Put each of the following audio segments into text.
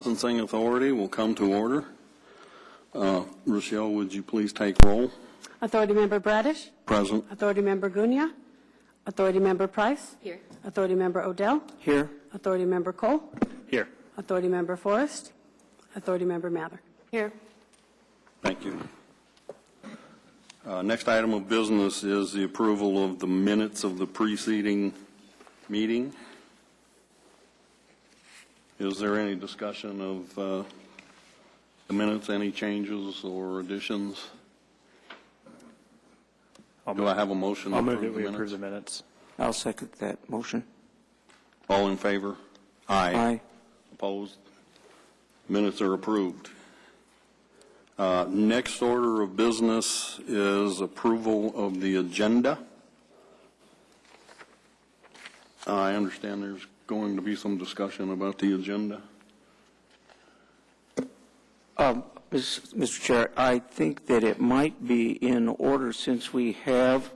Licensing Authority will come to order. Rochelle, would you please take roll? Authority Member Bradish. Present. Authority Member Gunia. Authority Member Price. Here. Authority Member Odell. Here. Authority Member Cole. Here. Authority Member Forrest. Authority Member Mather. Here. Thank you. Next item of business is the approval of the minutes of the preceding meeting. Is there any discussion of the minutes, any changes or additions? Do I have a motion? I'll move that we approve the minutes. I'll second that motion. All in favor? Aye. Aye. Opposed? Minutes are approved. Next order of business is approval of the agenda. I understand there's going to be some discussion about the agenda. Mr. Chair, I think that it might be in order, since we have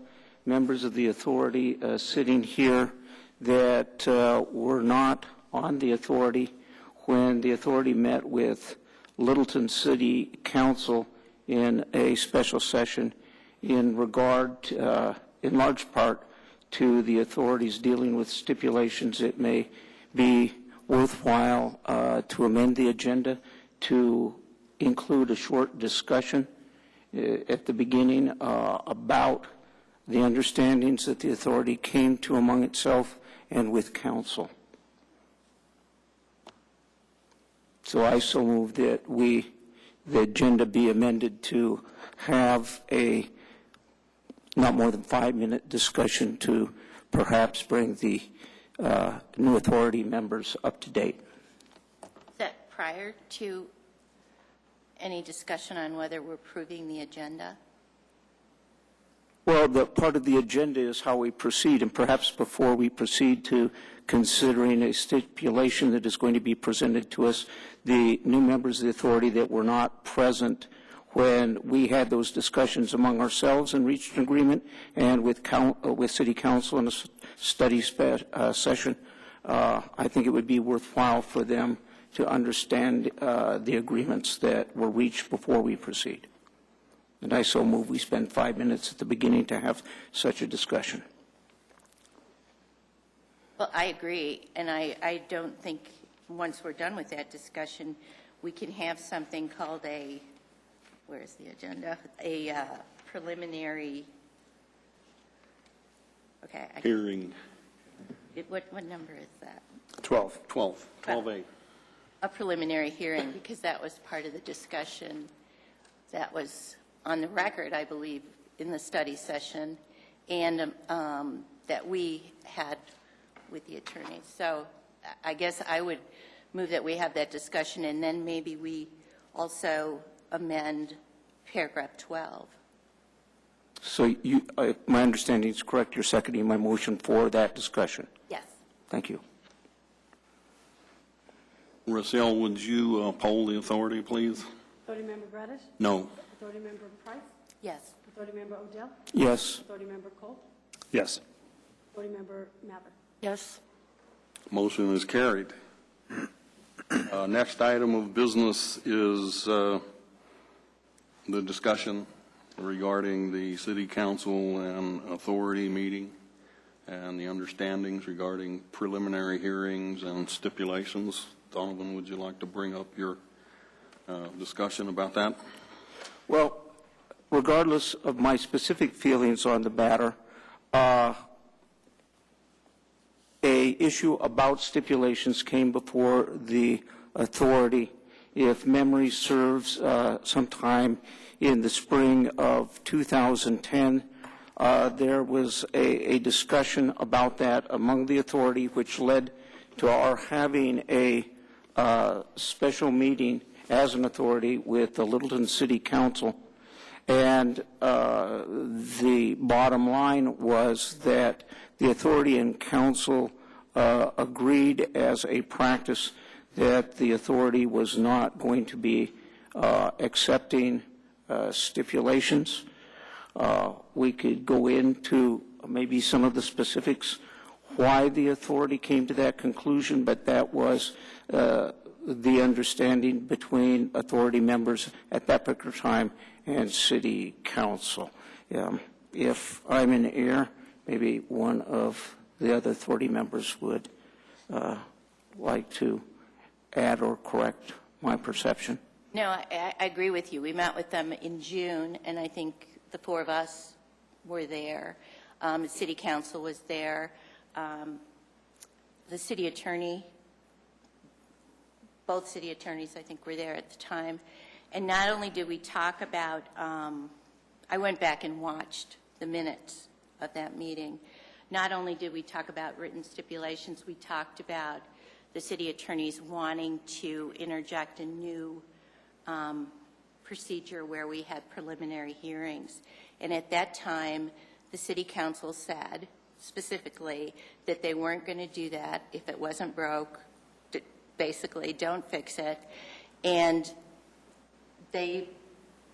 members of the authority sitting here that were not on the authority when the authority met with Littleton City Council in a special session in regard, in large part, to the authorities dealing with stipulations. It may be worthwhile to amend the agenda to include a short discussion at the beginning about the understandings that the authority came to among itself and with council. So I so move that the agenda be amended to have a not more than 5-minute discussion to perhaps bring the new authority members up to date. Is that prior to any discussion on whether we're approving the agenda? Well, the part of the agenda is how we proceed, and perhaps before we proceed to considering a stipulation that is going to be presented to us, the new members of the authority that were not present when we had those discussions among ourselves and reached an agreement, and with City Council in a study session, I think it would be worthwhile for them to understand the agreements that were reached before we proceed. And I so move we spend 5 minutes at the beginning to have such a discussion. Well, I agree, and I don't think once we're done with that discussion, we can have something called a, where's the agenda? A preliminary, okay. Hearing. What number is that? 12A. A preliminary hearing, because that was part of the discussion that was on the record, I believe, in the study session, and that we had with the attorneys. So I guess I would move that we have that discussion, and then maybe we also amend paragraph 12. So my understanding is correct. You're seconding my motion for that discussion. Yes. Thank you. Rochelle, would you poll the authority, please? Authority Member Bradish. No. Authority Member Price. Yes. Authority Member Odell. Yes. Authority Member Cole. Yes. Authority Member Mather. Yes. Motion is carried. Next item of business is the discussion regarding the City Council and authority meeting and the understandings regarding preliminary hearings and stipulations. Donovan, would you like to bring up your discussion about that? Well, regardless of my specific feelings on the matter, a issue about stipulations came before the authority, if memory serves, sometime in the spring of 2010. There was a discussion about that among the authority, which led to our having a special meeting as an authority with the Littleton City Council. And the bottom line was that the authority and council agreed as a practice that the authority was not going to be accepting stipulations. We could go into maybe some of the specifics why the authority came to that conclusion, but that was the understanding between authority members at that particular time and city council. If I'm in error, maybe one of the other authority members would like to add or correct my perception. No, I agree with you. We met with them in June, and I think the four of us were there. The city council was there. The city attorney, both city attorneys, I think, were there at the time. And not only did we talk about, I went back and watched the minutes of that meeting. Not only did we talk about written stipulations, we talked about the city attorneys wanting to interject a new procedure where we had preliminary hearings. And at that time, the city council said specifically that they weren't going to do that if it wasn't broke. Basically, don't fix it. And they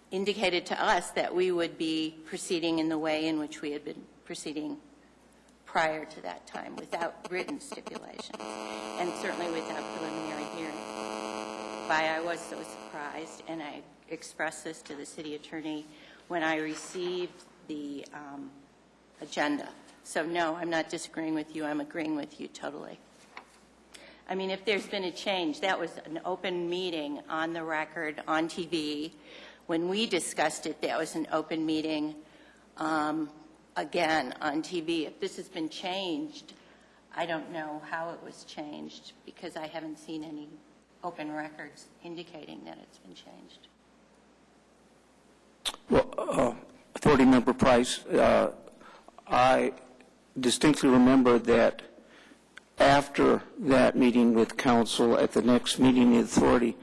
indicated to us that we would be proceeding in the way in which we had been proceeding prior to that time, without written stipulations, and certainly without preliminary hearing. Why I was so surprised, and I expressed this to the city attorney when I received the agenda. So no, I'm not disagreeing with you. I'm agreeing with you totally. I mean, if there's been a change, that was an open meeting on the record, on TV. When we discussed it, that was an open meeting, again, on TV. If this has been changed, I don't know how it was changed because I haven't seen any open records indicating that it's been changed. Well, Authority Member Price, I distinctly remember that after that meeting with council, at the next meeting of the authority,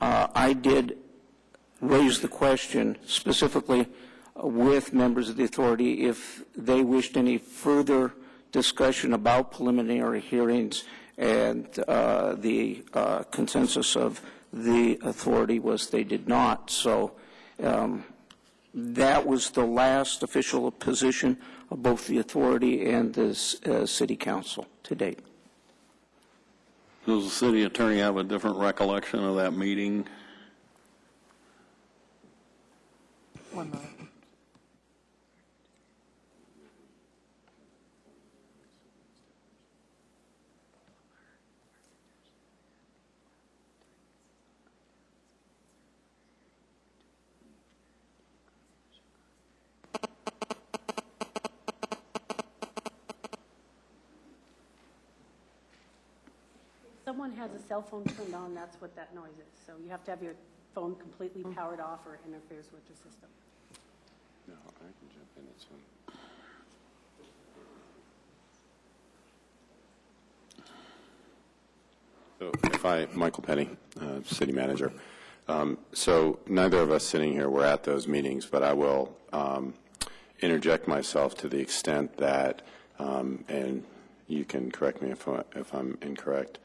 I did raise the question specifically with members of the authority if they wished any further discussion about preliminary hearings, and the consensus of the authority was they did not. So that was the last official position of both the authority and the city council to date. Does the city attorney have a different recollection of that meeting? One moment. If someone has a cell phone turned on, that's what that noise is. So you have to have your phone completely powered off or it interferes with the system. No, I can jump in. It's fine. So Michael Penny, city manager. So neither of us sitting here were at those meetings, but I will interject myself to the extent that, and you can correct me if I'm incorrect,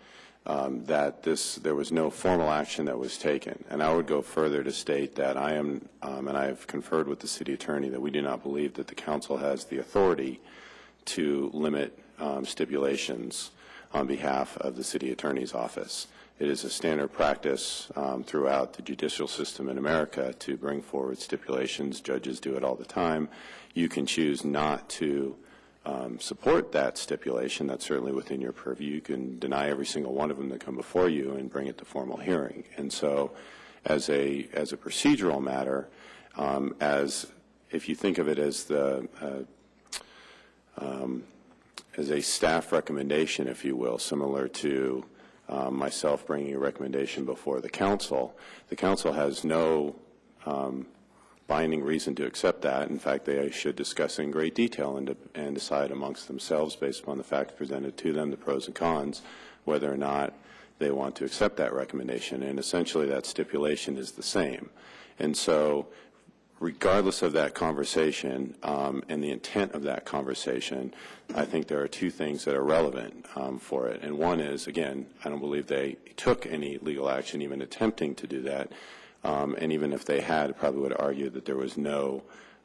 that there was no formal action that was taken. And I would go further to state that I am, and I have conferred with the city attorney, that we do not believe that the council has the authority to limit stipulations on behalf of the city attorney's office. It is a standard practice throughout the judicial system in America to bring forward stipulations. Judges do it all the time. You can choose not to support that stipulation. That's certainly within your purview. You can deny every single one of them that come before you and bring it to formal hearing. And so as a procedural matter, if you think of it as as a staff recommendation, if you will, similar to myself bringing a recommendation before the council has no binding reason to accept that. In fact, they should discuss in great detail and decide amongst themselves, based upon the facts presented to them, the pros and cons, whether or not they want to accept that recommendation. And essentially that stipulation is the same. And so regardless of that conversation and the intent of that conversation, I think there are two things that are relevant for it. And one is, again, I don't believe they took any legal action even attempting to do that. And even if they had, probably would argue that there was no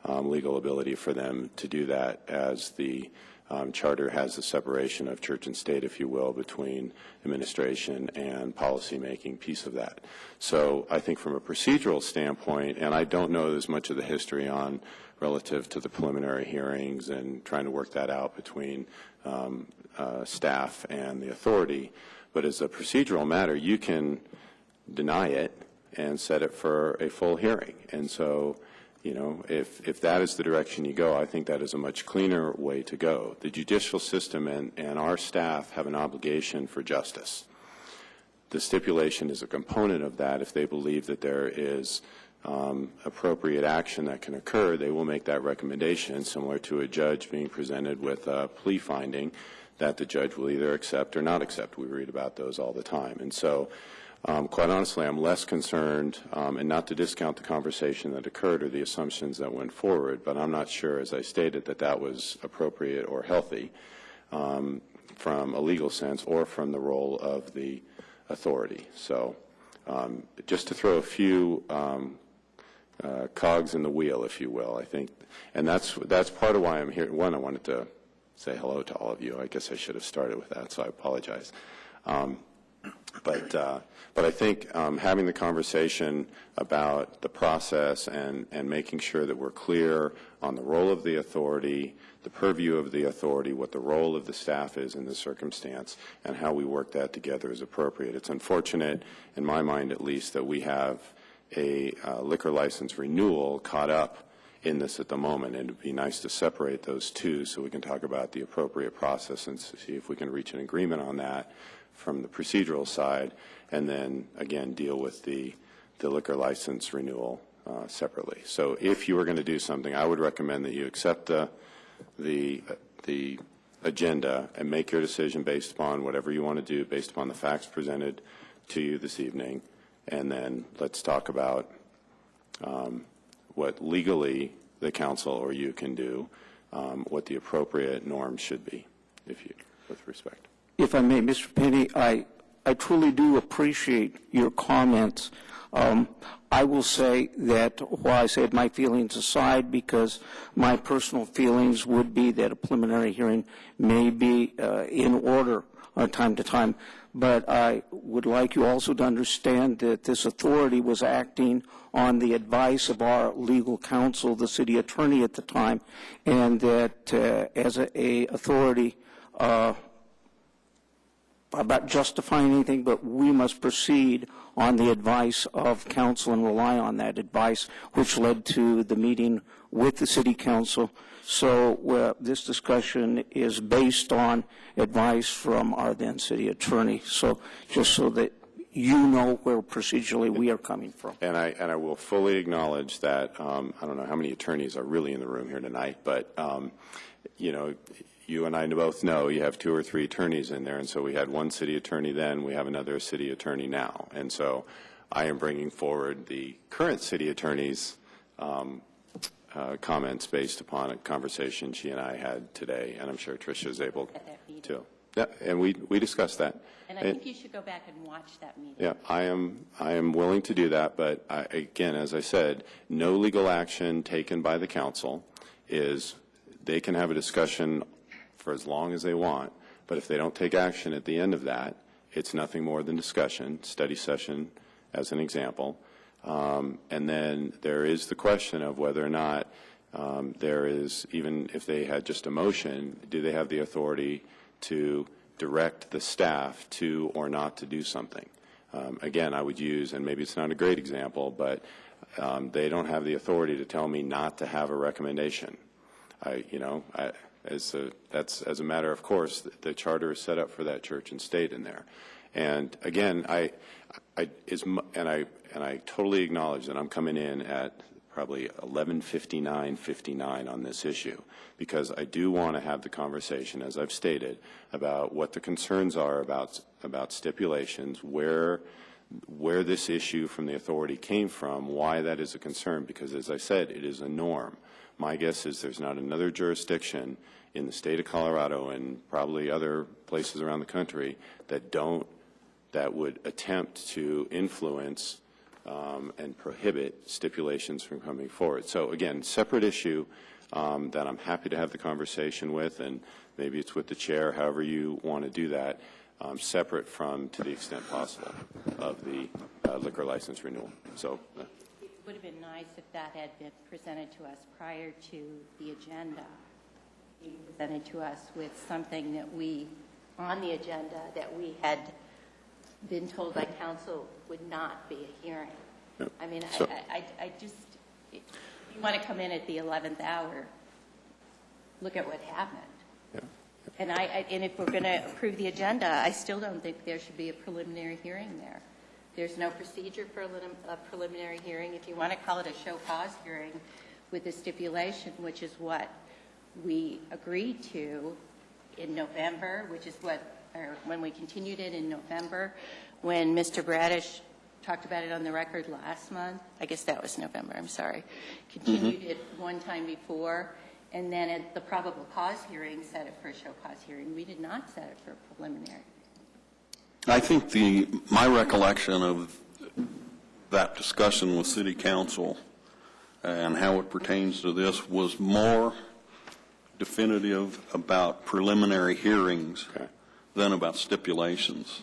legal ability for them to do that, as the Charter has the separation of church and state, if you will, between administration and policymaking piece of that. So I think from a procedural standpoint, and I don't know as much of the history on relative to the preliminary hearings and trying to work that out between staff and the authority, but as a procedural matter, you can deny it and set it for a full hearing. And so, you know, if that is the direction you go, I think that is a much cleaner way to go. The judicial system and our staff have an obligation for justice. The stipulation is a component of that. If they believe that there is appropriate action that can occur, they will make that recommendation, similar to a judge being presented with a plea finding that the judge will either accept or not accept. We read about those all the time. And so, quite honestly, I'm less concerned, and not to discount the conversation that occurred or the assumptions that went forward, but I'm not sure, as I stated, that that was appropriate or healthy from a legal sense or from the role of the authority. So just to throw a few cogs in the wheel, if you will, I think, and that's part of why I'm here. One, I wanted to say hello to all of you. I guess I should have started with that, so I apologize. But I think having the conversation about the process and making sure that we're clear on the role of the authority, the purview of the authority, what the role of the staff is in this circumstance, and how we work that together is appropriate. It's unfortunate, in my mind at least, that we have a liquor license renewal caught up in this at the moment, and it would be nice to separate those two so we can talk about the appropriate process and see if we can reach an agreement on that from the procedural side, and then, again, deal with the liquor license renewal separately. So if you were going to do something, I would recommend that you accept the agenda and make your decision based upon whatever you want to do, based upon the facts presented to you this evening, and then let's talk about what legally the council or you can do, what the appropriate norms should be, with respect. If I may, Mr. Penny, I truly do appreciate your comments. I will say that while I said my feelings aside, because my personal feelings would be that a preliminary hearing may be in order time to time, but I would like you also to understand that this authority was acting on the advice of our legal counsel, the city attorney at the time, and that as a authority, about justifying anything, but we must proceed on the advice of council and rely on that advice, which led to the meeting with the city council. So this discussion is based on advice from our then city attorney. So just so that you know where procedurally we are coming from. And I will fully acknowledge that I don't know how many attorneys are really in the room here tonight, but you know, you and I both know you have 2 or 3 attorneys in there, and so we had one city attorney then, we have another city attorney now. And so I am bringing forward the current city attorney's comments based upon a conversation she and I had today, and I'm sure Tricia is able to. Yeah, and we discussed that. And I think you should go back and watch that meeting. Yeah, I am willing to do that, but again, as I said, no legal action taken by the council is they can have a discussion for as long as they want, but if they don't take action at the end of that, it's nothing more than discussion, study session as an example. And then there is the question of whether or not there is, even if they had just a motion, do they have the authority to direct the staff to or not to do something? Again, I would use, and maybe it's not a great example, but they don't have the authority to tell me not to have a recommendation. As a matter of course, the charter is set up for that church and state in there. And again, I totally acknowledge that I'm coming in at probably 11:59 on this issue, because I do want to have the conversation, as I've stated, about what the concerns are about stipulations, where this issue from the authority came from, why that is a concern, because as I said, it is a norm. My guess is there's not another jurisdiction in the state of Colorado and probably other places around the country that would attempt to influence and prohibit stipulations from coming forward. So again, separate issue that I'm happy to have the conversation with, and maybe it's with the chair, however you want to do that, separate from, to the extent possible, of the liquor license renewal. So. It would have been nice if that had been presented to us prior to the agenda. Being presented to us with something that we, on the agenda, that we had been told by council would not be a hearing. Yep. I mean, So- I just, if you want to come in at the 11th hour, look at what happened. Yeah. And if we're going to approve the agenda, I still don't think there should be a preliminary hearing there. There's no procedure for a preliminary hearing. If you want to call it a show cause hearing with a stipulation, which is what we agreed to in November, which is what, or when we continued it in November, when Mr. Bradish talked about it on the record last month. I guess that was November, I'm sorry. Continued it one time before, and then at the probable cause hearing, set it for a show cause hearing. We did not set it for a preliminary. I think my recollection of that discussion with City Council and how it pertains to this was more definitive about preliminary hearings than about stipulations.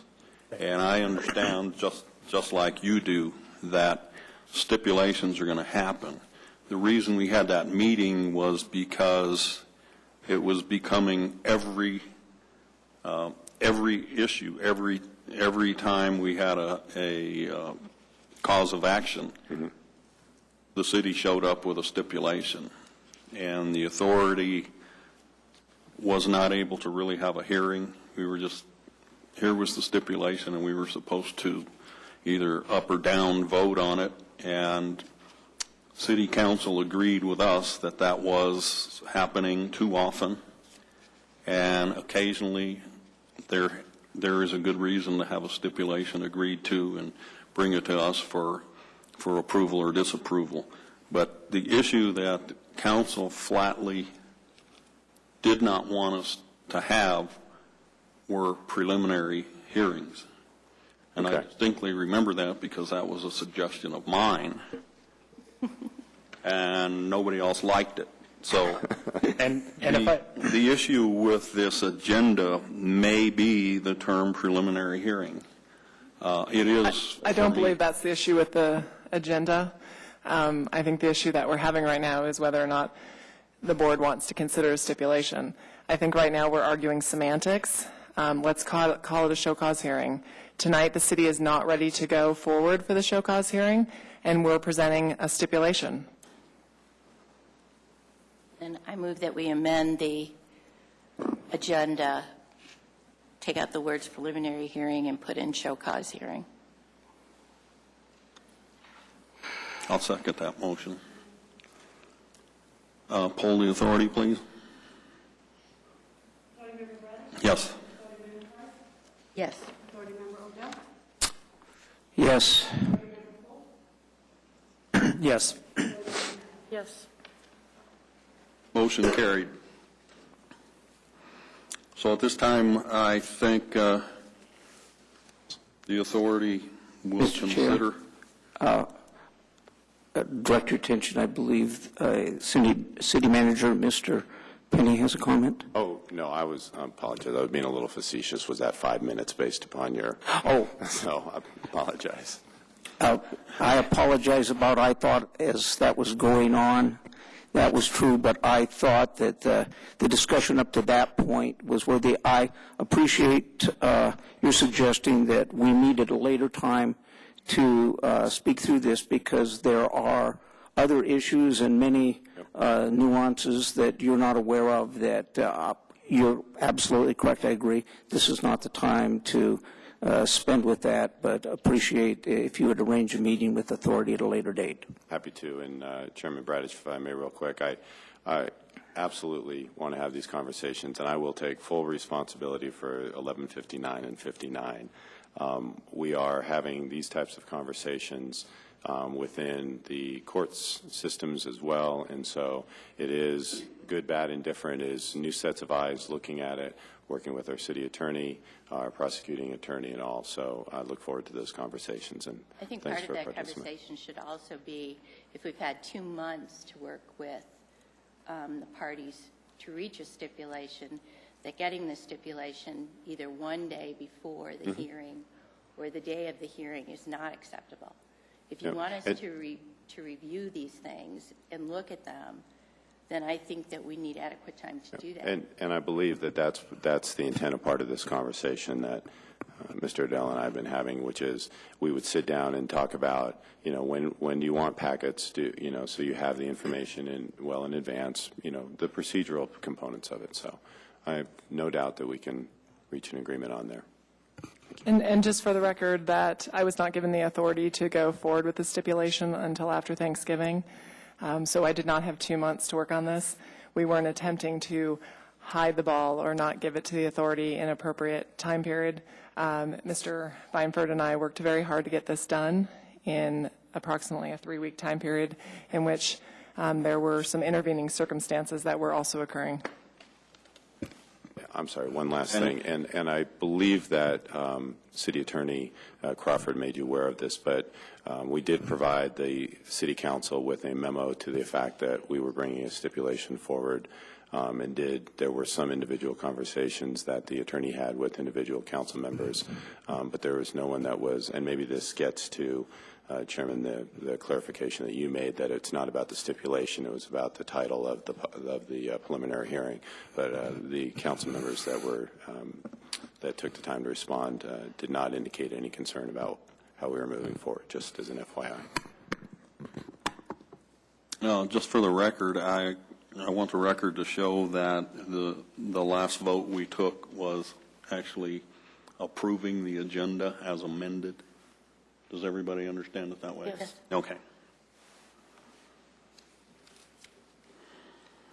And I understand, just like you do, that stipulations are going to happen. The reason we had that meeting was because it was becoming every issue, every time we had a cause of action, the city showed up with a stipulation, and the authority was not able to really have a hearing. We were just, here was the stipulation, and we were supposed to either up or down vote on it, and City Council agreed with us that that was happening too often, and occasionally there is a good reason to have a stipulation agreed to and bring it to us for approval or disapproval. But the issue that council flatly did not want us to have were preliminary hearings. And I distinctly remember that because that was a suggestion of mine, and nobody else liked it. So the issue with this agenda may be the term preliminary hearing. It is. I don't believe that's the issue with the agenda. I think the issue that we're having right now is whether or not the board wants to consider a stipulation. I think right now we're arguing semantics. Let's call it a show cause hearing. Tonight the city is not ready to go forward for the show cause hearing, and we're presenting a stipulation. And I move that we amend the agenda, take out the words preliminary hearing and put in show cause hearing. I'll second that motion. Poll the authority, please. Yes. Yes. Yes. Yes. Yes. Motion carried. So at this time, I think the authority will Mr. Chair. consider. Direct your attention, I believe, City Manager, Mr. Penny has a comment. Oh, no, I apologize. I was being a little facetious. Was that 5 minutes based upon your? Oh. So I apologize. I apologize about, I thought as that was going on, that was true, but I thought that the discussion up to that point was worthy. I appreciate your suggesting that we meet at a later time to speak through this, because there are other issues and many nuances that you're not aware of that you're absolutely correct. I agree. This is not the time to spend with that, but appreciate if you would arrange a meeting with authority at a later date. Happy to. And Chairman Bradish, if I may real quick, I absolutely want to have these conversations, and I will take full responsibility for 1159 and 59. We are having these types of conversations within the courts systems as well, and so it is good, bad, indifferent, is new sets of eyes looking at it, working with our city attorney, our prosecuting attorney, and all. So I look forward to those conversations. And I think thanks part for of that participating. conversation should also be, if we've had 2 months to work with the parties to reach a stipulation, that getting the stipulation either one day before the hearing or the day of the hearing is not acceptable. If you Yeah. want us to review these things and look at them, then I think that we need adequate time to do that. And I believe that that's the intent of part of this conversation that Mr. Adele and I have been having, which is we would sit down and talk about, when do you want packets, so you have the information in advance, the procedural components of it. So I have no doubt that we can reach an agreement on there. And just for the record, that I was not given the authority to go forward with the stipulation until after Thanksgiving. So I did not have 2 months to work on this. We weren't attempting to hide the ball or not give it to the authority in appropriate time period. Mr. Beinford and I worked very hard to get this done in approximately a 3-week time period in which there were some intervening circumstances that were also occurring. I'm sorry, one last thing, and I believe that City Attorney Crawford made you aware of this, but we did provide the City Council with a memo to the effect that we were bringing a stipulation forward, there were some individual conversations that the attorney had with individual council members, but there was no one that was, and maybe this gets to Chairman, the clarification that you made that it's not about the stipulation, it was about the title of the preliminary hearing. But the council members that took the time to respond did not indicate any concern about how we were moving forward, just as an FYI. Just for the record, I want the record to show that the last vote we took was actually approving the agenda as amended. Does everybody understand it that way? Yes. Okay.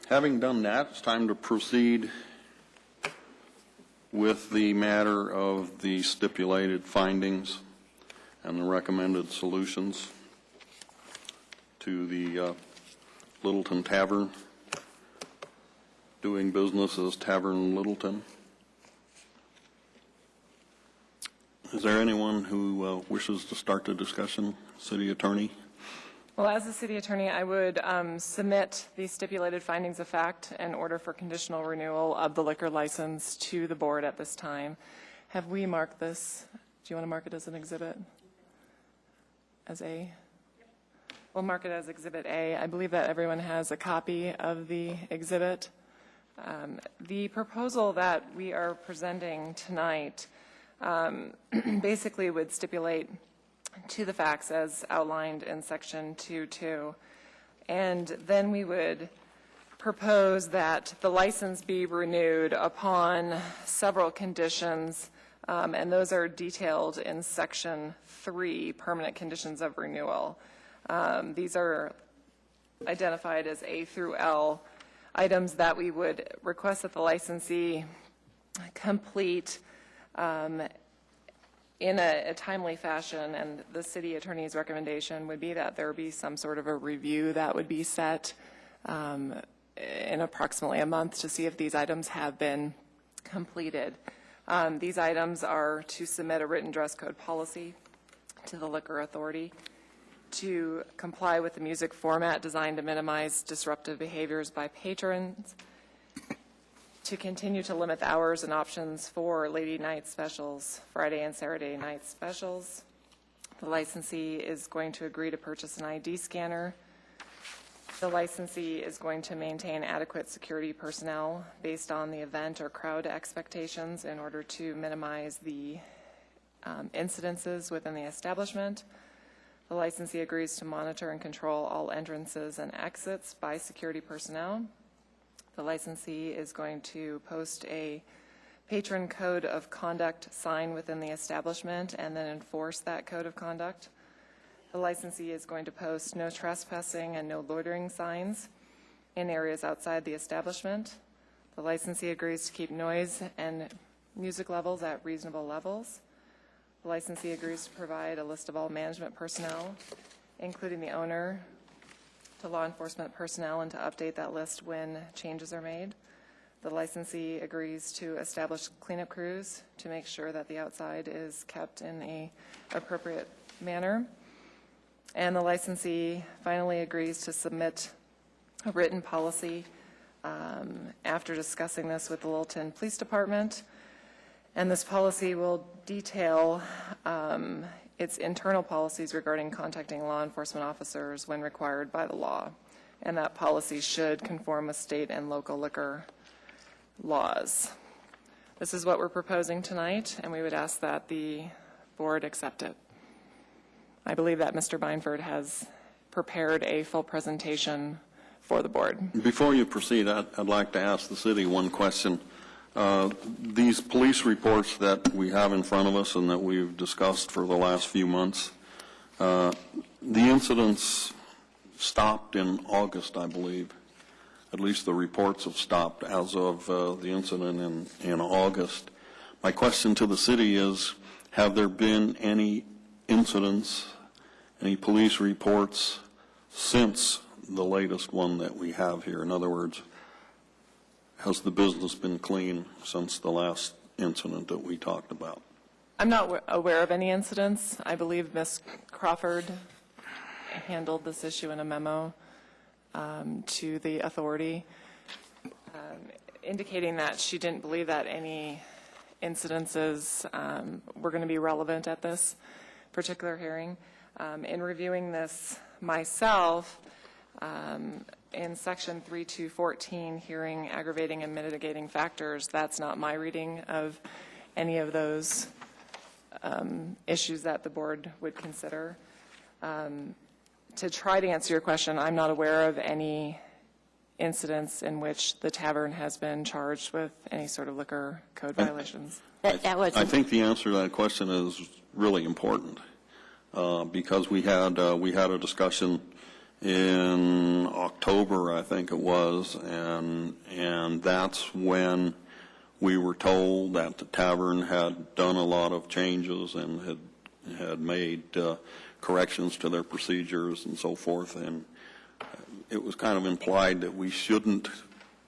Having done that, it's time to proceed with the matter of the stipulated findings and the recommended solutions to the Littleton Tavern, doing business as Tavern Littleton. Is there anyone who wishes to start the discussion? City Attorney? Well, as the city attorney, I would submit the stipulated findings of fact and order for conditional renewal of the liquor license to the board at this time. Have we marked this? Do you want to mark it as an exhibit? As A? We'll mark it as Exhibit A. I believe that everyone has a copy of the exhibit. The proposal that we are presenting tonight basically would stipulate to the facts as outlined in Section 2.2. And then we would propose that the license be renewed upon several conditions, and those are detailed in Section 3, Permanent Conditions of Renewal. These are identified as A through L, items that we would request that the licensee complete in a timely fashion, and the city attorney's recommendation would be that there be some sort of a review that would be set in approximately a month to see if these items have been completed. These items are to submit a written dress code policy to the liquor authority, to comply with the music format designed to minimize disruptive behaviors by patrons, to continue to limit the hours and options for lady night specials, Friday and Saturday night specials. The licensee is going to agree to purchase an ID scanner. The licensee is going to maintain adequate security personnel based on the event or crowd expectations in order to minimize the incidences within the establishment. The licensee agrees to monitor and control all entrances and exits by security personnel. The licensee is going to post a patron code of conduct sign within the establishment and then enforce that code of conduct. The licensee is going to post no trespassing and no loitering signs in areas outside the establishment. The licensee agrees to keep noise and music levels at reasonable levels. The licensee agrees to provide a list of all management personnel, including the owner, to law enforcement personnel, and to update that list when changes are made. The licensee agrees to establish cleanup crews to make sure that the outside is kept in an appropriate manner. And the licensee finally agrees to submit a written policy after discussing this with the Littleton Police Department, and this policy will detail its internal policies regarding contacting law enforcement officers when required by the law. And that policy should conform with state and local liquor laws. This is what we're proposing tonight, and we would ask that the board accept it. I believe that Mr. Beinford has prepared a full presentation for the board. Before you proceed, I'd like to ask the city one question. These police reports that we have in front of us and that we've discussed for the last few months, the incidents stopped in August, I believe. At least the reports have stopped as of the incident in August. My question to the city is, have there been any incidents, any police reports since the latest one that we have here? In other words, has the business been clean since the last incident that we talked about? I'm not aware of any incidents. I believe Ms. Crawford handled this issue in a memo to the authority, indicating that she didn't believe that any incidences were going to be relevant at this particular hearing. In reviewing this myself, in section 3214, hearing aggravating and mitigating factors, that's not my reading of any of those issues that the board would consider. To try to answer your question, I'm not aware of any incidents in which the tavern has been charged with any sort of liquor code violations. I think the answer to that question is really important because we had a discussion in October, I think it was, and that's when we were told that the tavern had done a lot of changes and had made corrections to their procedures and so forth, and it was kind of implied that we shouldn't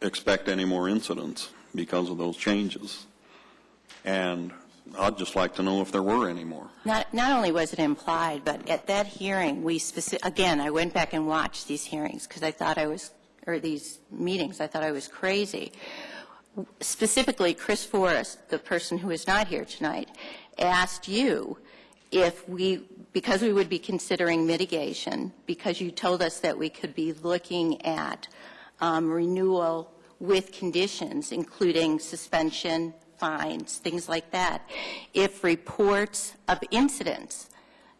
expect any more incidents because of those changes. And I'd just like to know if there were any more. Not only was it implied, but at that hearing, again, I went back and watched these hearings because I thought these meetings, I thought I was crazy. Specifically, Chris Forrest, the person who is not here tonight, asked you because we would be considering mitigation, because you told us that we could be looking at renewal with conditions, including suspension, fines, things like that. If reports of incidents,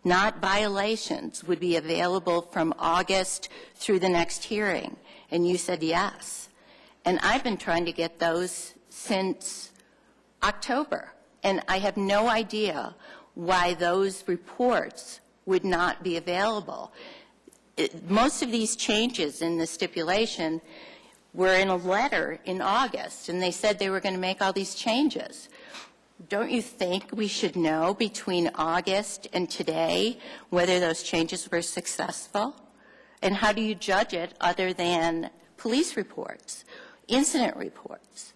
not violations, would be available from August through the next hearing, and you said yes. And I've been trying to get those since October, and I have no idea why those reports would not be available. Most of these changes in the stipulation were in a letter in August, and they said they were going to make all these changes. Don't you think we should know between August and today whether those changes were successful? And how do you judge it other than police reports, incident reports?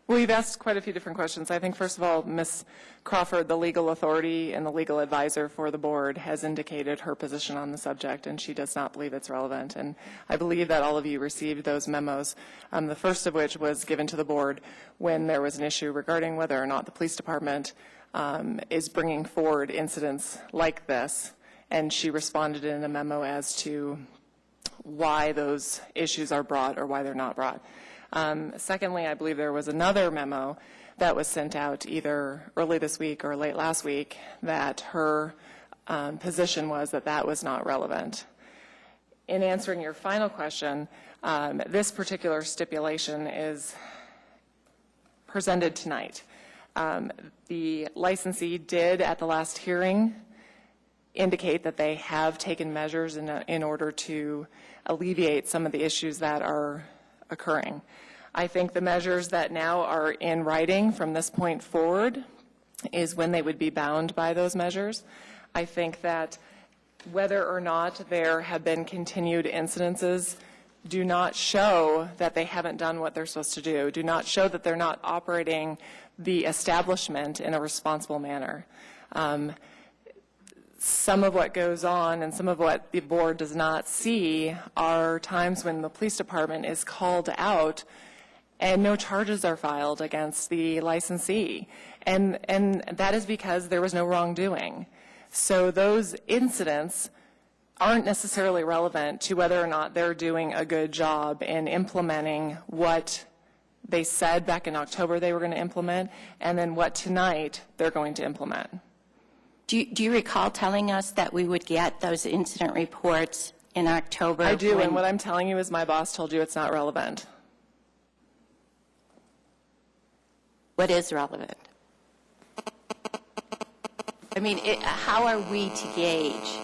Well, you've asked quite a few different questions. I think, first of all, Ms. Crawford, the legal authority and the legal advisor for the board, has indicated her position on the subject, and she does not believe it's relevant. And I believe that all of you received those memos, the first of which was given to the board when there was an issue regarding whether or not the police department is bringing forward incidents like this, and she responded in a memo as to why those issues are brought or why they're not brought. Secondly, I believe there was another memo that was sent out either early this week or late last week that her position was that that was not relevant. In answering your final question, this particular stipulation is presented tonight. The licensee did at the last hearing indicate that they have taken measures in order to alleviate some of the issues that are occurring. I think the measures that now are in writing from this point forward is when they would be bound by those measures. I think that whether or not there have been continued incidences do not show that they haven't done what they're supposed to do not show that they're not operating the establishment in a responsible manner. some of what goes on and some of what the board does not see are times when the police department is called out and no charges are filed against the licensee. And that is because there was no wrongdoing. So those incidents aren't necessarily relevant to whether or not they're doing a good job in implementing what they said back in October they were going to implement, and then what tonight they're going to implement. Do you recall telling us that we would get those incident reports in October? I do, when- and what I'm telling you is my boss told you it's not relevant. What is relevant? I mean, how are we to gauge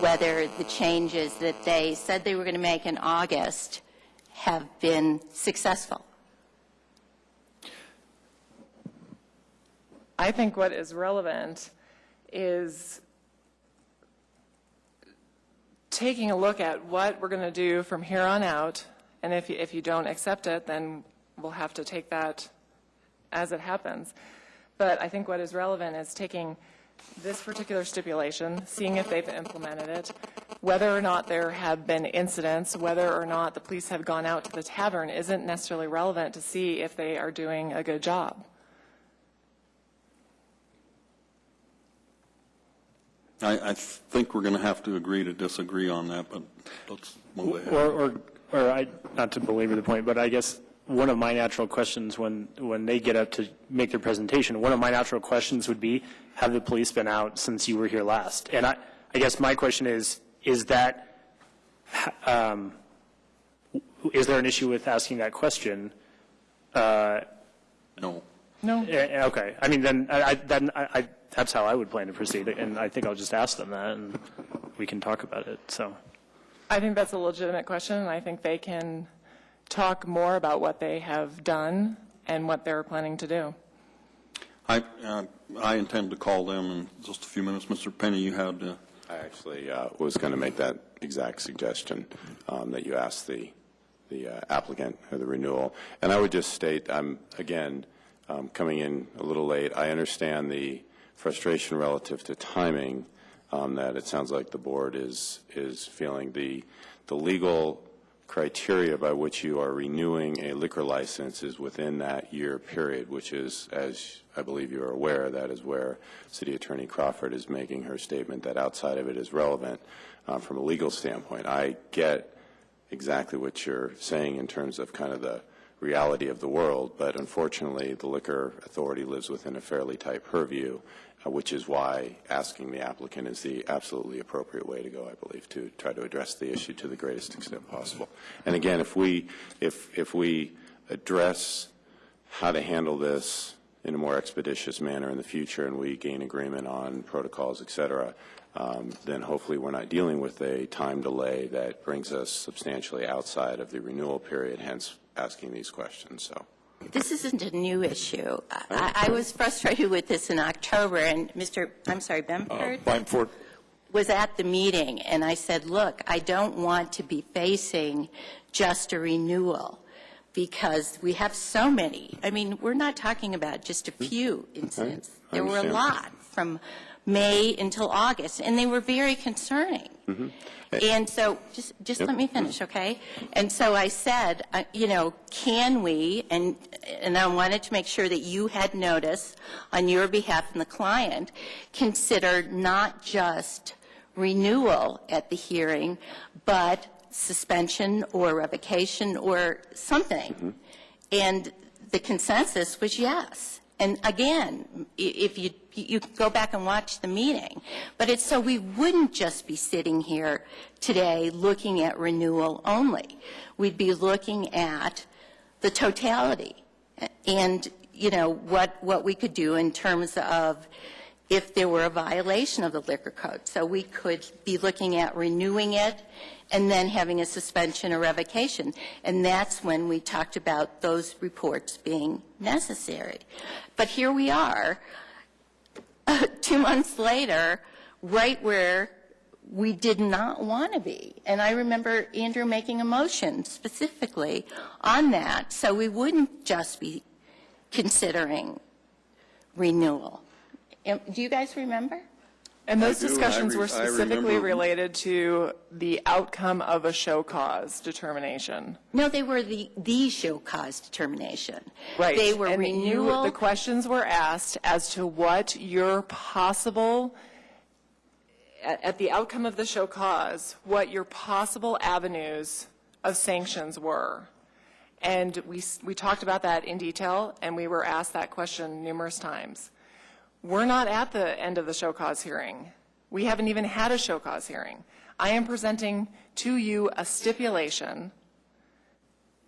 whether the changes that they said they were going to make in August have been successful? I think what is relevant is taking a look at what we're going to do from here on out, and if you don't accept it, then we'll have to take that as it happens. But I think what is relevant is taking this particular stipulation, seeing if they've implemented it, whether or not there have been incidents, whether or not the police have gone out to the tavern isn't necessarily relevant to see if they are doing a good job. I think we're going to have to agree to disagree on that, but let's move ahead. Or not to belabor the point, but I guess one of my natural questions when they get up to make their presentation, one of my natural questions would be, have the police been out since you were here last? And I guess my question is that, is there an issue with asking that question? No. No. Okay. I mean, then that's how I would plan to proceed, and I think I'll just ask them that, and we can talk about it. So, I think that's a legitimate question, and I think they can talk more about what they have done and what they're planning to do. I intend to call them in just a few minutes. Mr. Penny, you had I actually was going to make that exact suggestion that you asked the applicant or the renewal. And I would just state, again, coming in a little late, I understand the frustration relative to timing, that it sounds like the board is feeling the legal criteria by which you are renewing a liquor license is within that year period, which is, as I believe you are aware, that is where City Attorney Crawford is making her statement that outside of it is relevant from a legal standpoint. I get exactly what you're saying in terms of kind of the reality of the world, but unfortunately the Liquor Authority lives within a fairly tight purview, which is why asking the applicant is the absolutely appropriate way to go, I believe, to try to address the issue to the greatest extent possible. And again, if we address how to handle this in a more expeditious manner in the future and we gain agreement on protocols, et cetera, then hopefully we're not dealing with a time delay that brings us substantially outside of the renewal period, hence asking these questions. So. This isn't a new issue. I was frustrated with this in October, and Benford was at the meeting, and I said, look, I don't want to be facing just a renewal because we have so many. I mean, we're not talking about just a few incidents. There were a lot from May until August, and they were very concerning. Mm-hmm. And so, just let me finish, okay? And so I said, can we, and I wanted to make sure that you had notice on your behalf and the client, consider not just renewal at the hearing, but suspension or revocation or something. Mm-hmm. And the consensus was yes. And again, if you go back and watch the meeting, but it's so we wouldn't just be sitting here today looking at renewal only. We'd be looking at the totality and, what we could do in terms of if there were a violation of the liquor code. So we could be looking at renewing it and then having a suspension or revocation. And that's when we talked about those reports being necessary. But here we are, 2 months later, right where we did not want to be. And I remember Andrew making a motion specifically on that, so we wouldn't just be considering renewal. Do you guys remember? And those I do, and discussions I were specifically remember- related to the outcome of a show cause determination. No, they were the show cause determination. Right. They were And renewal. the questions were asked as to what your possible, at the outcome of the show cause, what your possible avenues of sanctions were. And we talked about that in detail, and we were asked that question numerous times. We're not at the end of the show cause hearing. We haven't even had a show cause hearing. I am presenting to you a stipulation.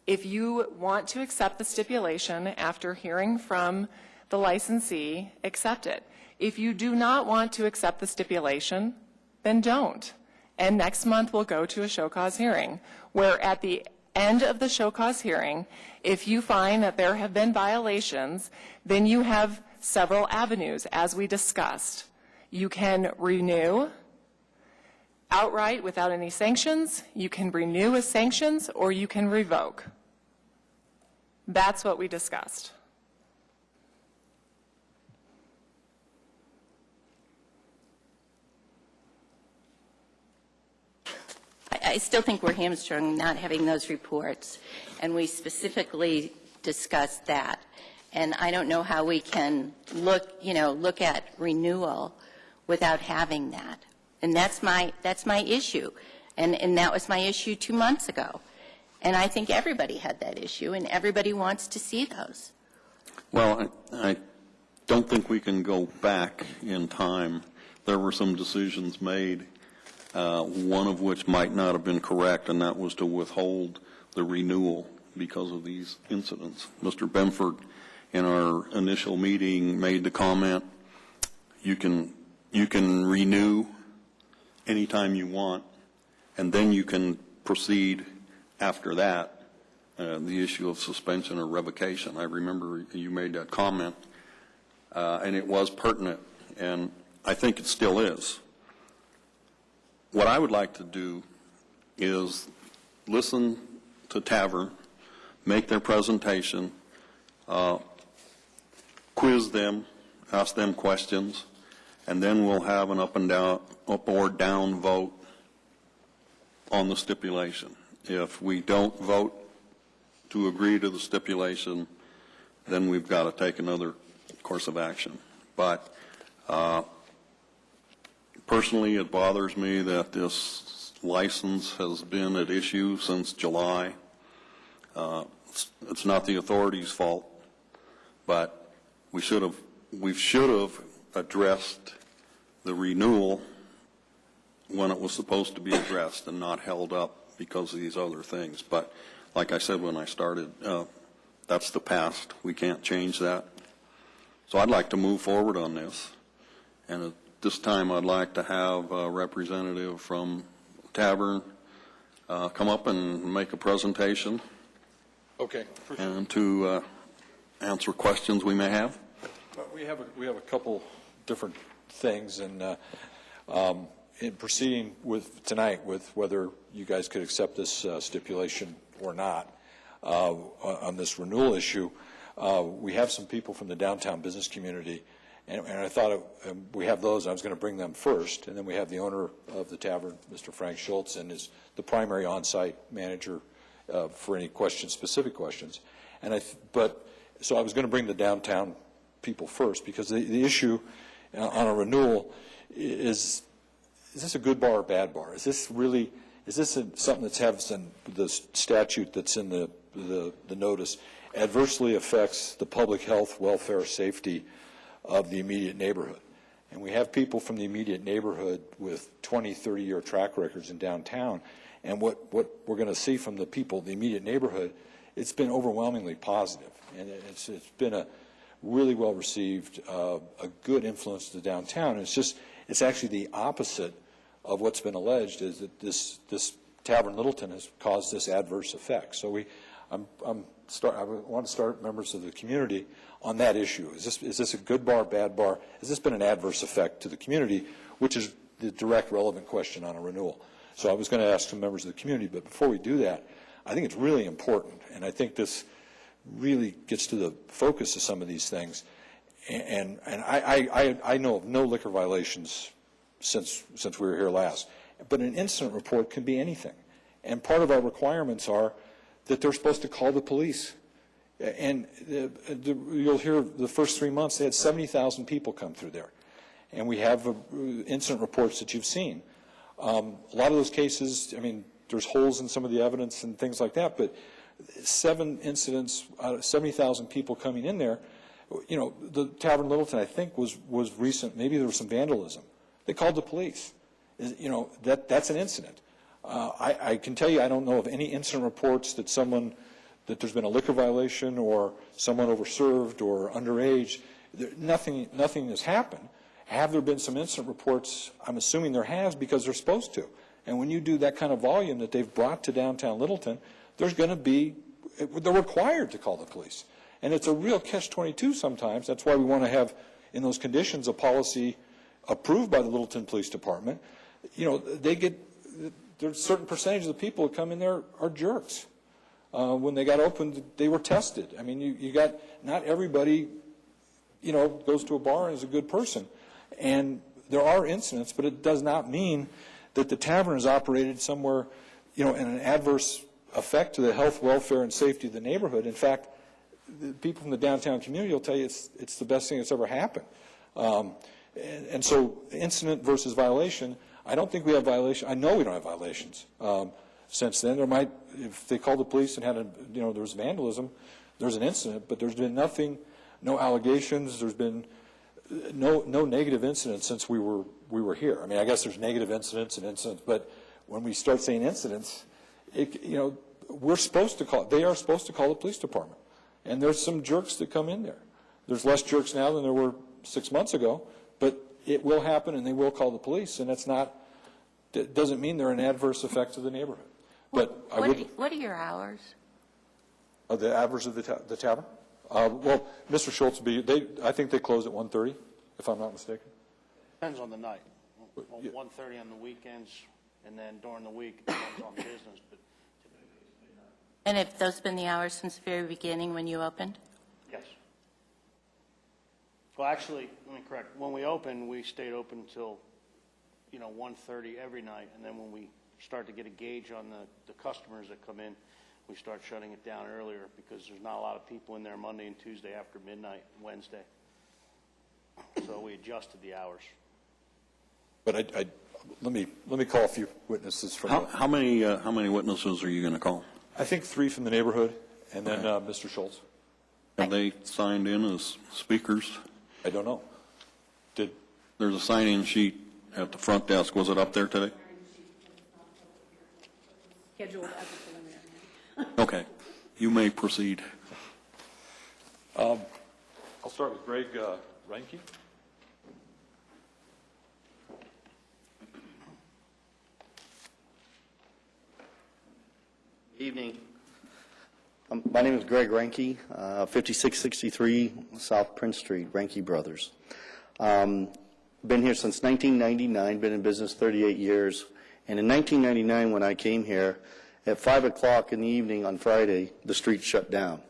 If you want to accept the stipulation after hearing from the licensee, accept it. If you do not want to accept the stipulation, then don't. And next month we'll go to a show cause hearing, where at the end of the show cause hearing, if you find that there have been violations, then you have several avenues, as we discussed. You can renew outright without any sanctions, you can renew with sanctions, or you can revoke. That's what we discussed. I still think we're hamstrung not having those reports, and we specifically discussed that. And I don't know how we can look at renewal without having that. And that's my issue. And that was my issue 2 months ago. And I think everybody had that issue, and everybody wants to see those. Well, I don't think we can go back in time. There were some decisions made, one of which might not have been correct, and that was to withhold the renewal because of these incidents. Mr. Benford, in our initial meeting, made the comment, you can renew anytime you want, and then you can proceed after that, the issue of suspension or revocation. I remember you made that comment, and it was pertinent, and I think it still is. What I would like to do is listen to Tavern, make their presentation, quiz them, ask them questions, and then we'll have an up or down vote on the stipulation. If we don't vote to agree to the stipulation, then we've got to take another course of action. But personally, it bothers me that this license has been at issue since July. It's not the authority's fault, but we should have addressed the renewal when it was supposed to be addressed and not held up because of these other things. But like I said when I started, that's the past. We can't change that. So I'd like to move forward on this. And at this time, I'd like to have a representative from Tavern come up and make a presentation. Okay. And to answer questions we may have. We have a couple different things, and in proceeding with tonight with whether you guys could accept this stipulation or not on this renewal issue, we have some people from the downtown business community, and I thought we have those. I was going to bring them first, and then we have the owner of the tavern, Mr. Frank Schultz, and is the primary on-site manager for any questions, specific questions. And so I was going to bring the downtown people first, because the issue on a renewal is this a good bar or bad bar? Is this something that's has in the statute that's in the notice adversely affects the public health, welfare, safety of the immediate neighborhood? And we have people from the immediate neighborhood with 20, 30-year track records in downtown, and what we're going to see from the people, the immediate neighborhood, it's been overwhelmingly positive, and it's been a really well received, a good influence to downtown. And it's actually the opposite of what's been alleged, is that this Tavern Littleton has caused this adverse effect. So I want to start members of the community on that issue. Is this a good bar, bad bar? Has this been an adverse effect to the community, which is the direct relevant question on a renewal? So I was going to ask some members of the community, but before we do that, I think it's really important, and I think this really gets to the focus of some of these things. And I know of no liquor violations since we were here last. But an incident report can be anything. And part of our requirements are that they're supposed to call the police. And you'll hear the first 3 months, they had 70,000 people come through there. And we have incident reports that you've seen. A lot of those cases, I mean, there's holes in some of the evidence and things like that, but 7 incidents out of 70,000 people coming in there, you know, the Tavern Littleton, I think, was recent. Maybe there was some vandalism. They called the police. You know, that's an incident. I can tell you I don't know of any incident reports that there's been a liquor violation or someone overserved or underage. Nothing has happened. Have there been some incident reports? I'm assuming there has, because they're supposed to. And when you do that kind of volume that they've brought to downtown Littleton, they're required to call the police. And it's a real catch-22 sometimes. That's why we want to have, in those conditions, a policy approved by the Littleton Police Department. You know, there's a certain percentage of the people who come in there are jerks. When they got opened, they were tested. I mean, you got, not everybody, you know, goes to a bar and is a good person. And there are incidents, but it does not mean that the tavern is operated somewhere, you know, in an adverse effect to the health, welfare, and safety of the neighborhood. In fact, the people from the downtown community will tell you it's the best thing that's ever happened. And so incident versus violation, I don't think we have violation. I know we don't have violations. Since then, there might, if they called the police and had there was vandalism, there's an incident, but there's been nothing, no allegations. There's been no negative incidents since we were here. I mean, I guess there's negative incidents and incidents, but when we start saying incidents, we're supposed to call. They are supposed to call the police department, and there's some jerks that come in there. There's less jerks now than there were 6 months ago, but it will happen, and they will call the police, and that doesn't mean they're an adverse effect to the neighborhood. But what are your hours? The hours of the tavern? Well, Mr. Schultz, I think they close at 1:30, if I'm not mistaken. Depends on the night. 1:30 on the weekends, and then during the week, it depends on business. But And have those been the hours since the very beginning when you opened? yes. Well, actually, let me correct. When we opened, we stayed open until 1:30 every night, and then when we start to get a gauge on the customers that come in, we start shutting it down earlier because there's not a lot of people in there Monday and Tuesday after midnight, Wednesday. So we adjusted the hours. But let me call a few witnesses from. How many witnesses are you going to call? I think 3 from the neighborhood, and then Mr. Schultz. Have they signed in as speakers? I don't know. There's a sign-in sheet at the front desk. Was it up there today? Scheduled as a preliminary. Okay. You may proceed. I'll start with Greg Reinke. Evening. My name is Greg Reinke, 5663 South Prince Street, Reinke Brothers. Been here since 1999, been in business 38 years. And in 1999, when I came here, at 5 o'clock in the evening on Friday, the street shut down.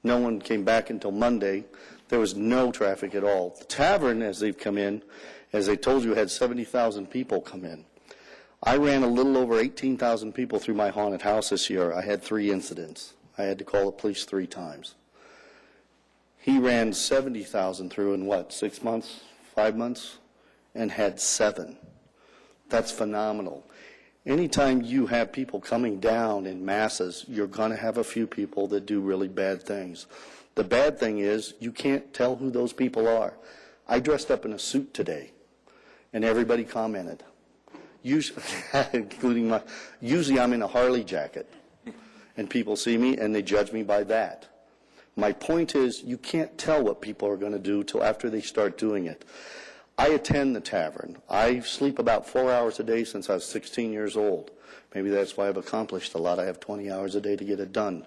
No one came back until Monday. There was no traffic at all. The tavern, as they've come in, as I told you, had 70,000 people come in. I ran a little over 18,000 people through my haunted house this year. I had 3 incidents. I had to call the police 3 times. He ran 70,000 through in 6 months, 5 months, and had 7. That's phenomenal. Anytime you have people coming down in masses, you're going to have a few people that do really bad things. The bad thing is you can't tell who those people are. I dressed up in a suit today, and everybody commented. Usually, usually I'm in a Harley jacket, and people see me and they judge me by that. My point is you can't tell what people are going to do till after they start doing it. I attend the tavern. I sleep about 4 hours a day since I was 16 years old. Maybe that's why I've accomplished a lot. I have 20 hours a day to get it done.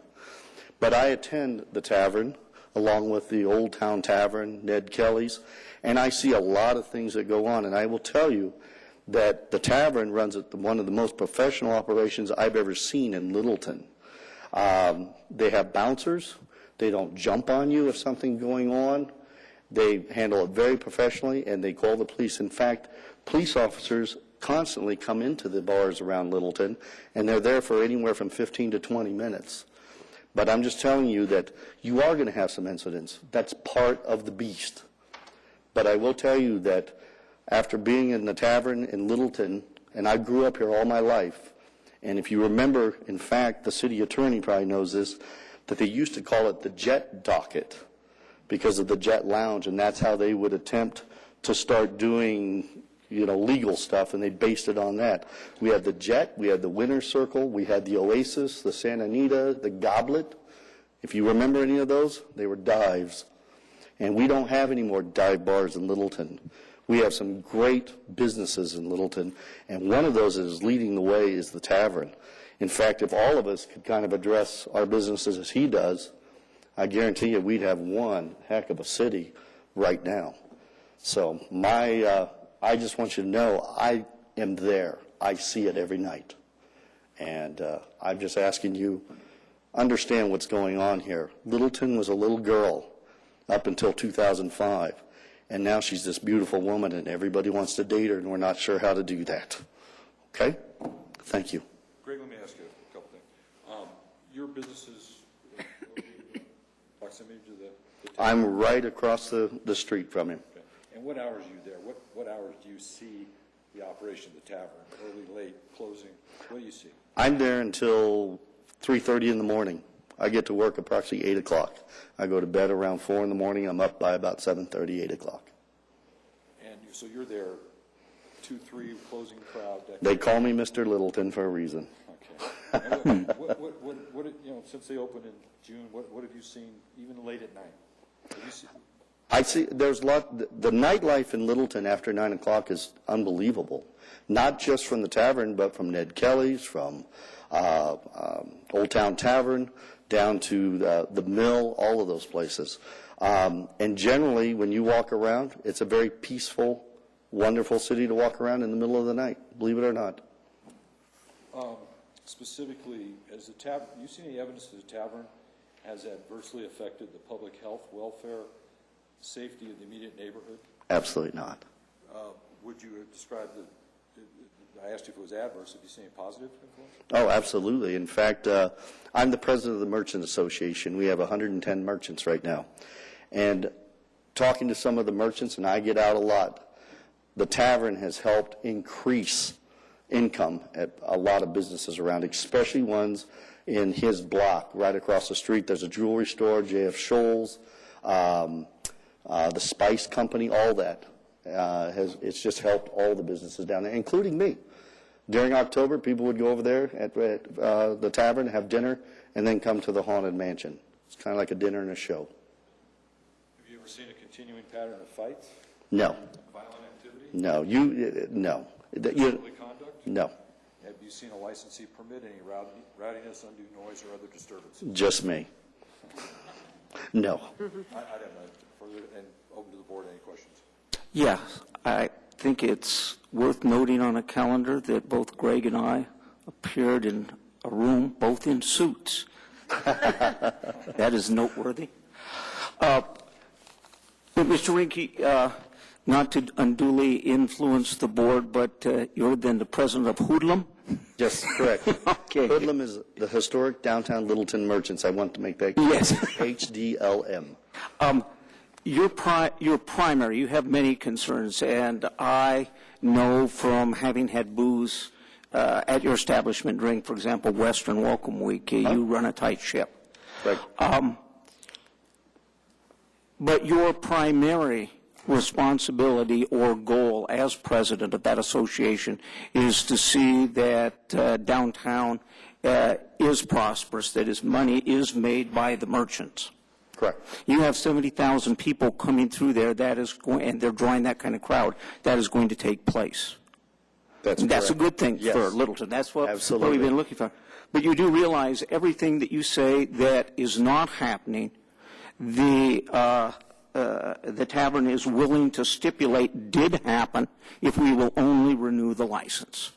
But I attend the tavern along with the Old Town Tavern, Ned Kelly's, and I see a lot of things that go on. And I will tell you that the tavern runs one of the most professional operations I've ever seen in Littleton. They have bouncers. They don't jump on you if something's going on. They handle it very professionally, and they call the police. In fact, Police officers constantly come into the bars around Littleton, and they're there for anywhere from 15 to 20 minutes. But I'm just telling you that you are going to have some incidents. That's part of the beast. But I will tell you that after being in the tavern in Littleton, and I grew up here all my life, and if you remember, in fact, the city attorney probably knows this, that they used to call it the Jet Docket because of the Jet Lounge, and that's how they would attempt to start doing, legal stuff, and they based it on that. We had the Jet, we had the Winner's Circle, we had the Oasis, the Santa Anita, the Goblet. If you remember any of those, they were dives. And we don't have any more dive bars in Littleton. We have some great businesses in Littleton, and one of those that is leading the way is the tavern. In fact, if all of us could kind of address our businesses as he does, I guarantee you we'd have one heck of a city right now. So I just want you to know I am there. I see it every night. And I'm just asking you, understand what's going on here. Littleton was a little girl up until 2005. And now she's this beautiful woman, and everybody wants to date her, and we're not sure how to do that. Okay? Thank you. Greg, let me ask you a couple things. Your business is proximity to the tavern? I'm right across the street from him. Okay. And what hours are you there? What hours do you see the operation of the tavern? Early, late, closing? What do you see? I'm there until 3:30 in the morning. I get to work approximately 8 o'clock. I go to bed around 4 in the morning. I'm up by about 7:30, 8 o'clock. And so you're there 2-3 closing crowd. They call me Mr. Littleton for a reason. Okay. And since they opened in June, what have you seen even late at night? Have you seen? I see there's a lot. The nightlife in Littleton after 9 o'clock is unbelievable. Not just from the tavern, but from Ned Kelly's, from Old Town Tavern, down to the mill, all of those places. And generally, when you walk around, it's a very peaceful, wonderful city to walk around in the middle of the night, believe it or not. Specifically, has the tavern, you seen any evidence that the tavern has adversely affected the public health, welfare, safety of the immediate neighborhood? Absolutely not. Would you describe I asked you if it was adverse. Have you seen any positive influence? Oh, absolutely. In fact, I'm the president of the Merchant Association. We have 110 merchants right now. And talking to some of the merchants, and I get out a lot, the tavern has helped increase income at a lot of businesses around, especially ones in his block. Right across the street, there's a jewelry store, J.F. Scholl's, the Spice Company, all that. It's just helped all the businesses down there, including me. During October, people would go over there at the tavern, have dinner, and then come to the Haunted Mansion. It's kind of like a dinner and a show. Have you ever seen a continuing pattern of fights? No. Violent activity? No. No. Disorderly conduct? No. Have you seen a licensee permit any rowdiness, undue noise, or other disturbances? Just me. No. I'd have further, and open to the board, any questions? Yeah, I think it's worth noting on a calendar that both Greg and I appeared in a room, both in suits. That is noteworthy. But Mr. Rinke, not to unduly influence the board, but you're then the president of Hoodlum? Yes, correct. Okay. Hoodlum is the historic downtown Littleton Merchants. I want to make that clear. Yes. HDLM. Your primary, you have many concerns, and I know from having had booze at your establishment during, for example, Western Welcome Week, you run a tight ship. Right. But your primary responsibility or goal as president of that association is to see that downtown is prosperous, that is money is made by the merchants. Correct. You have 70,000 people coming through there, that is going, and they're drawing that kind of crowd. That is going to take place. That's a correct. good thing Yes. for Littleton. That's what Absolutely. we've been looking for. But you do realize everything that you say that is not happening, the tavern is willing to stipulate did happen if we will only renew the license.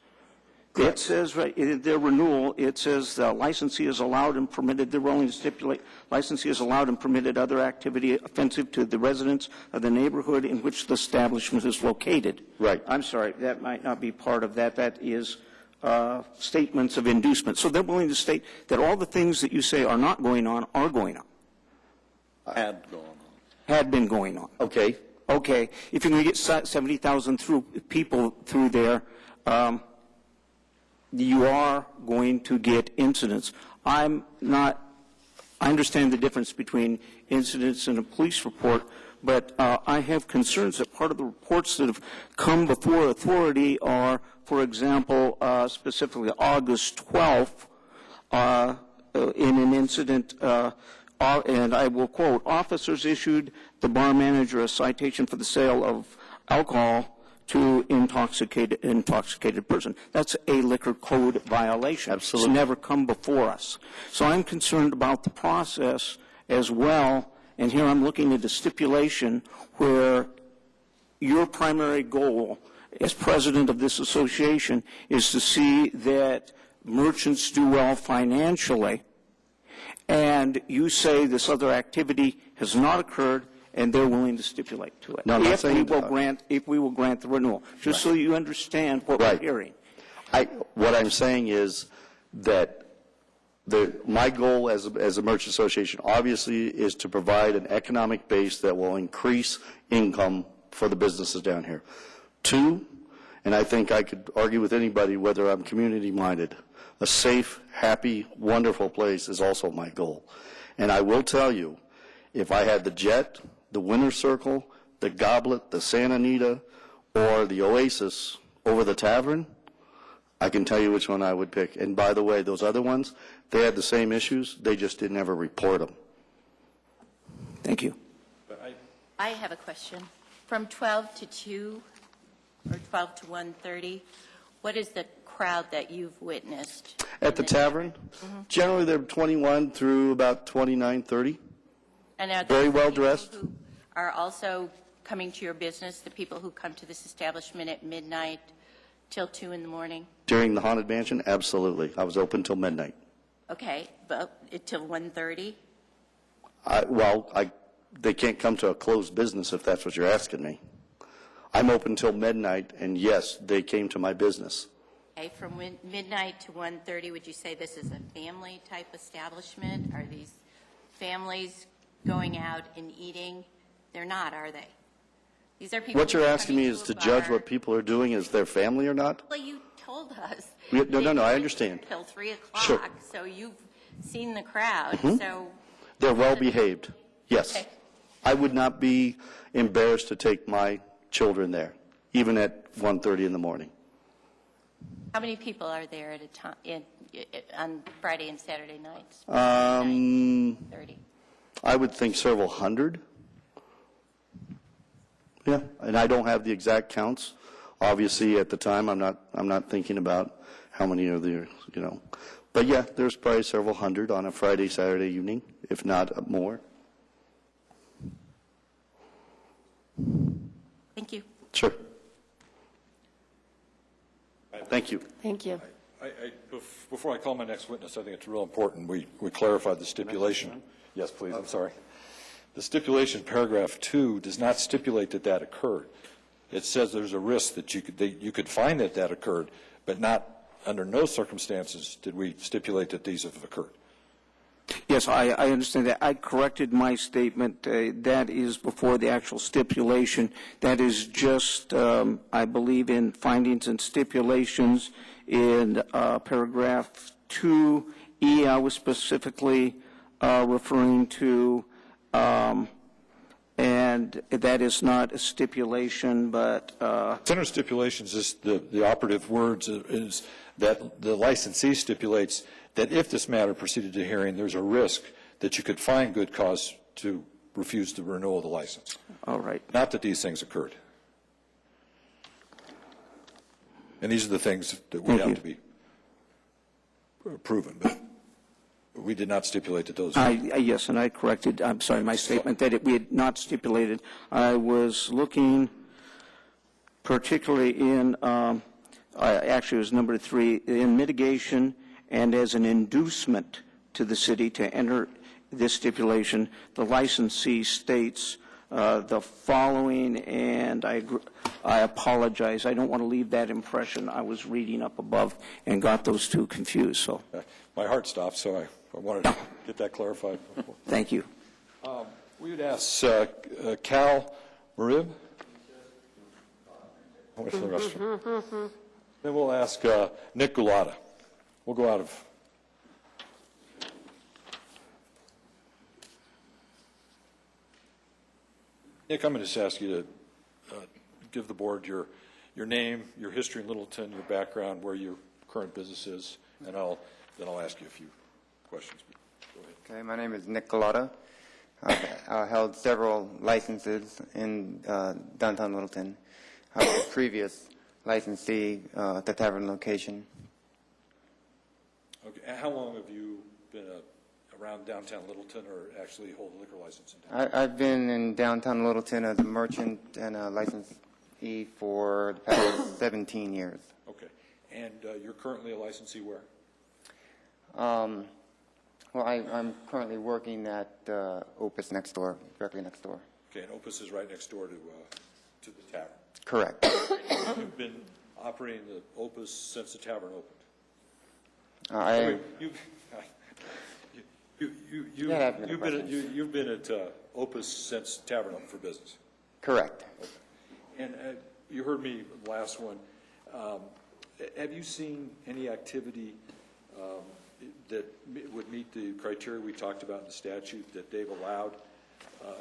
It says, right, in their renewal, it says licensee is allowed and permitted, they're willing to stipulate, licensee is allowed and permitted other activity offensive to the residents of the neighborhood in which the establishment is located. Right. I'm sorry, that might not be part of that. That is statements of inducement. So they're willing to state that all the things that you say are not going on are going on. Had gone on. Had been going on. Okay. Okay, if you're going to get 70,000 people through there, you are going to get incidents. I understand the difference between incidents and a police report, but I have concerns that part of the reports that have come before authority are, for example, specifically August 12th, in an incident, and I will quote, officers issued the bar manager a citation for the sale of alcohol to intoxicated person. That's a liquor code violation. Absolutely. It's never come before us. So I'm concerned about the process as well, and here I'm looking at a stipulation where your primary goal as president of this association is to see that merchants do well financially, and you say this other activity has not occurred, and they're willing to stipulate to it. No, I'm not saying if we will grant the renewal, just so you understand what Right. we're hearing. What I'm saying is that my goal as a merchant association obviously is to provide an economic base that will increase income for the businesses down here. Two, and I think I could argue with anybody whether I'm community-minded, a safe, happy, wonderful place is also my goal. And I will tell you, if I had the Jet, the Winter Circle, the Goblet, the Santa Anita, or the Oasis over the Tavern, I can tell you which one I would pick. And by the way, those other ones, they had the same issues. They just didn't ever report them. Thank you. I have a question. From 12 to 2 or 12 to 1:30, what is the crowd that you've witnessed? At the Tavern, generally they're 21 through about 29, 30. And are Very there well people dressed. who are also coming to your business, the people who come to this establishment at midnight till 2 in the morning? During the Haunted Mansion, absolutely. I was open till midnight. Okay, but till 1:30? They can't come to a closed business if that's what you're asking me. I'm open till midnight, and yes, they came to my business. Okay, from midnight to 1:30, would you say this is a family-type establishment? Are these families going out and eating? They're not, are they? These are people. What you're who are asking me coming is a to judge bar. what people are doing, is their family or not? Well, you told us. No, I understand. Till 3 o'clock. Sure. So you've seen the crowd, so. They're well behaved, yes. Okay. I would not be embarrassed to take my children there, even at 1:30 in the morning. How many people are there at a time, on Friday and Saturday nights? 30. I would think several hundred. Yeah, and I don't have the exact counts. Obviously, at the time, I'm not thinking about how many are there, But yeah, there's probably several hundred on a Friday, Saturday evening, if not more. Thank you. Sure. Thank you. Thank you. Before I call my next witness, I think it's real important we clarify the stipulation. Yes, please, I'm sorry. The stipulation, paragraph 2, does not stipulate that occurred. It says there's a risk that you could find that occurred, but not, under no circumstances did we stipulate that these have occurred. Yes, I understand that. I corrected my statement. That is before the actual stipulation. That is just, I believe, in findings and stipulations in paragraph 2E. I was specifically referring to, and that is not a stipulation, but Center stipulations is the operative words is that the licensee stipulates that if this matter proceeded to hearing, there's a risk that you could find good cause to refuse the renewal of the license. all right. Not that these things occurred. And these are the things that would Thank have you. to be proven, but we did not stipulate that those. Yes, and I corrected, I'm sorry, my statement that we had not stipulated. I was looking particularly in actually it was number 3, in mitigation and as an inducement to the city to enter this stipulation, the licensee states the following, and I apologize. I don't want to leave that impression. I was reading up above and got those two confused. So My heart stopped, so I wanted to get that clarified. thank you. We would ask Cal Marib. I went to the restroom. Then we'll ask Nick Gulata. We'll go out of. Nick, I'm going to just ask you to give the board your name, your history in Littleton, your background, where your current business is, and then I'll ask you a few questions. Go ahead. Okay, my name is Nick Gulata. I held several licenses in downtown Littleton. I was a previous licensee at the tavern location. Okay. And how long have you been around downtown Littleton, or actually hold a liquor license in downtown? I've been in downtown Littleton as a merchant and a licensee for the past 17 years. Okay. And you're currently a licensee where? Well, I'm currently working at Opus next door, directly next door. Okay, and Opus is right next door to the tavern. Correct. You've been operating the Opus since the tavern opened. You've been at Opus since tavern opened for business. Correct. Okay. And you heard me the last one. Have you seen any activity that would meet the criteria we talked about in the statute, that they've allowed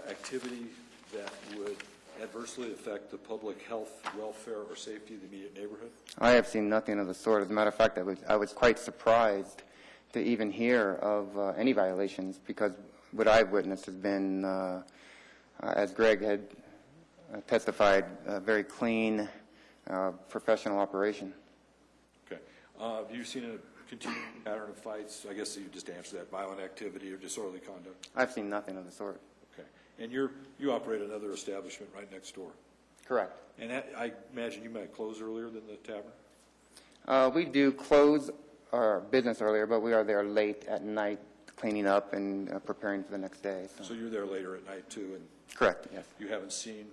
activity that would adversely affect the public health, welfare, or safety of the immediate neighborhood? I have seen nothing of the sort. As a matter of fact, I was quite surprised to even hear of any violations, because what I've witnessed has been, as Greg had testified, a very clean, professional operation. Okay. Have you seen a continuing pattern of fights? I guess you just answered that, violent activity or disorderly conduct. I've seen nothing of the sort. Okay. And you operate another establishment right next door. Correct. And I imagine you might close earlier than the tavern? We do close our business earlier, but we are there late at night cleaning up and preparing for the next day. So you're there later at night too, and Correct, yes. you haven't seen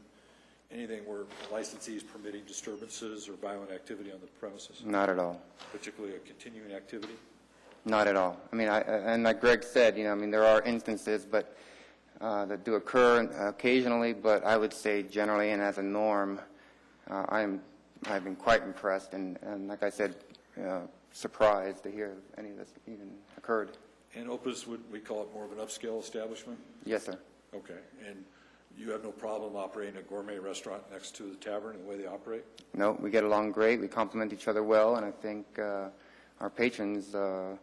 anything where licensees permitting disturbances or violent activity on the premises, Not at all. particularly a continuing activity? Not at all. I mean, and like Greg said, I mean, there are instances, but that do occur occasionally, but I would say generally and as a norm, I've been quite impressed and like I said, surprised to hear any of this even occurred. And Opus, would we call it more of an upscale establishment? Yes, sir. Okay. And you have no problem operating a gourmet restaurant next to the tavern in the way they operate? No, we get along great. We complement each other well, and I think our patrons are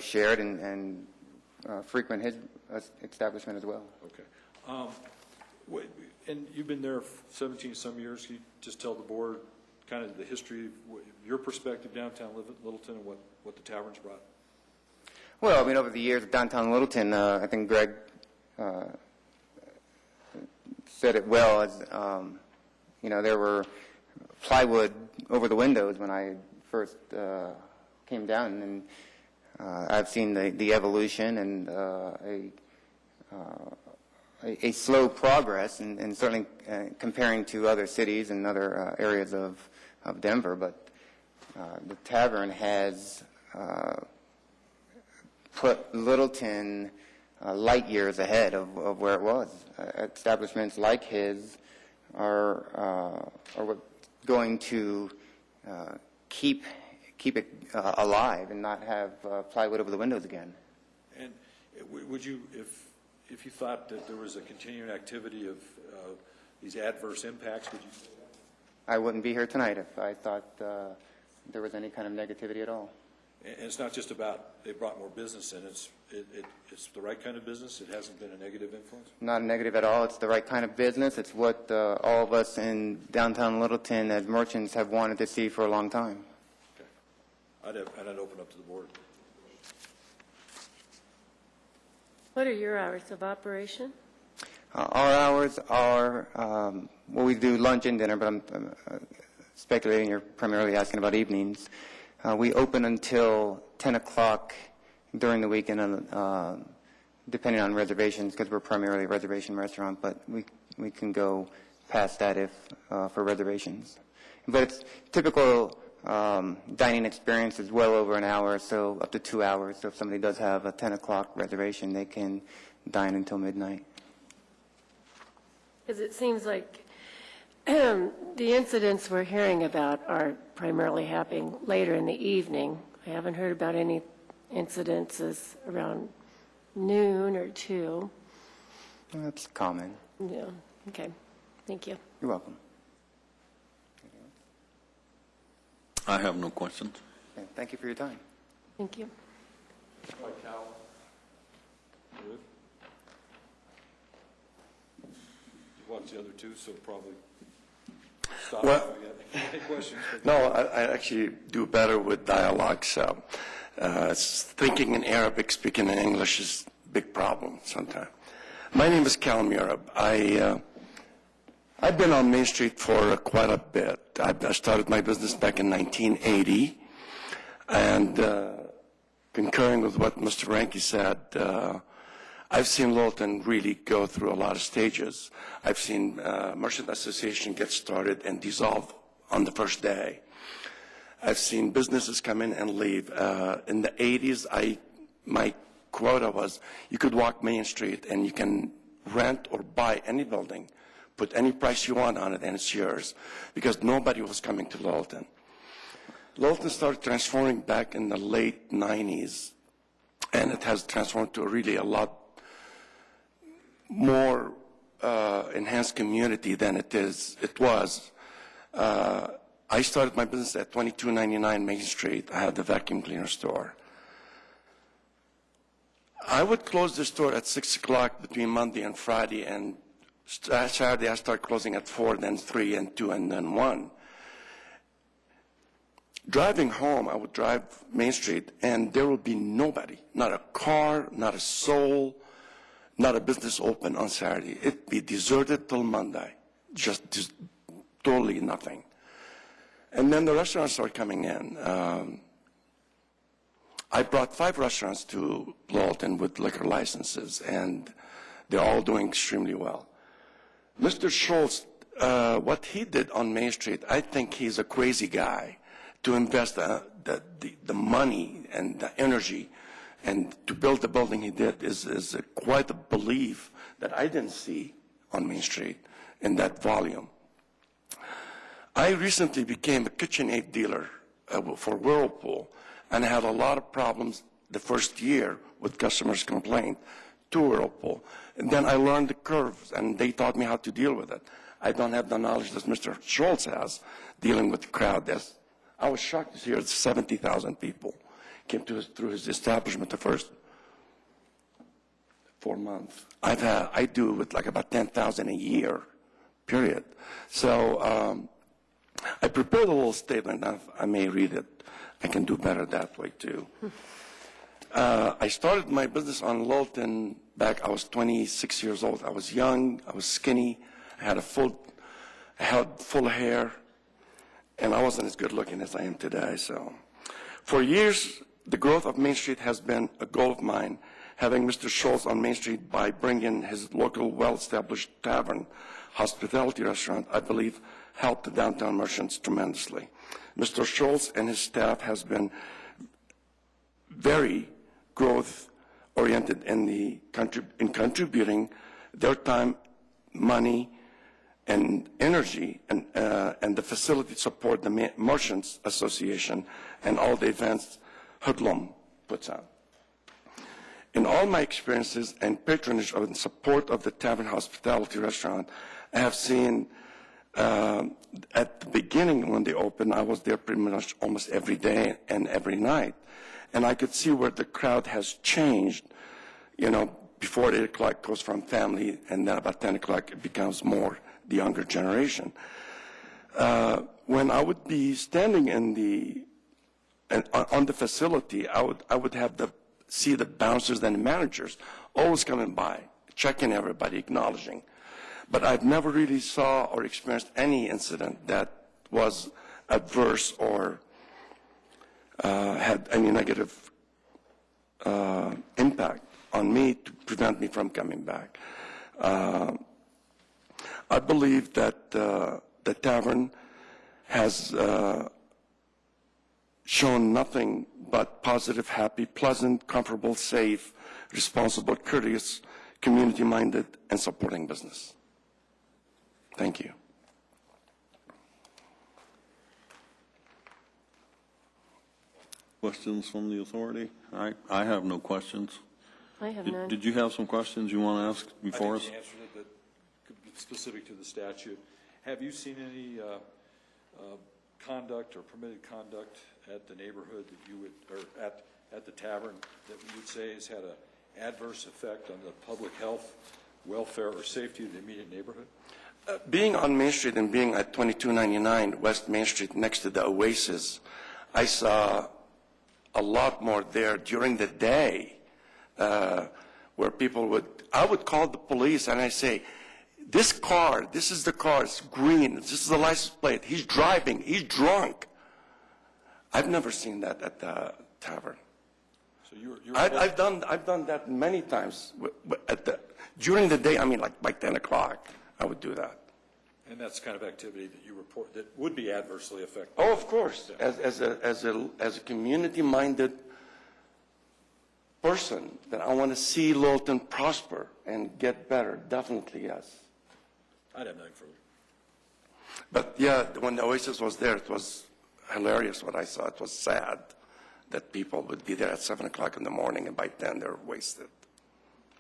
shared and frequent his establishment as well. Okay. And you've been there 17 some years. Can you just tell the board kind of the history, your perspective downtown Littleton and what the tavern's brought? Well, I mean, over the years of downtown Littleton, I think Greg said it well. As there were plywood over the windows when I first came down, and I've seen the evolution and a slow progress, and certainly comparing to other cities and other areas of Denver. But the tavern has put Littleton light years ahead of where it was. Establishments like his are going to keep it alive and not have plywood over the windows again. And would you, if you thought that there was a continuing activity of these adverse impacts, would you say that? I wouldn't be here tonight if I thought there was any kind of negativity at all. And it's not just about they brought more business in. It's the right kind of business. It hasn't been a negative influence. Not a negative at all. It's the right kind of business. It's what all of us in downtown Littleton as merchants have wanted to see for a long time. Okay. I'd open up to the board. What are your hours of operation? Our hours are, well, we do lunch and dinner, but speculating you're primarily asking about evenings. We open until 10 o'clock during the weekend, depending on reservations, because we're primarily a reservation restaurant, but we can go past that if for reservations. But it's typical dining experience is well over an hour, so up to 2 hours. So if somebody does have a 10 o'clock reservation, they can dine until midnight. Because it seems like the incidents we're hearing about are primarily happening later in the evening. I haven't heard about any incidences around noon or 2. That's common. Yeah, okay. Thank you. You're welcome. I have no questions. Okay, thank you for your time. Thank you. Cal? Good? You watched the other two, so probably stop Well, if we got any questions. No, I actually do better with dialogue. So thinking in Arabic, speaking in English is a big problem sometimes. My name is Cal Murab. I've been on Main Street for quite a bit. I started my business back in 1980, and concurring with what Mr. Ranke said, I've seen Littleton really go through a lot of stages. I've seen Merchant Association get started and dissolve on the first day. I've seen businesses come in and leave. In the 80s, my quota was you could walk Main Street and you can rent or buy any building, put any price you want on it, and it's yours, because nobody was coming to Littleton. Littleton started transforming back in the late 90s, and it has transformed to really a lot more enhanced community than it was. I started my business at 2299 Main Street. I had the vacuum cleaner store. I would close the store at 6 o'clock between Monday and Friday, and Saturday I start closing at 4, then 3, and 2, and then 1. Driving home, I would drive Main Street, and there would be nobody, not a car, not a soul, not a business open on Saturday. It'd be deserted till Monday, just totally nothing. And then the restaurants started coming in. I brought 5 restaurants to Littleton with liquor licenses, and they're all doing extremely well. Mr. Schultz, what he did on Main Street, I think he's a crazy guy to invest the money and the energy and to build the building he did is quite a belief that I didn't see on Main Street in that volume. I recently became a KitchenAid dealer for Whirlpool, and I had a lot of problems the first year with customers' complaint to Whirlpool. And then I learned the curves, and they taught me how to deal with it. I don't have the knowledge that Mr. Schultz has dealing with the crowd. I was shocked to hear 70,000 people came through his establishment the first 4 months. I do with like about 10,000 a year, period. So I prepared a little statement. Now, if I may read it. I can do better that way too. I started my business on Littleton back. I was 26 years old. I was young. I was skinny. I had full hair, and I wasn't as good looking as I am today. So, for years, the growth of Main Street has been a goal of mine. Having Mr. Schultz on Main Street by bringing his local, well-established tavern, hospitality restaurant, I believe, helped the downtown merchants tremendously. Mr. Schultz and his staff has been very growth-oriented in contributing their time, money, and energy, and the facility to support the Merchants Association and all the events Hoodlum puts on. In all my experiences and patronage of and support of the Tavern Hospitality Restaurant, I have seen at the beginning when they opened, I was there pretty much almost every day and every night. And I could see where the crowd has changed. You know, before 8 o'clock goes from family, and then about 10 o'clock it becomes more the younger generation. When I would be standing on the facility, I would have see the bouncers and the managers always coming by, checking everybody, acknowledging. But I've never really saw or experienced any incident that was adverse or had any negative impact on me to prevent me from coming back. I believe that the tavern has shown nothing but positive, happy, pleasant, comfortable, safe, responsible, courteous, community-minded, and supporting business. Thank you. Questions from the authority? I have no questions. I have none. Did you have some questions you want to ask before us? I think you answered it, but could be specific to the statute. Have you seen any conduct or permitted conduct at the neighborhood that you would, or at the tavern that you would say has had an adverse effect on the public health, welfare, or safety of the immediate neighborhood? Being on Main Street and being at 2299 West Main Street next to the Oasis, I saw a lot more there during the day where people I would call the police and I say, this is the car, it's green, this is the license plate, he's driving, he's drunk. I've never seen that at the tavern. So I've done that many times. During the day, I mean, like by 10 o'clock, I would do that. And that's the kind of activity that you report that would be adversely affected. Oh, of course. As a community-minded person, that I want to see Littleton prosper and get better. Definitely, yes. I'd have nothing further. But yeah, when the Oasis was there, it was hilarious what I saw. It was sad that people would be there at 7 o'clock in the morning, and by 10 they're wasted.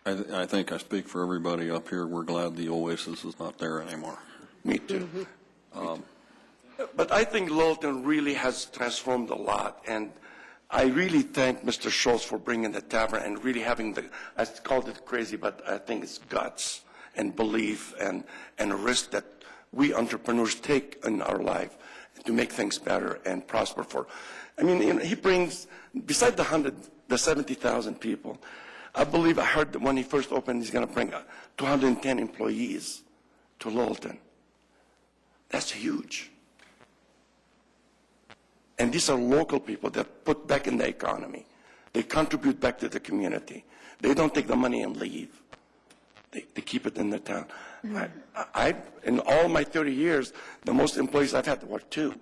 I think I speak for everybody up here. We're glad the Oasis is not there anymore. Me too. But I think Littleton really has transformed a lot, and I really thank Mr. Schultz for bringing the tavern and really having I called it crazy, but I think it's guts and belief and a risk that we entrepreneurs take in our life to make things better and prosper I mean, he brings, beside the 70,000 people, I believe I heard that when he first opened, he's going to bring 210 employees to Littleton. That's huge. And these are local people that put back in the economy. They contribute back to the community. They don't take the money and leave. They keep it in the town. In all my 30 years, the most employees I've had were 2.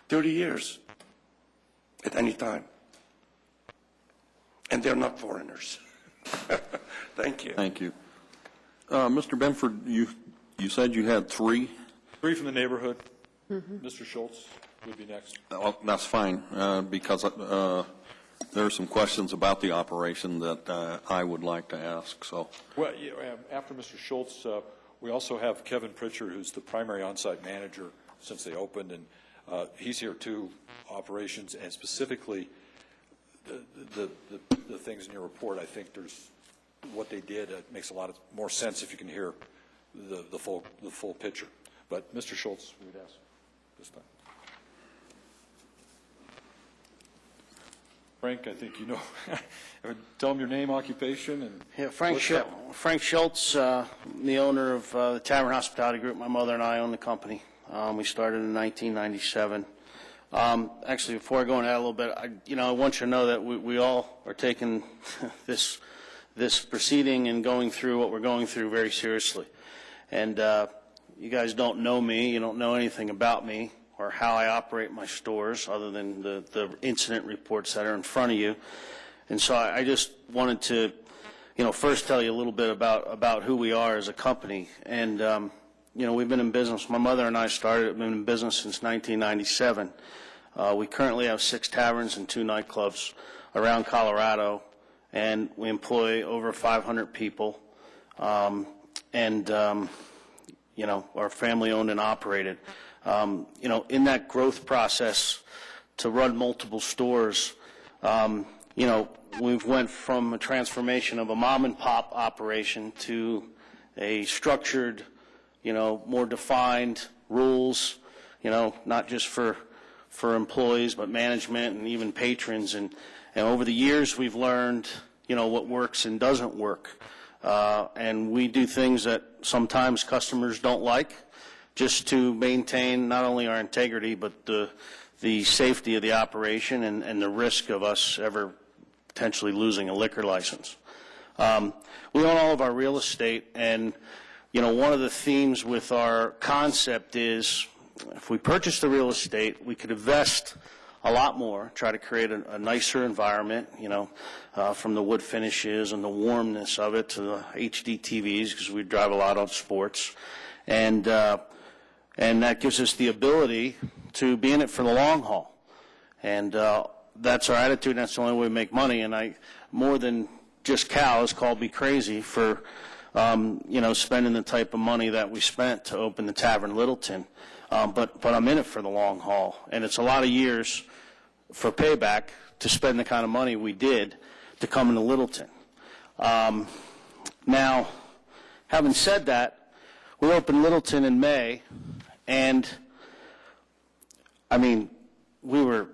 30 years at any time. And they're not foreigners. Thank you. Thank you. Mr. Benford, you said you had 3? 3 from the neighborhood. Mr. Schultz would be next. Well, that's fine, because there are some questions about the operation that I would like to ask. So, Well, after Mr. Schultz, we also have Kevin Pritchard, who's the primary on-site manager since they opened, and he's here too, operations, and specifically the things in your report. I think there's what they did. It makes a lot more sense if you can hear the full picture. But Mr. Schultz, we'd ask this time. Frank, I think you know. Tell them your name, occupation, and Yeah, Frank Schultz, the owner of the Tavern Hospitality Group. My mother and I own the company. We started in 1997. Actually, before I go into that a little bit, I want you to know that we all are taking this proceeding and going through what we're going through very seriously. And you guys don't know me. You don't know anything about me or how I operate my stores other than the incident reports that are in front of you. And so I just wanted to, first tell you a little bit about who we are as a company. And, we've been in business. My mother and I been in business since 1997. We currently have 6 taverns and 2 nightclubs around Colorado, and we employ over 500 people. Are family-owned and operated. In that growth process to run multiple stores, we've went from a transformation of a mom-and-pop operation to a structured, more defined rules, not just for employees, but management and even patrons. And over the years, we've learned, what works and doesn't work. And we do things that sometimes customers don't like, just to maintain not only our integrity, but the safety of the operation and the risk of us ever potentially losing a liquor license. We own all of our real estate, and one of the themes with our concept is if we purchase the real estate, we could invest a lot more, try to create a nicer environment, from the wood finishes and the warmness of it to the HD TVs, because we drive a lot on sports. And that gives us the ability to be in it for the long haul. And that's our attitude, and that's the only way we make money. And more than just cows, called me crazy for, spending the type of money that we spent to open the Tavern Littleton. But I'm in it for the long haul. And it's a lot of years for payback to spend the kind of money we did to come into Littleton. Now, having said that, we opened Littleton in May, and we were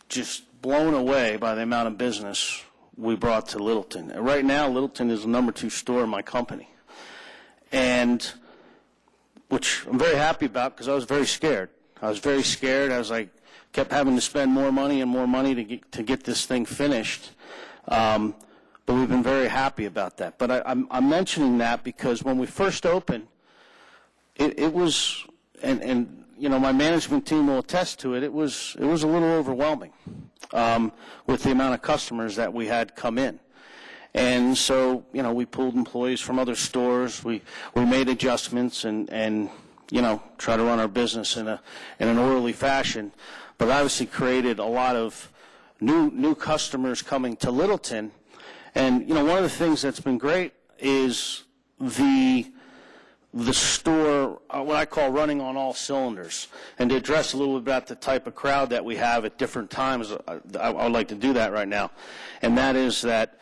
just blown away by the amount of business we brought to Littleton. And right now, Littleton is the number 2 store in my company, and which I'm very happy about because I was very scared. I was like, kept having to spend more money and more money to get this thing finished. But we've been very happy about that. But I'm mentioning that because when we first opened, it was, and my management team will attest to it, it was a little overwhelming with the amount of customers that we had come in. And so, we pulled employees from other stores. We made adjustments and try to run our business in an orderly fashion. But obviously created a lot of new customers coming to Littleton. And, one of the things that's been great is the store, what I call running on all cylinders. And to address a little bit about the type of crowd that we have at different times, I would like to do that right now. And that is that,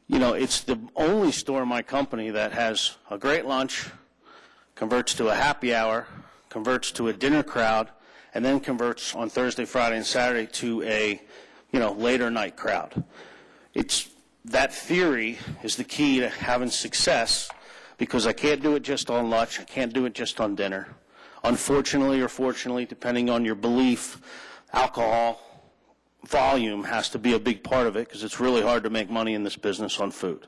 it's the only store in my company that has a great lunch, converts to a happy hour, converts to a dinner crowd, and then converts on Thursday, Friday, and Saturday to a, later night crowd. That theory is the key to having success, because I can't do it just on lunch, I can't do it just on dinner. Unfortunately or fortunately, depending on your belief, alcohol volume has to be a big part of it, because it's really hard to make money in this business on food.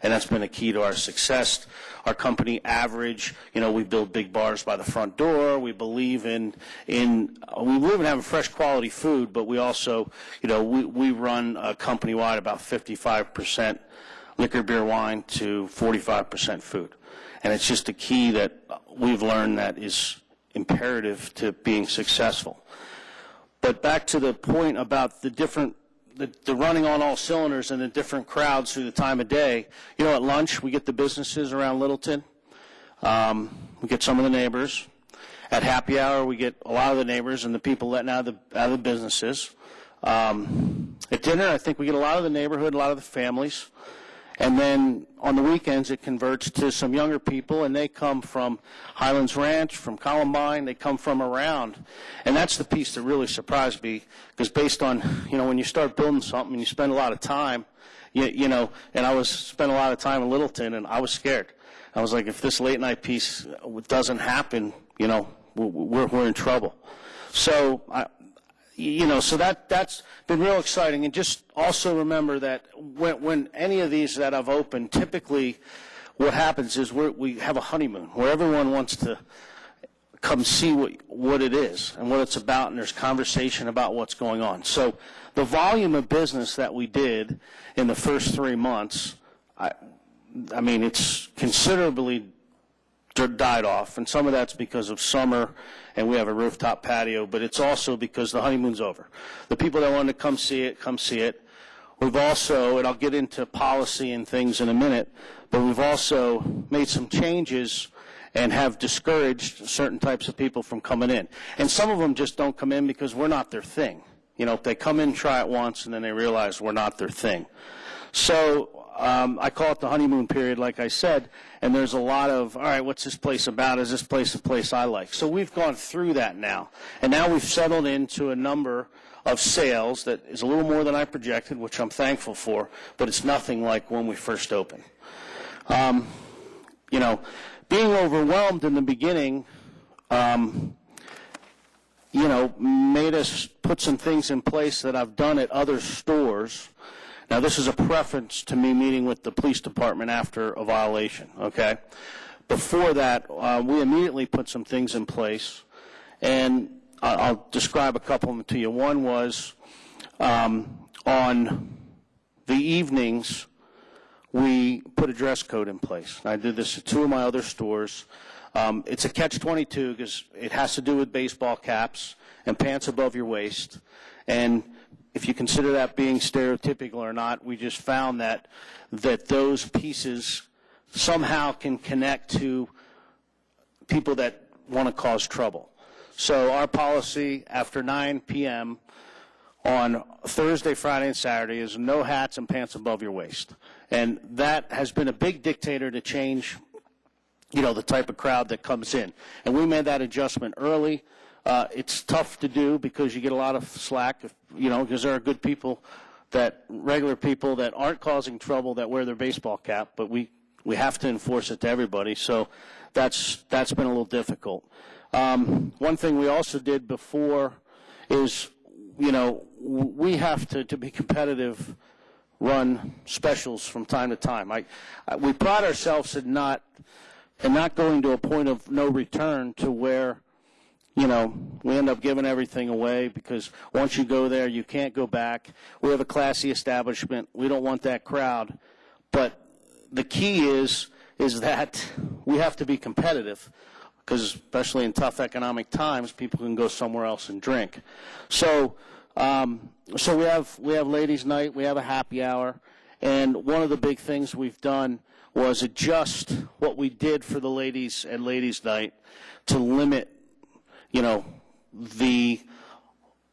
And that's been a key to our success. Our company average, we build big bars by the front door. We believe in having fresh quality food, but we also, we run company-wide about 55% liquor, beer, wine to 45% food. And it's just a key that we've learned that is imperative to being successful. But back to the point about the running on all cylinders and the different crowds through the time of day. At lunch, we get the businesses around Littleton. We get some of the neighbors. At happy hour, we get a lot of the neighbors and the people letting out of the businesses. At dinner, I think we get a lot of the neighborhood, a lot of the families. And then on the weekends, it converts to some younger people, and they come from Highlands Ranch, from Columbine. They come from around. And that's the piece that really surprised me, because based on, when you start building something and you spend a lot of time, and I spent a lot of time in Littleton, and I was scared. I was like, if this late night piece doesn't happen, we're in trouble. So so that's been real exciting. And just also remember that when any of these that I've opened, typically what happens is we have a honeymoon where everyone wants to come see what it is and what it's about, and there's conversation about what's going on. So the volume of business that we did in the first 3 months, it's considerably died off, and some of that's because of summer and we have a rooftop patio, but it's also because the honeymoon's over. The people that wanted to come see it. We've also, and I'll get into policy and things in a minute, but we've also made some changes and have discouraged certain types of people from coming in. And some of them just don't come in because we're not their thing. If they come in, try it once, and then they realize we're not their thing. So I call it the honeymoon period, like I said, and there's a lot of, all right, what's this place about? Is this place a place I like? So we've gone through that now, and now we've settled into a number of sales that is a little more than I projected, which I'm thankful for, but it's nothing like when we first opened. Being overwhelmed in the beginning, made us put some things in place that I've done at other stores. Now, this is a preference to me meeting with the police department after a violation, okay? Before that, we immediately put some things in place, and I'll describe a couple of them to you. One was on the evenings, we put a dress code in place. I did this at 2 of my other stores. It's a catch-22 because it has to do with baseball caps and pants above your waist. And if you consider that being stereotypical or not, we just found that those pieces somehow can connect to people that want to cause trouble. So our policy after 9 p.m. on Thursday, Friday, and Saturday is no hats and pants above your waist. And that has been a big dictator to change, the type of crowd that comes in. And we made that adjustment early. It's tough to do because you get a lot of slack, because there are good people, regular people that aren't causing trouble that wear their baseball cap, but we have to enforce it to everybody. So that's been a little difficult. One thing we also did before is, we have to be competitive, run specials from time to time. We pride ourselves in not going to a point of no return to where, we end up giving everything away because once you go there, you can't go back. We have a classy establishment. We don't want that crowd. But the key is that we have to be competitive because especially in tough economic times, people can go somewhere else and drink. So we have ladies' night, we have a happy hour, and one of the big things we've done was adjust what we did for the ladies at ladies' night to limit, the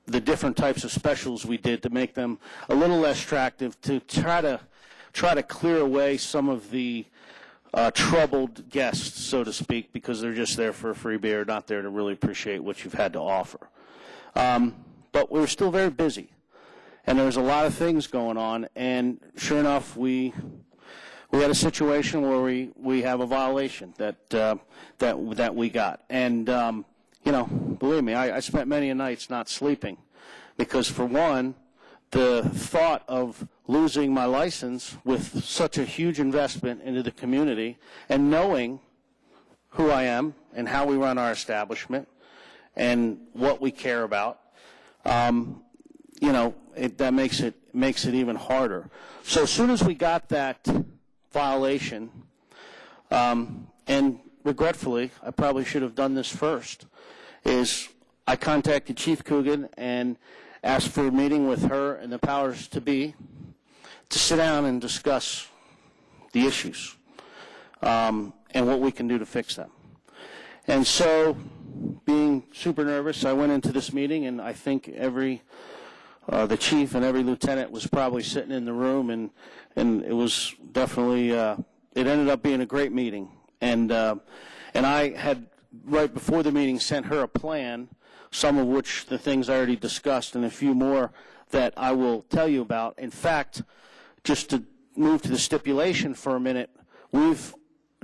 different types of specials we did to make them a little less attractive, to try to clear away some of the troubled guests, so to speak, because they're just there for a free beer, not there to really appreciate what you've had to offer. But we were still very busy, and there was a lot of things going on, and sure enough, we had a situation where we have a violation that we got. And, believe me, I spent many nights not sleeping because, for one, the thought of losing my license with such a huge investment into the community and knowing who I am and how we run our establishment and what we care about, that makes it even harder. So as soon as we got that violation, and regretfully, I probably should have done this first, is I contacted Chief Coogan and asked for a meeting with her and the powers to be to sit down and discuss the issues and what we can do to fix them. And so, being super nervous, I went into this meeting, and I think the chief and every lieutenant was probably sitting in the room, and it was definitely, it ended up being a great meeting. And I had, right before the meeting, sent her a plan, some of which the things I already discussed, and a few more that I will tell you about. In fact, just to move to the stipulation for a minute, we've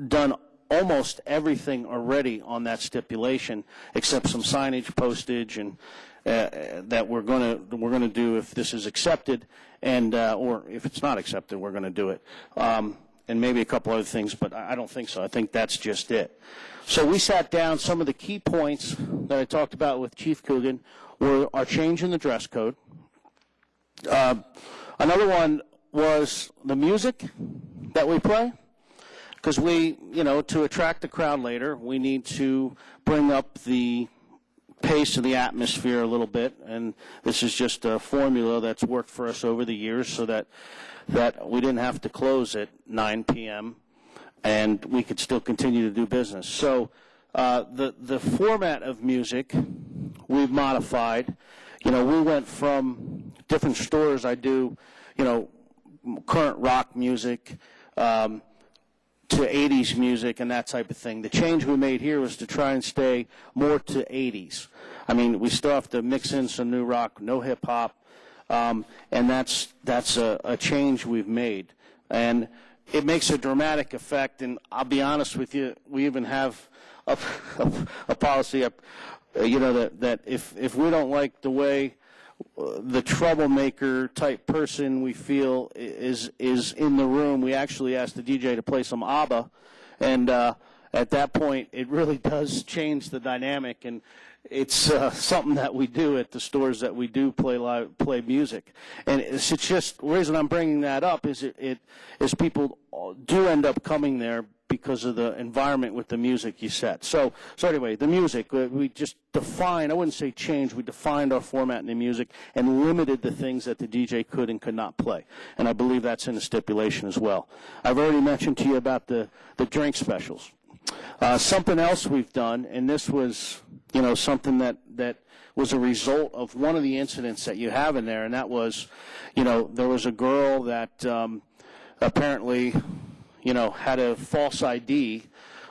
done almost everything already on that stipulation, except some signage, postage, and that we're going to do if this is accepted, and or if it's not accepted, we're going to do it, and maybe a couple other things, but I don't think so. I think that's just it. So we sat down. Some of the key points that I talked about with Chief Coogan were our change in the dress code. Another one was the music that we play. Because to attract the crowd later, we need to bring up the pace of the atmosphere a little bit, and this is just a formula that's worked for us over the years so that we didn't have to close at 9 p.m. and we could still continue to do business. So the format of music we've modified. We went from different stores. I do, current rock music, to 80s music and that type of thing. The change we made here was to try and stay more to 80s. I mean, we still have to mix in some new rock, no hip-hop, and that's a change we've made. And it makes a dramatic effect, and I'll be honest with you, we even have a policy, that if we don't like the way the troublemaker type person we feel is in the room, we actually ask the DJ to play some ABBA, and at that point, it really does change the dynamic, and it's something that we do at the stores that we do play music. And it's just, the reason I'm bringing that up is people do end up coming there because of the environment with the music you set. So anyway, the music, we just defined, I wouldn't say change, we defined our format in the music and limited the things that the DJ could and could not play. And I believe that's in the stipulation as well. I've already mentioned to you about the drink specials. Something else we've done, and this was, something that was a result of one of the incidents that you have in there, and that was, there was a girl that apparently, had a false ID,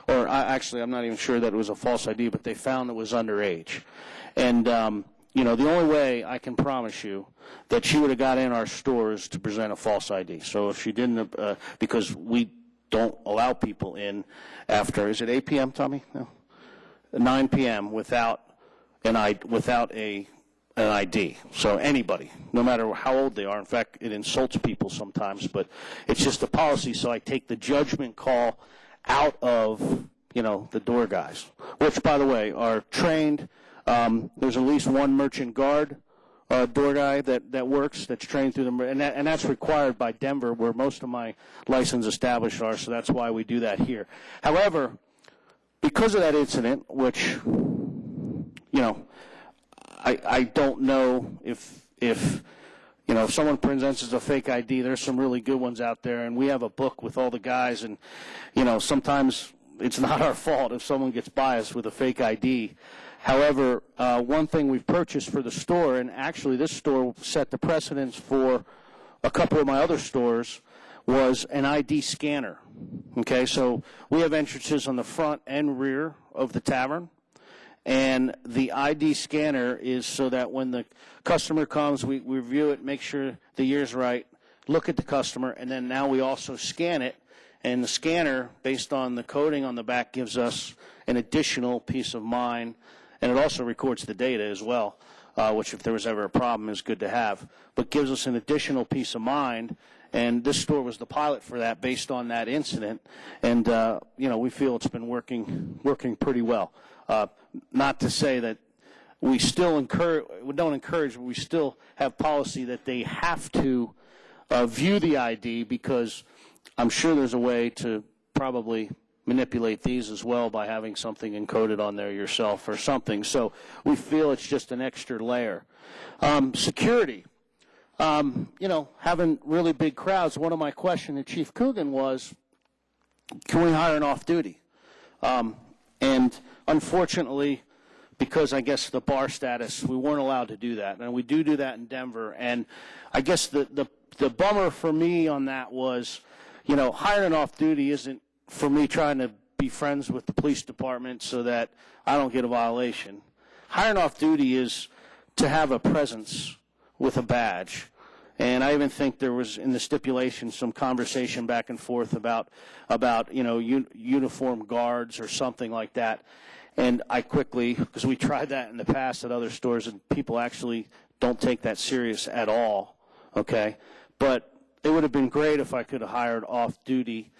or actually I'm not even sure that it was a false ID, but they found it was underage. And, the only way I can promise you that she would have got in our stores to present a false ID. So if she didn't, because we don't allow people in after, is it 8 p.m., Tommy? No. 9 p.m. without an ID. So anybody, no matter how old they are. In fact, it insults people sometimes, but it's just a policy, so I take the judgment call out of, the door guys, which, by the way, are trained. There's at least one merchant guard door guy that works, that's trained through them, and that's required by Denver, where most of my license established are, so that's why we do that here. However, because of that incident, which, I don't know if someone presents as a fake ID, there's some really good ones out there, and we have a book with all the guys, and, sometimes it's not our fault if someone gets biased with a fake ID. However, one thing we've purchased for the store, and actually this store set the precedence for a couple of my other stores, was an ID scanner. Okay, so we have entrances on the front and rear of the tavern, and the ID scanner is so that when the customer comes, we review it, make sure the year's right, look at the customer, and then now we also scan it, and the scanner, based on the coding on the back, gives us an additional peace of mind, and it also records the data as well, which if there was ever a problem is good to have, but gives us an additional peace of mind. And this store was the pilot for that based on that incident. And, we feel it's been working pretty well. Not to say that we don't encourage, but we still have policy that they have to view the ID, because I'm sure there's a way to probably manipulate these as well by having something encoded on there yourself or something. So we feel it's just an extra layer. Security. Having really big crowds, one of my questions to Chief Coogan was, can we hire an off-duty? And unfortunately, because I guess the bar status, we weren't allowed to do that. And we do that in Denver. And I guess the bummer for me on that was, hiring off-duty isn't for me trying to be friends with the police department so that I don't get a violation. Hiring off-duty is to have a presence with a badge. And I even think there was in the stipulation some conversation back and forth about uniformed guards or something like that. And I quickly, because we tried that in the past at other stores, and people actually don't take that serious at all, okay? But it would have been great if I could have hired off-duty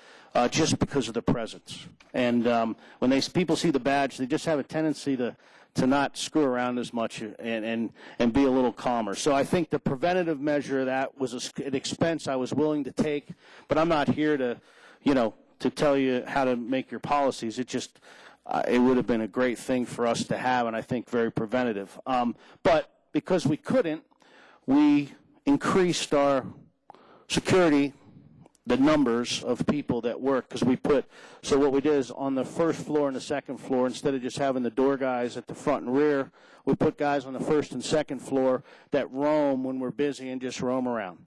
just because of the presence. And when people see the badge, they just have a tendency to not screw around as much and be a little calmer. So I think the preventative measure of that was an expense I was willing to take, but I'm not here to tell you how to make your policies. It just, it would have been a great thing for us to have, and I think very preventative. But because we couldn't, we increased our security, the numbers of people that work, because so what we did is on the first floor and the second floor, instead of just having the door guys at the front and rear, we put guys on the first and second floor that roam when we're busy and just roam around.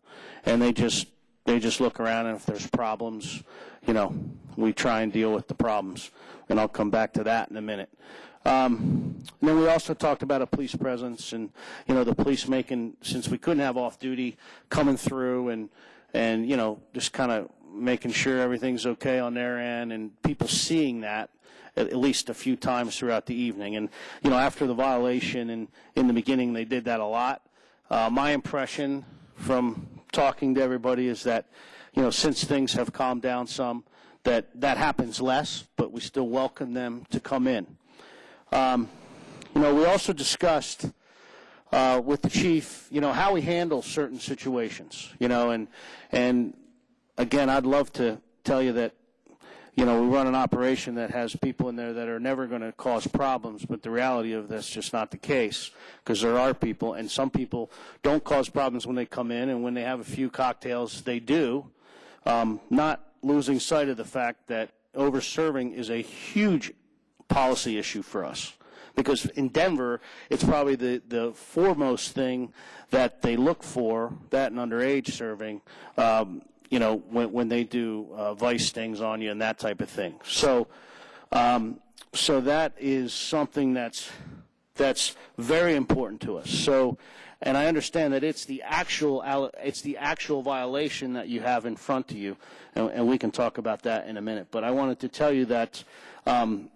And they just look around, and if there's problems, we try and deal with the problems. And I'll come back to that in a minute. And then we also talked about a police presence and, the police since we couldn't have off-duty, coming through and just kind of making sure everything's okay on their end, and people seeing that at least a few times throughout the evening. And, you know, after the violation, and in the beginning they did that a lot. My impression from talking to everybody is that, you know, since things have calmed down some, that happens less, but we still welcome them to come in. You know, we also discussed with the chief, you know, how we handle certain situations, you know, and again, I'd love to tell you that, you know, we run an operation that has people in there that are never going to cause problems, but the reality of that's just not the case, because there are people, and some people don't cause problems when they come in, and when they have a few cocktails, they do, not losing sight of the fact that over-serving is a huge policy issue for us. Because in Denver, it's probably the foremost thing that they look for, that and underage serving, you know, when they do vice stings on you and that type of thing. So, so that is something that's very important to us. So, and I understand that it's the actual violation that you have in front of you, and we can talk about that in a minute. But I wanted to tell you that, you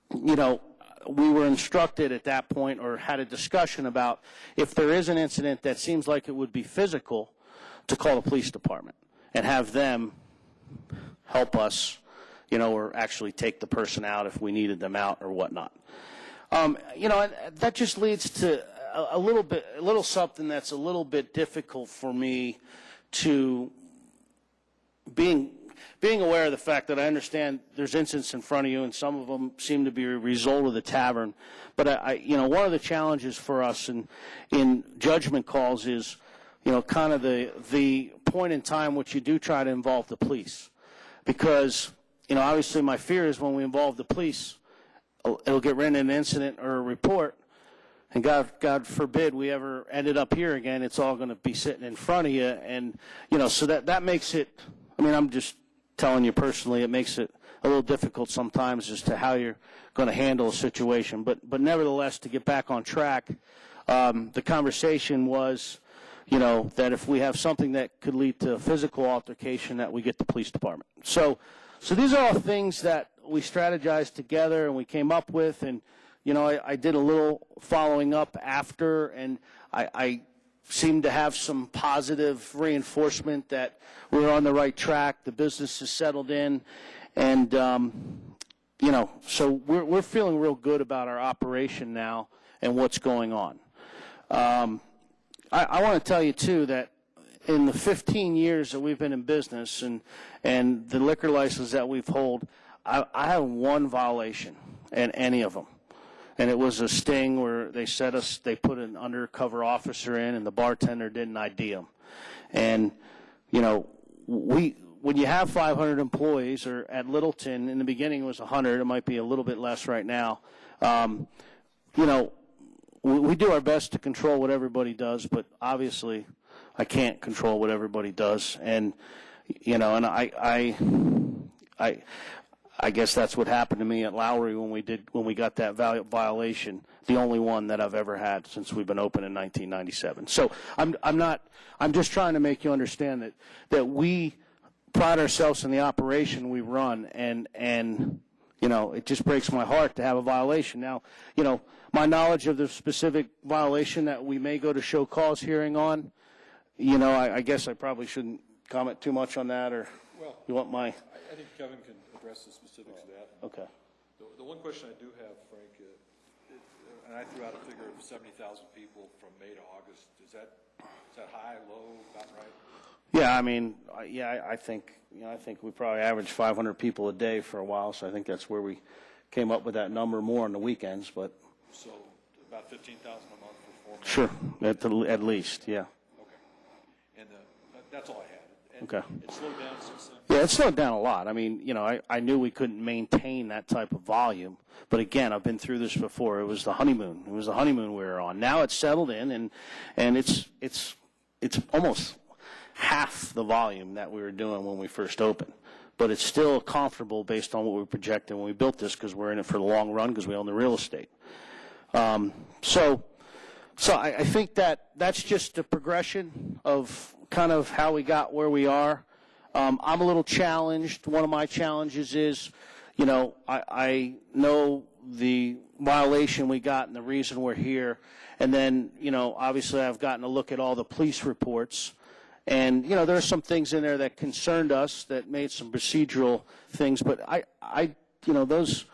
know, we were instructed at that point, or had a discussion about, if there is an incident that seems like it would be physical, to call the police department and have them help us, you know, or actually take the person out if we needed them out or whatnot. You know, that just leads to a little something that's a little bit difficult for me, to being aware of the fact that I understand there's incidents in front of you, and some of them seem to be a result of the tavern. But you know, one of the challenges for us in judgment calls is, you know, kind of the point in time which you do try to involve the police, because, you know, obviously my fear is when we involve the police, it'll get written in an incident or a report, and God forbid we ever ended up here again. It's all going to be sitting in front of you, and, you know, so that makes it. I mean, I'm just telling you personally, it makes it a little difficult sometimes as to how you're going to handle a situation. But nevertheless, to get back on track, the conversation was, you know, that if we have something that could lead to a physical altercation, that we get the police department. So these are all things that we strategized together and we came up with, and, you know, I did a little following up after, and I seemed to have some positive reinforcement that we're on the right track, the business is settled in, and, you know, so we're feeling real good about our operation now and what's going on. I want to tell you, too, that in the 15 years that we've been in business and the liquor license that we've held, I have one violation in any of them. And it was a sting where they put an undercover officer in, and the bartender didn't ID him. And, you know, when you have 500 employees, or at Littleton, in the beginning it was 100, it might be a little bit less right now, you know, we do our best to control what everybody does, but obviously I can't control what everybody does. And, you know, and I guess that's what happened to me at Lowry when we got that violation, the only one that I've ever had since we've been open in 1997. So I'm just trying to make you understand that we pride ourselves in the operation we run, and you know, it just breaks my heart to have a violation. Now, you know, my knowledge of the specific violation that we may go to show cause hearing on, you know, I guess I probably shouldn't comment too much on that, or Well, you want my... I think Kevin can address the specifics of that. Okay. The one question I do have, Frank, and I threw out a figure of 70,000 people from May to August. Is that high, low, about right? Yeah, I mean, I think we probably averaged 500 people a day for a while, so I think that's where we came up with that number, more on the weekends, but... So about 15,000 a month for 4 months? Sure, at least, yeah. Okay. And that's all I had. And Okay. it slowed down since then? Yeah, it slowed down a lot. I mean, you know, I knew we couldn't maintain that type of volume, but again, I've been through this before. It was the honeymoon. It was the honeymoon we were on. Now it's settled in, and it's almost half the volume that we were doing when we first opened. But it's still comfortable based on what we projected when we built this, because we're in it for the long run, because we own the real estate. So I think that's just a progression of kind of how we got where we are. I'm a little challenged. One of my challenges is, you know, I know the violation we got and the reason we're here. And then, you know, obviously I've gotten a look at all the police reports. And, you know, there are some things in there that concerned us that made some procedural things. But I you know, those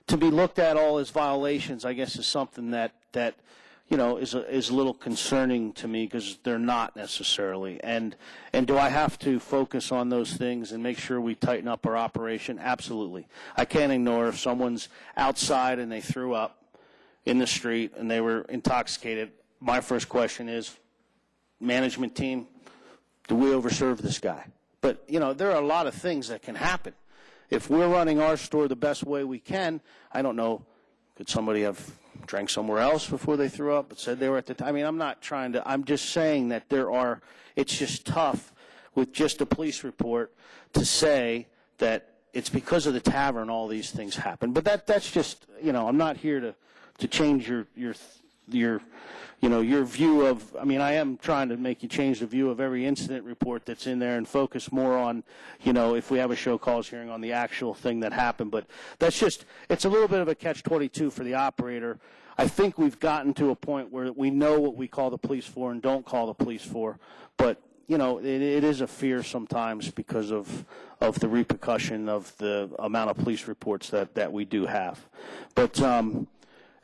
to be looked at all as violations, I guess, is something that you know, is a little concerning to me because they're not necessarily. And do I have to focus on those things and make sure we tighten up our operation? Absolutely. I can't ignore if someone's outside and they threw up in the street and they were intoxicated. My first question is, management team, do we overserve this guy? But, you know, there are a lot of things that can happen. If we're running our store the best way we can, I don't know, could somebody have drank somewhere else before they threw up but said they were at the time? I mean, I'm not trying to, I'm just saying that it's just tough with just a police report to say that it's because of the tavern all these things happen. But that's just, you know, I'm not here to change your you know, your view of, I mean, I am trying to make you change the view of every incident report that's in there and focus more on, you know, if we have a show cause hearing on the actual thing that happened. But that's just, it's a little bit of a catch-22 for the operator. I think we've gotten to a point where we know what we call the police for and don't call the police for. But, you know, it is a fear sometimes because of the repercussion of the amount of police reports that we do have. But,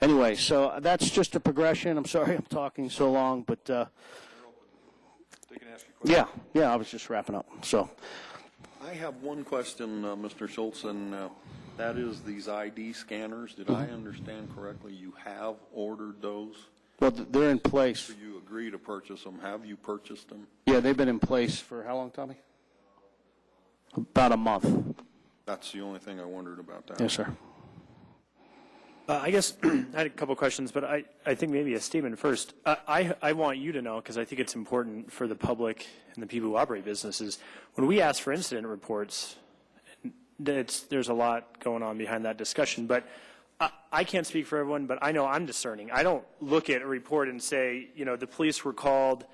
anyway, so that's just a progression. I'm sorry I'm talking so long, but yeah, I was just wrapping up. So I have one question, Mr. Schultz, and that is these ID scanners. Did I understand correctly? You have ordered those? Well, they're in place. So you agree to purchase them. Have you purchased them? Yeah, they've been in place for how long, Tommy? About a month. That's the only thing I wondered about that. Yes, sir. I guess I had a couple questions, but I think maybe a statement first. I want you to know, because I think it's important for the public and the people who operate businesses, when we ask for incident reports, there's a lot going on behind that discussion. But I can't speak for everyone, but I know I'm discerning. I don't look at a report and say, you know, the police were called,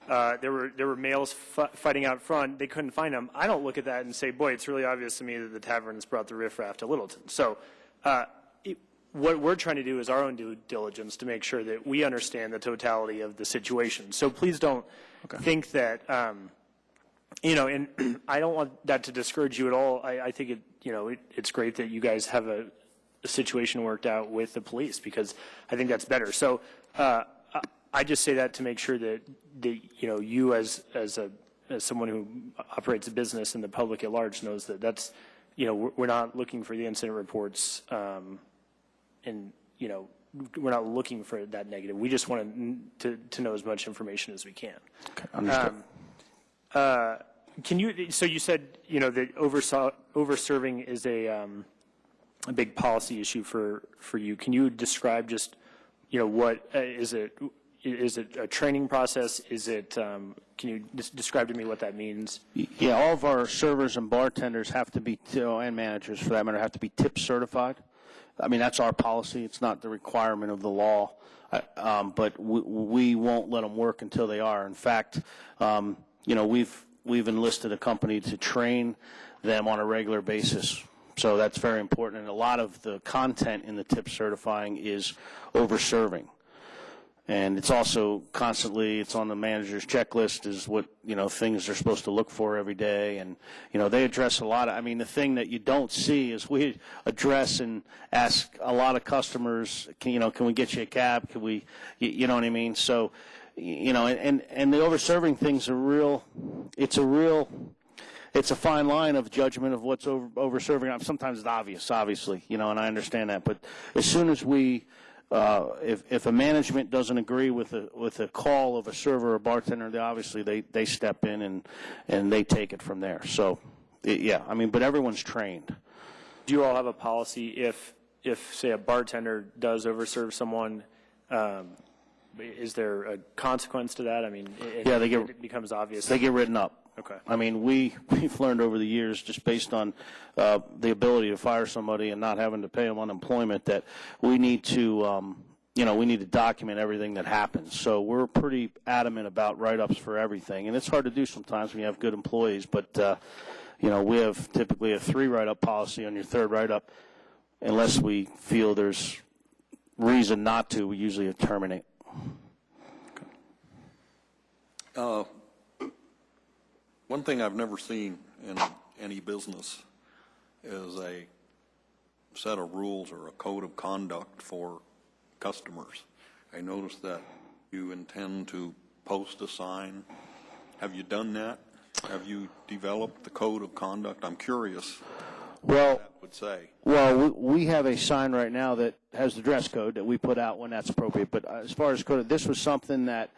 there were males fighting out front, they couldn't find them. I don't look at that and say, boy, it's really obvious to me that the taverns brought the riffraff to Littleton. So what we're trying to do is our own due diligence to make sure that we understand the totality of the situation. So please don't think that, you know, and I don't want that to discourage you at all. I think it's great that you guys have a situation worked out with the police, because I think that's better. So I just say that to make sure that you know, you as someone who operates a business and the public at large knows that that's, you know, we're not looking for the incident reports. And, you know, we're not looking for that negative. We just want to know as much information as we can. Okay, understood. Can you, so you said, you know, that over-serving is a big policy issue for you. Can you describe just, you know, what, is it a training process? Is it, can you describe to me what that means? Yeah, all of our servers and bartenders have to be, and managers for that matter, have to be tip certified. I mean, that's our policy. It's not the requirement of the law, but we won't let them work until they are. In fact, you know, we've enlisted a company to train them on a regular basis. So that's very important. And a lot of the content in the tip certifying is over-serving. And it's also constantly, it's on the manager's checklist is what, you know, things they're supposed to look for every day. And, you know, they address a lot of, I mean, the thing that you don't see is we address and ask a lot of customers, can we get you a cab? Can we, you know what I mean? So, you know, and the over-serving thing's it's a fine line of judgment of what's over-serving. Sometimes it's obvious, obviously, you know, and I understand that. But as soon as we, if a management doesn't agree with a call of a server or bartender, they step in and they take it from there. So, yeah, I mean, but everyone's trained. Do you all have a policy if say a bartender does overserve someone? Is there a consequence to that? I mean, it becomes obvious. They get written up. Okay. I mean, we've learned over the years, just based on the ability to fire somebody and not having to pay them unemployment, that we need to we need to document everything that happens. So we're pretty adamant about write-ups for everything. And it's hard to do sometimes when you have good employees, but, we have typically a 3 write-up policy. On your 3rd write-up, unless we feel there's reason not to, we usually terminate. One thing I've never seen in any business is a set of rules or a code of conduct for customers. I noticed that you intend to post a sign. Have you done that? Have you developed the code of conduct? I'm curious Well, what that would say. Well, we have a sign right now that has the dress code that we put out when that's appropriate. But as far as code, this was something that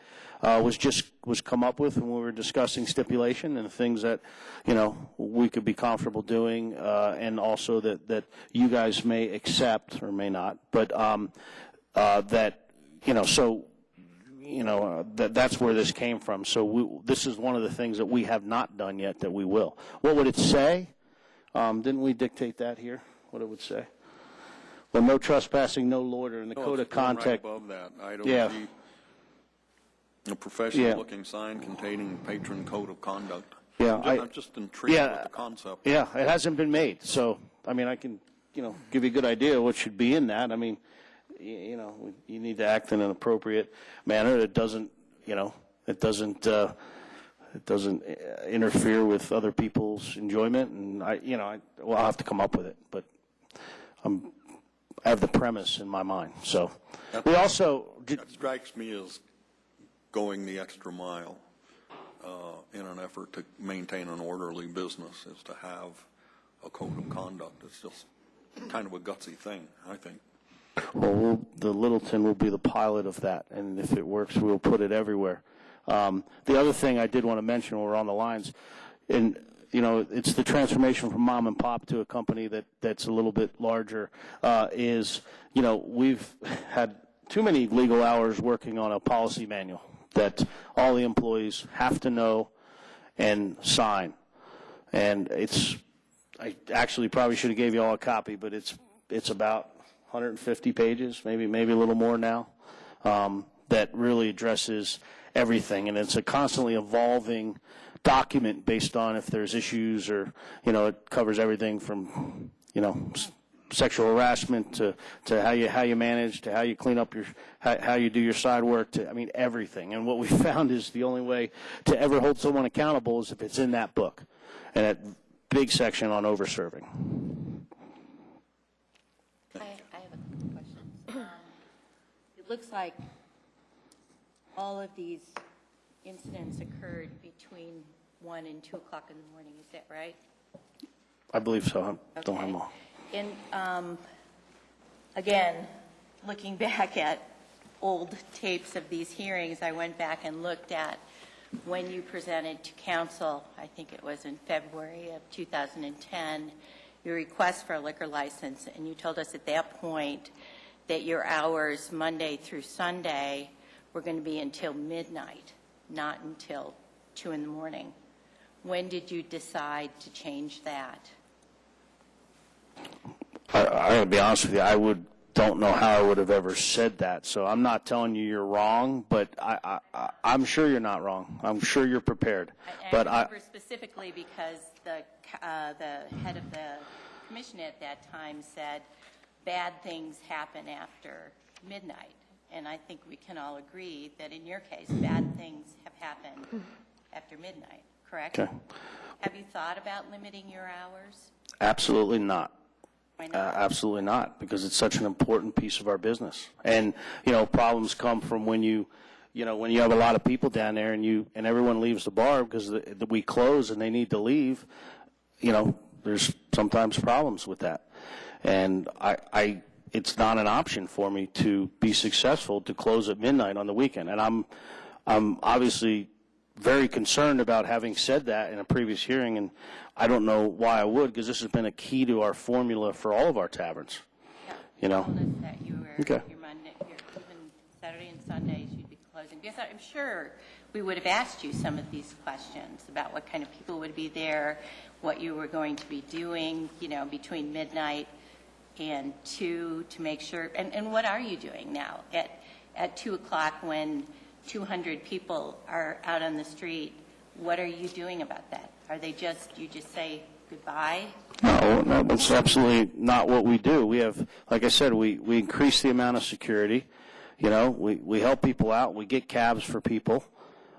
was come up with when we were discussing stipulation and things that we could be comfortable doing, and also that you guys may accept or may not. But that's where this came from. So this is one of the things that we have not done yet that we will. What would it say? Didn't we dictate that here? What it would say? Well, no trespassing, no loitering. The code of conduct. Right above that, item Yeah. G, a professional-looking sign containing patron code of conduct. Yeah, I'm just intrigued with the concept. Yeah, it hasn't been made. So, I mean, I can, give you a good idea of what should be in that. I mean, you need to act in an appropriate manner that doesn't, it doesn't interfere with other people's enjoyment. And I'll have to come up with it, but I have the premise in my mind. So we also That strikes me as going the extra mile in an effort to maintain an orderly business, is to have a code of conduct. It's just kind of a gutsy thing, I think. Well, the Littleton will be the pilot of that, and if it works, we'll put it everywhere. The other thing I did want to mention while we're on the lines, and it's the transformation from mom and pop to a company that's a little bit larger, is, we've had too many legal hours working on a policy manual that all the employees have to know and sign. And I actually probably should have gave you all a copy, but it's about 150 pages, maybe a little more now, that really addresses everything. And it's a constantly evolving document based on if there's issues, or, it covers everything from, sexual harassment to how you manage, to how you clean up how you do your side work, to, everything. And what we found is the only way to ever hold someone accountable is if it's in that book, and that big section on over-serving. I have a couple questions. It looks like all of these incidents occurred between 1 and 2 o'clock in the morning. Is that right? I believe so. I don't have them all. And again, looking back at old tapes of these hearings, I went back and looked at when you presented to council, I think it was in February of 2010, your request for a liquor license, and you told us at that point that your hours Monday through Sunday were going to be until midnight, not until 2 in the morning. When did you decide to change that? I got to be honest with you, don't know how I would have ever said that. So I'm not telling you you're wrong, but I'm sure you're not wrong. I'm sure you're prepared. And I remember specifically because the head of the commission at that time said bad things happen after midnight. And I think we can all agree that in your case, bad things have happened after midnight, correct? Okay. Have you thought about limiting your hours? Absolutely not. Why not? Absolutely not, because it's such an important piece of our business. And, problems come from when you have a lot of people down there and everyone leaves the bar because we close and they need to leave, there's sometimes problems with that. And it's not an option for me to be successful to close at midnight on the weekend. And I'm obviously very concerned about having said that in a previous hearing, and I don't know why I would, because this has been a key to our formula for all of our taverns. Yeah. You know? You told us that you were, Okay. your Monday, even Saturday and Sundays, you'd be closing. Because I'm sure we would have asked you some of these questions about what kind of people would be there, what you were going to be doing, between midnight And two, to make sure, and what are you doing now at 2 o'clock when 200 people are out on the street? What are you doing about that? Are they just, you just say goodbye? No, that's absolutely not what we do. We have, like I said, we increase the amount of security. You know, we help people out. We get cabs for people.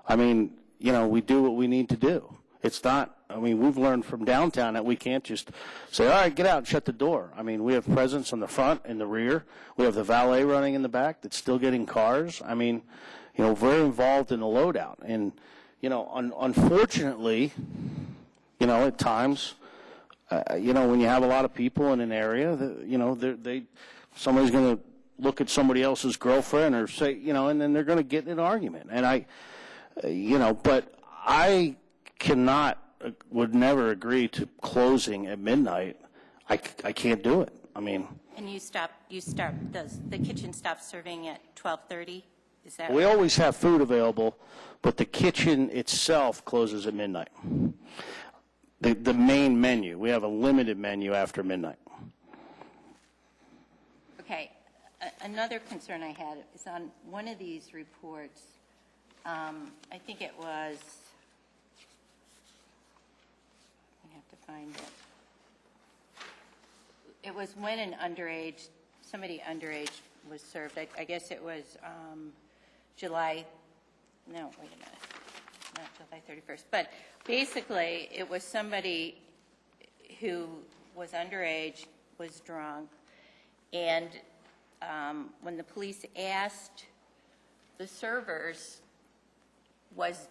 I mean, you know, we do what we need to do. It's not, I mean, we've learned from downtown that we can't just say, all right, get out and shut the door. I mean, we have presence on the front and the rear. We have the valet running in the back that's still getting cars. I mean, you know, we're involved in the loadout. And, you know, unfortunately, you know, at times, you know, when you have a lot of people in an area, you know, somebody's going to look at somebody else's girlfriend or say, you know, and then they're going to get in an argument. And you know, but I would never agree to closing at midnight. I can't do it. I mean. And the kitchen stops serving at 12:30? Is that? We always have food available, but the kitchen itself closes at midnight. The main menu, we have a limited menu after midnight. Okay. Another concern I had is on one of these reports, I think it was, I have to find it. It was when somebody underage was served. I guess it was July 31st. But basically, it was somebody who was underage, was drunk, and when the police asked the servers, was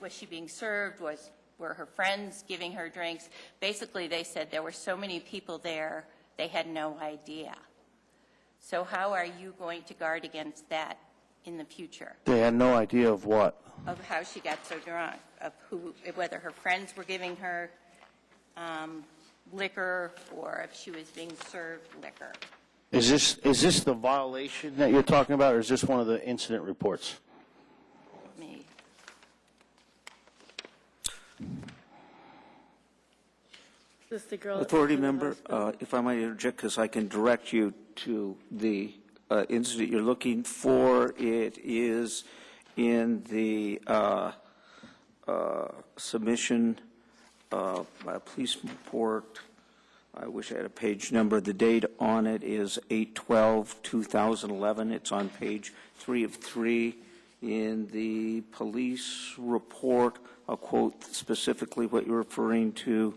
she being served, were her friends giving her drinks, basically they said there were so many people there, they had no idea. So how are you going to guard against that in the future? They had no idea of what? Of how she got so drunk, of whether her friends were giving her liquor or if she was being served liquor. Is this the violation that you're talking about, or is this one of the incident reports? Me. This the girl. Authority member, if I might interject, because I can direct you to the incident you're looking for. It is in the submission by a police report. I wish I had a page number. The date on it is 8/12/2011. It's on page 3 of 3 in the police report. I'll quote specifically what you're referring to.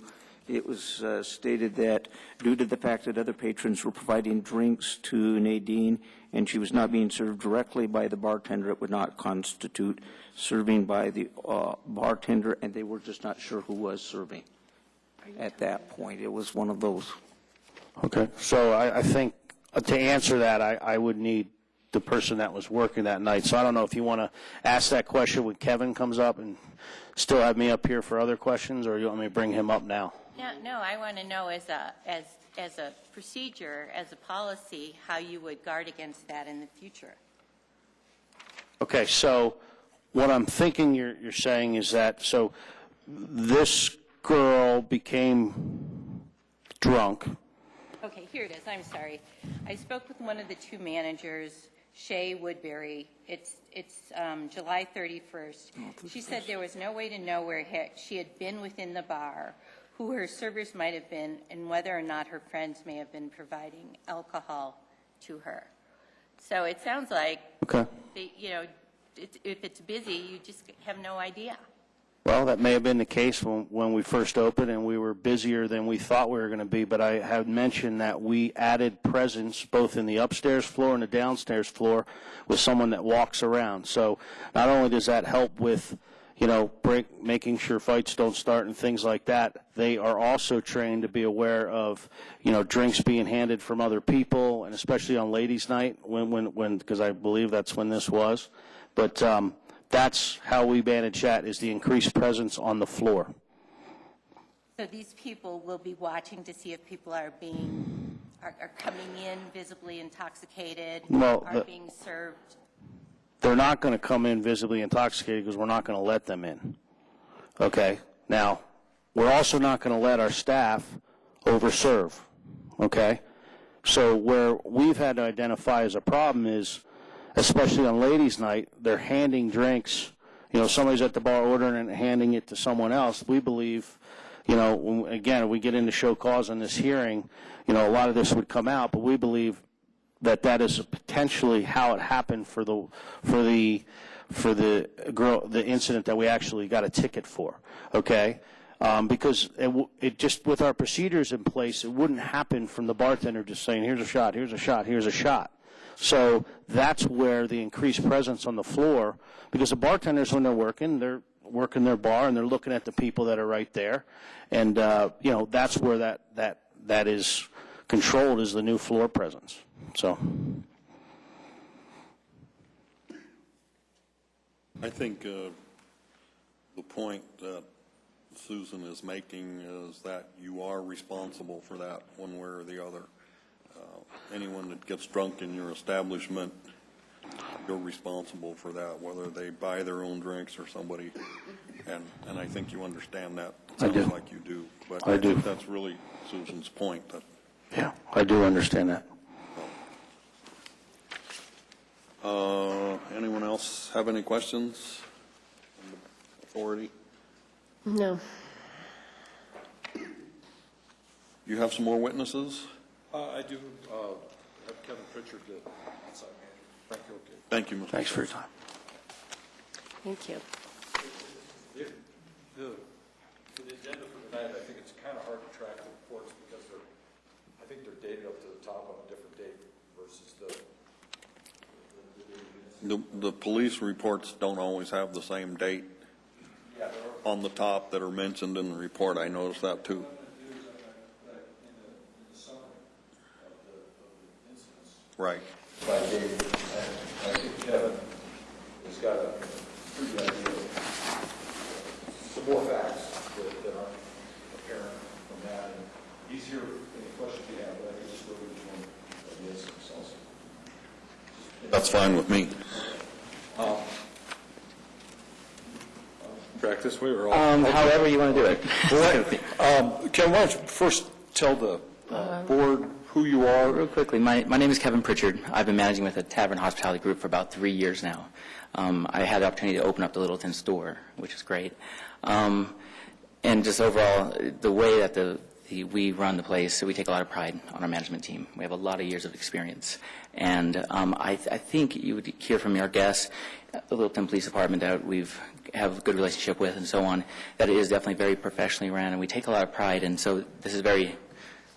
It was stated that due to the fact that other patrons were providing drinks to Nadine and she was not being served directly by the bartender, it would not constitute serving by the bartender, and they were just not sure who was serving at that point. It was one of those. Okay. So I think to answer that, I would need the person that was working that night. So I don't know if you want to ask that question when Kevin comes up and still have me up here for other questions, or you want me to bring him up now? No, I want to know as a procedure, as a policy, how you would guard against that in the future. Okay, so what I'm thinking you're saying is that, so this girl became drunk. Okay, here it is. I'm sorry. I spoke with one of the two managers, Shay Woodbury. It's July 31st. She said there was no way to know where she had been within the bar, who her servers might have been, and whether or not her friends may have been providing alcohol to her. So it sounds like, Okay. if it's busy, you just have no idea. Well, that may have been the case when we first opened and we were busier than we thought we were going to be, but I have mentioned that we added presence both in the upstairs floor and the downstairs floor with someone that walks around. So not only does that help with, making sure fights don't start and things like that, they are also trained to be aware of, drinks being handed from other people, and especially on ladies' night because I believe that's when this was. But that's how we manage that, is the increased presence on the floor. So these people will be watching to see if people are coming in visibly intoxicated, being served. They're not going to come in visibly intoxicated because we're not going to let them in. Okay? Now, we're also not going to let our staff overserve. Okay? So where we've had to identify as a problem is, especially on ladies' night, they're handing drinks. Somebody's at the bar ordering and handing it to someone else. We believe, again, if we get into show cause in this hearing, a lot of this would come out, but we believe that is potentially how it happened for the incident that we actually got a ticket for. Okay. Because it just, with our procedures in place, it wouldn't happen from the bartender just saying, here's a shot, here's a shot, here's a shot. So that's where the increased presence on the floor, because the bartenders, when they're working their bar and they're looking at the people that are right there. And, that's where that is controlled, is the new floor presence. So. I think the point that Susan is making is that you are responsible for that one way or the other. Anyone that gets drunk in your establishment, you're responsible for that, whether they buy their own drinks or somebody. And I think you understand that. It sounds like you do. But I think that's really Susan's point. Yeah, I do understand that. Anyone else have any questions? Authority? No. You have some more witnesses? I do have Kevin Pritchard, the outside manager. Frank, you okay? Thank you, Mr. Thanks for your time. Thank you. For the agenda for tonight, I think it's kind of hard to track the reports because I think they're dated up to the top on a different date versus The police reports don't always have the same date on the top that are mentioned in the report. I noticed that too. Right. I think Kevin has got a pretty good idea of some more facts that aren't apparent from that. And he's here for any questions you have, but I think just go to each one of the incidents also. That's fine with me. Track this way or all? However you want to do it. Kevin, why don't you first tell the board who you are? Real quickly, my name is Kevin Pritchard. I've been managing with the Tavern Hospitality Group for about 3 years now. I had the opportunity to open up the Littleton store, which is great. And just overall, the way that we run the place, we take a lot of pride on our management team. We have a lot of years of experience. And I think you would hear from our guests, the Littleton Police Department that have a good relationship with and so on, that it is definitely very professionally ran, and we take a lot of pride. And so this is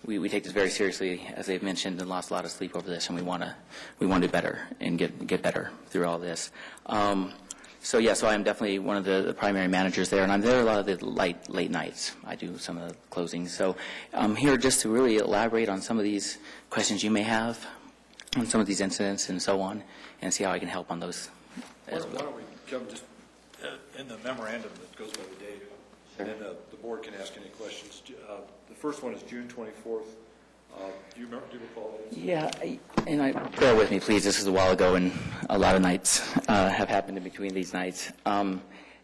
we take this very seriously, as they've mentioned, and lost a lot of sleep over this, and we want to do better and get better through all this. So I'm definitely one of the primary managers there, and I'm there a lot of the late nights. I do some of the closings. So I'm here just to really elaborate on some of these questions you may have, on some of these incidents and so on, and see how I can help on those as well. Why don't we, Kevin, just in the memorandum that goes by the date, and then the board can ask any questions. The first one is June 24th. Do you recall that? Yeah, bear with me, please. This is a while ago, and a lot of nights have happened in between these nights.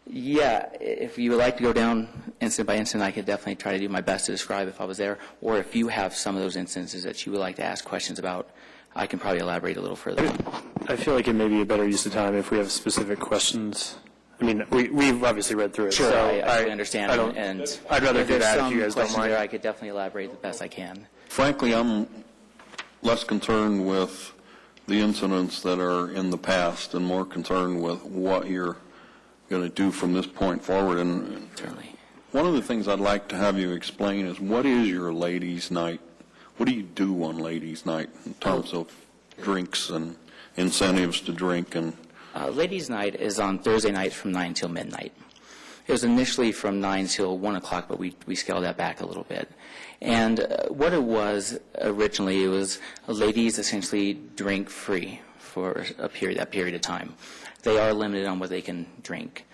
If you would like to go down incident by incident, I could definitely try to do my best to describe if I was there. Or if you have some of those instances that you would like to ask questions about, I can probably elaborate a little further. I feel like it may be a better use of time if we have specific questions. I mean, we've obviously read through it. Sure, so I understand. And I'd rather do that if you guys don't questions mind. there, I could definitely elaborate the best I can. Frankly, I'm less concerned with the incidents that are in the past and more concerned with what you're going to do from this point forward. And certainly, one of the things I'd like to have you explain is, what is your ladies' night? What do you do on ladies' night in terms of drinks and incentives to drink? And ladies' night is on Thursday night from 9 till midnight. It was initially from 9 till 1 o'clock, but we scaled that back a little bit. And what it was originally, it was ladies essentially drink free for that period of time. They are limited on what they can drink.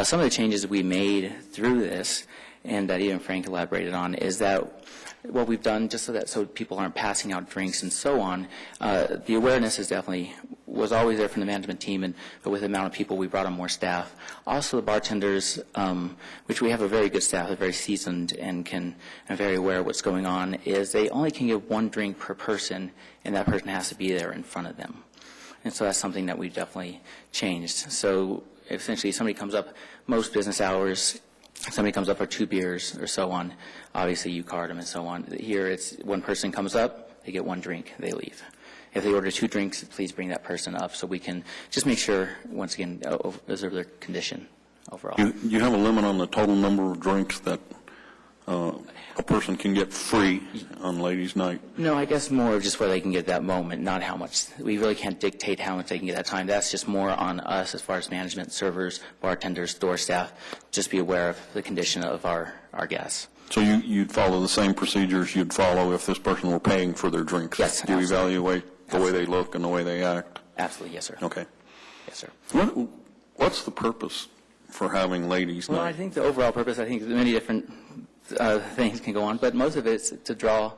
Some of the changes we made through this, and that even Frank elaborated on, is that what we've done, just so people aren't passing out drinks and so on, the awareness is definitely was always there from the management team, but with the amount of people, we brought on more staff. Also, the bartenders, which we have a very good staff, they're very seasoned and are very aware of what's going on, is they only can give one drink per person, and that person has to be there in front of them. And so that's something that we've definitely changed. So essentially, somebody comes up, most business hours, somebody comes up for 2 beers or so on, obviously you card them and so on. Here, it's one person comes up, they get 1 drink, they leave. If they order 2 drinks, please bring that person up so we can just make sure, once again, observe their condition overall. You have a limit on the total number of drinks that a person can get free on ladies' night? No, I guess more of just where they can get that moment, not how much. We really can't dictate how much they can get that time. That's just more on us as far as management, servers, bartenders, store staff. Just be aware of the condition of our guests. So you'd follow the same procedures you'd follow if this person were paying for their drinks? Yes, Do you absolutely. evaluate the way they look and the way they act? Absolutely, yes, sir. Okay. Yes, sir. What's the purpose for having ladies' Well, night? I think the overall purpose, I think many different things can go on, but most of it's to draw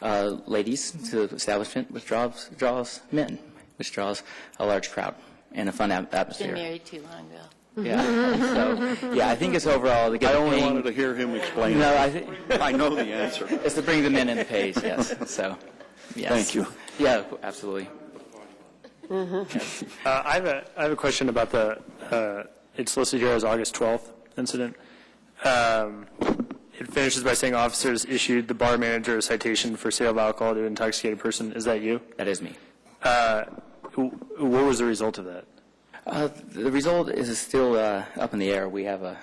ladies to the establishment, which draws men, which draws a large crowd and a fun atmosphere. Been married too long, Bill. Yeah. So, yeah, I think it's overall to get I the only paying. wanted to hear him explain No, it. I think I know the answer. it's to bring the men in the page. Yes. So, yes. Thank you. Yeah, absolutely. I have a question about it's listed here as August 12th incident. It finishes by saying officers issued the bar manager a citation for sale of alcohol to an intoxicated person. Is that you? That is me. What was the result of that? The result is still up in the air. We have a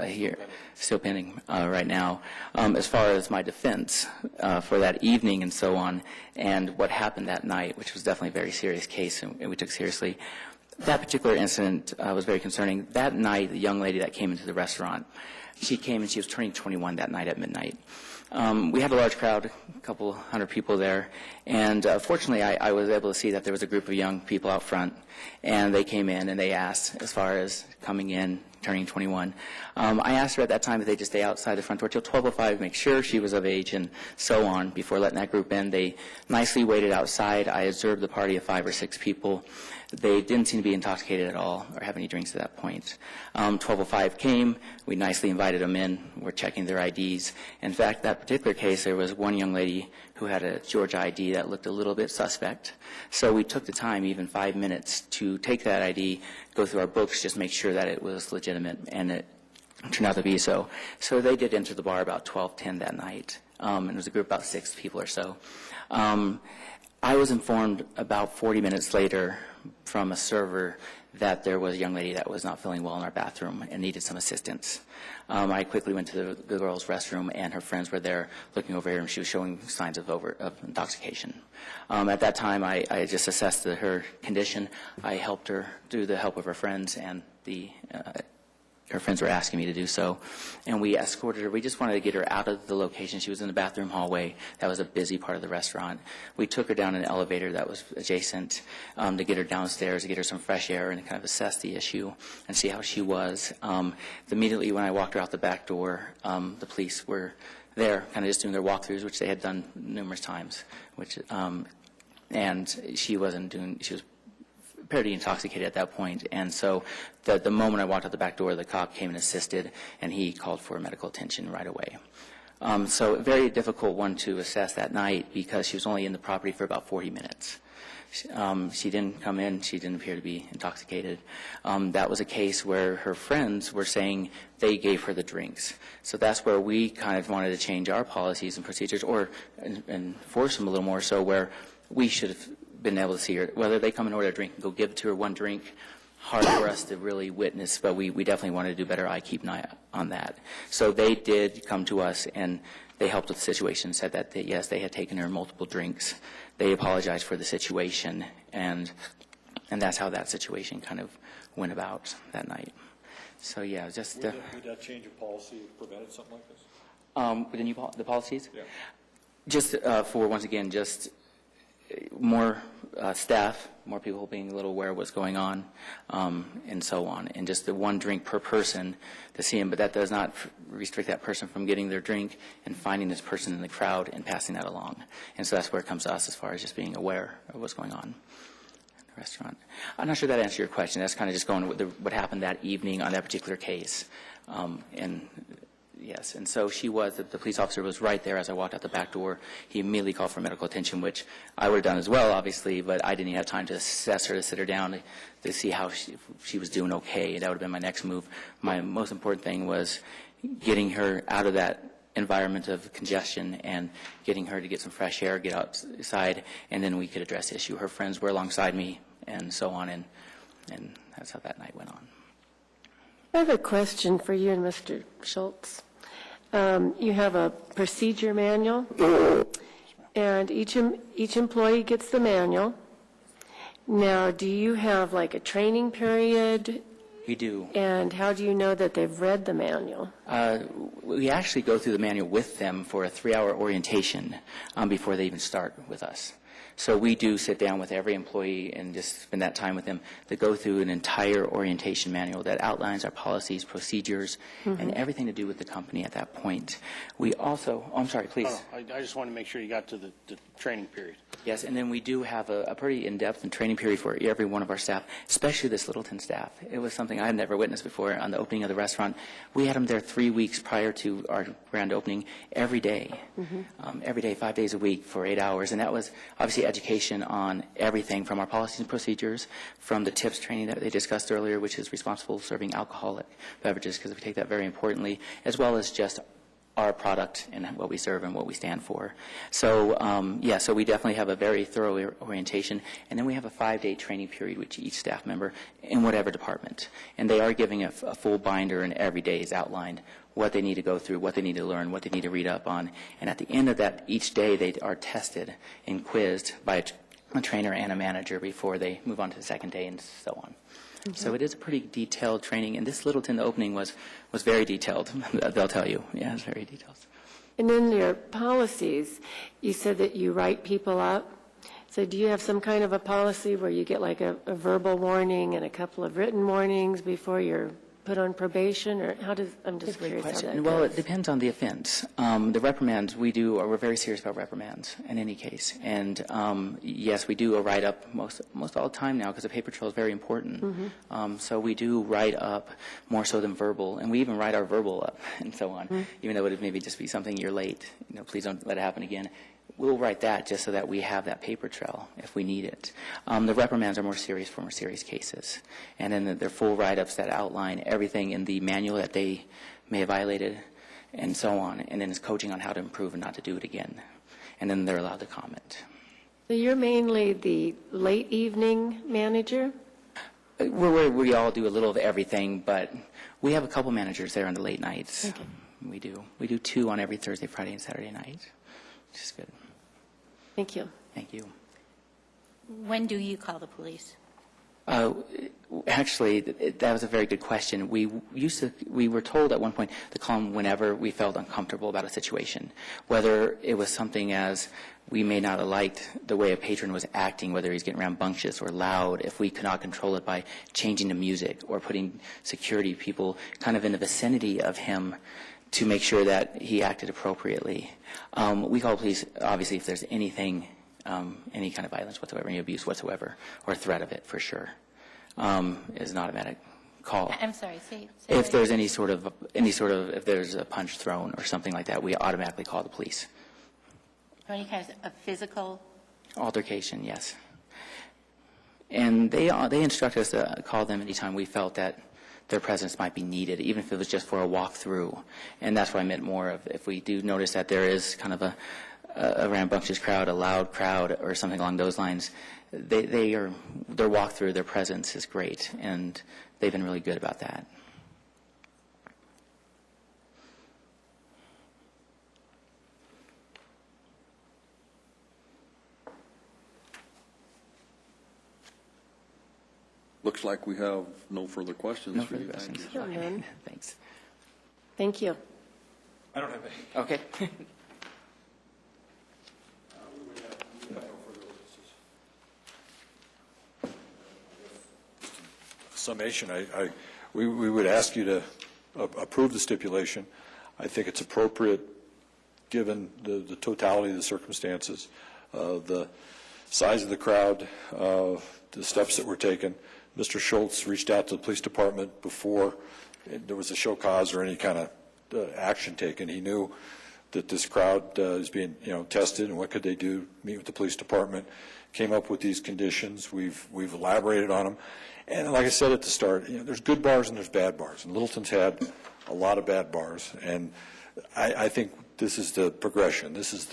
here still pending right now. As far as my defense for that evening and so on, and what happened that night, which was definitely a very serious case, and we took seriously. That particular incident was very concerning. That night, the young lady that came into the restaurant, she came and she was turning 21 that night at midnight. We had a large crowd, a couple hundred people there, and fortunately I was able to see that there was a group of young people out front, and they came in and they asked, as far as coming in, turning 21. I asked her at that time if they just stay outside the front door till 12:05, make sure she was of age and so on before letting that group in. They nicely waited outside. I observed the party of 5 or 6 people. They didn't seem to be intoxicated at all or have any drinks at that point. 12:05 came. We nicely invited them in. We're checking their IDs. In fact, that particular case, there was one young lady who had a Georgia ID that looked a little bit suspect. So we took the time, even 5 minutes, to take that ID, go through our books, just make sure that it was legitimate, and it turned out to be so. So they did enter the bar about 12:10 that night, and it was a group of about 6 people or so. I was informed about 40 minutes later from a server that there was a young lady that was not feeling well in our bathroom and needed some assistance. I quickly went to the girls' restroom, and her friends were there looking over here, and she was showing signs of intoxication. At that time, I just assessed her condition. I helped her through the help of her friends, and her friends were asking me to do so. And we escorted her. We just wanted to get her out of the location. She was in the bathroom hallway. That was a busy part of the restaurant. We took her down an elevator that was adjacent to get her downstairs, to get her some fresh air and kind of assess the issue and see how she was. Immediately when I walked her out the back door, the police were there kind of just doing their walkthroughs, which they had done numerous times, and she was pretty intoxicated at that point, and so the moment I walked out the back door, the cop came and assisted, and he called for medical attention right away. So a very difficult one to assess that night because she was only in the property for about 40 minutes. She didn't come in. She didn't appear to be intoxicated. That was a case where her friends were saying they gave her the drinks. So that's where we kind of wanted to change our policies and procedures or enforce them a little more so where we should have been able to see her, whether they come and order a drink and go give it to her one drink, hard for us to really witness, but we definitely wanted to do better. I keep an eye on that. So they did come to us and they helped with the situation, said that yes, they had taken her multiple drinks. They apologized for the situation, and that's how that situation kind of went about that night. So yeah, just would that change of policy have prevented something like this? The policies? Yeah. Just for once again, just more staff, more people being a little aware of what's going on, and so on, and just the one drink per person to see him, but that does not restrict that person from getting their drink and finding this person in the crowd and passing that along. And so that's where it comes to us as far as just being aware of what's going on. restaurant. I'm not sure that answered your question. That's kind of just going with what happened that evening on that particular case. And yes, and so the police officer was right there as I walked out the back door. He immediately called for medical attention, which I would have done as well, obviously, but I didn't even have time to assess her, to sit her down to see how she was doing okay. That would have been my next move. My most important thing was getting her out of that environment of congestion and getting her to get some fresh air, get outside, and then we could address the issue. Her friends were alongside me and so on, and that's how that night went on. I have a question for you and Mr. Schultz. You have a procedure manual, and each employee gets the manual. Now, do you have like a training period? We do. And how do you know that they've read the manual? We actually go through the manual with them for a 3-hour orientation before they even start with us. So we do sit down with every employee and just spend that time with them to go through an entire orientation manual that outlines our policies, procedures, and everything to do with the company at that point. We also, I'm sorry, please. I just want to make sure you got to the training period. Yes, and then we do have a pretty in-depth and training period for every one of our staff, especially this Littleton staff. It was something I had never witnessed before on the opening of the restaurant. We had them there 3 weeks prior to our grand opening every day, 5 days a week for 8 hours, and that was obviously education on everything from our policies and procedures, from the TIPS training that they discussed earlier, which is responsible serving alcoholic beverages, because we take that very importantly, as well as just our product and what we serve and what we stand for. So, so we definitely have a very thorough orientation, and then we have a 5-day training period with each staff member in whatever department. And they are giving a full binder, and every day is outlined what they need to go through, what they need to learn, what they need to read up on. And at the end of that, each day they are tested and quizzed by a trainer and a manager before they move on to the second day and so on. So it is a pretty detailed training, and this Littleton opening was very detailed, they'll tell you. Yeah, it's very detailed. And in your policies, you said that you write people up. So do you have some kind of a policy where you get like a verbal warning and a couple of written warnings before you're put on probation, or how does, I'm just curious how that Well, goes. it depends on the offense. The reprimands we're very serious about reprimands in any case. And yes, we do a write-up most all the time now, because the paper trail is very important. So we do write up more so than verbal, and we even write our verbal up and so on, even though it would maybe just be something you're late. Please don't let it happen again. We'll write that just so that we have that paper trail if we need it. The reprimands are more serious for more serious cases. And then they're full write-ups that outline everything in the manual that they may have violated and so on. And then it's coaching on how to improve and not to do it again. And then they're allowed to comment. So you're mainly the late evening manager? We all do a little of everything, but we have a couple managers there on the late nights. Okay. We do. We do 2 on every Thursday, Friday, and Saturday night, which is good. Thank you. Thank you. When do you call the police? Actually, that was a very good question. We were told at one point to call them whenever we felt uncomfortable about a situation, whether it was something as we may not have liked the way a patron was acting, whether he's getting rambunctious or loud, if we could not control it by changing the music or putting security people kind of in the vicinity of him to make sure that he acted appropriately. We call police, obviously, if there's anything, any kind of violence whatsoever, any abuse whatsoever, or threat of it, for sure, is an automatic call. I'm sorry, say If that there's any sort of, if there's a punch thrown or something like that, we automatically call the police. Or any kind of physical? Altercation, yes. And they instruct us to call them anytime we felt that their presence might be needed, even if it was just for a walk-through. And that's what I meant more of. If we do notice that there is kind of a rambunctious crowd, a loud crowd, or something along those lines, their walk-through, their presence is great, and they've been really good about that. Looks like we have no further questions for you. Thank you. Sure, none. Thanks. Thank you. I don't have any. Okay. Summation, we would ask you to approve the stipulation. I think it's appropriate, given the totality of the circumstances, the size of the crowd, the steps that were taken. Mr. Schultz reached out to the police department before there was a show cause or any kind of action taken. He knew that this crowd is being, tested, and what could they do? Meet with the police department, came up with these conditions. We've elaborated on them, and like I said at the start, there's good bars and there's bad bars, and Littleton's had a lot of bad bars, and I think this is the progression. This is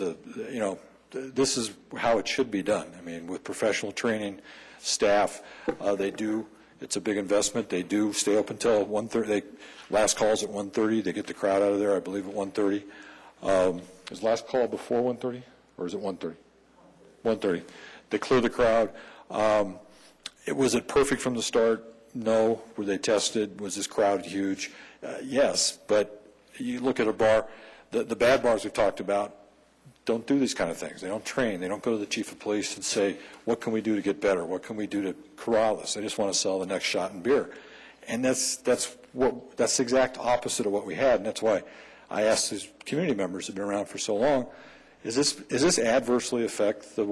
this is how it should be done. I mean, with professional training, staff, it's a big investment. They do stay up until 1:30. Last call's at 1:30. They get the crowd out of there, I believe, at 1:30. Is last call before 1:30, or is it 1:30? 1:30. They clear the crowd. Was it perfect from the start? No. Were they tested? Was this crowd huge? Yes, but you look at a bar, the bad bars we've talked about don't do these kind of things. They don't train. They don't go to the chief of police and say, what can we do to get better? What can we do to corral this? They just want to sell the next shot in beer. And that's the exact opposite of what we had, and that's why I asked these community members who have been around for so long, is this adversely affect the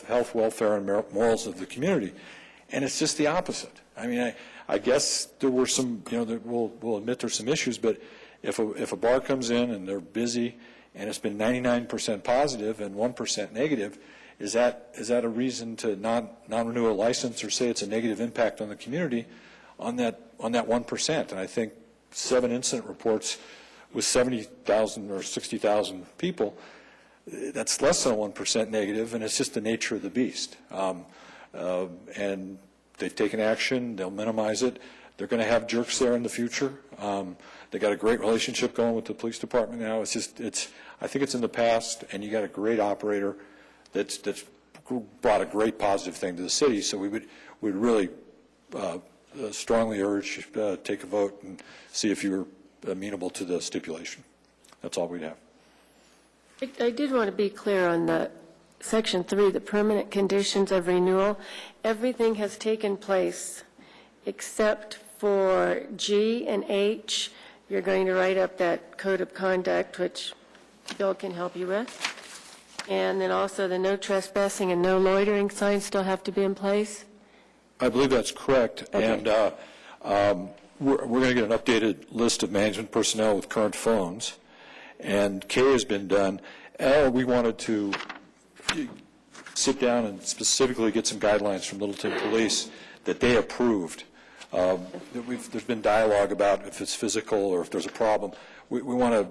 health, welfare, and morals of the community? And it's just the opposite. I mean, I guess there were some, we'll admit there's some issues, but if a bar comes in and they're busy and it's been 99% positive and 1% negative, is that a reason to non-renew a license or say it's a negative impact on the community on that 1%? And I think 7 incident reports with 70,000 or 60,000 people, that's less than a 1% negative, and it's just the nature of the beast. And they've taken action. They'll minimize it. They're going to have jerks there in the future. They got a great relationship going with the police department now. I think it's in the past, and you got a great operator that's brought a great positive thing to the city. So we'd really strongly urge take a vote and see if you're amenable to the stipulation. That's all we'd have. I did want to be clear on the Section 3, the permanent conditions of renewal. Everything has taken place except for G and H. You're going to write up that code of conduct, which Bill can help you with. And then also the no trespassing and no loitering signs still have to be in place? I believe that's correct. Okay. And we're going to get an updated list of management personnel with current phones. And K has been done. L, we wanted to sit down and specifically get some guidelines from Littleton Police that they approved. There's been dialogue about if it's physical or if there's a problem. We want to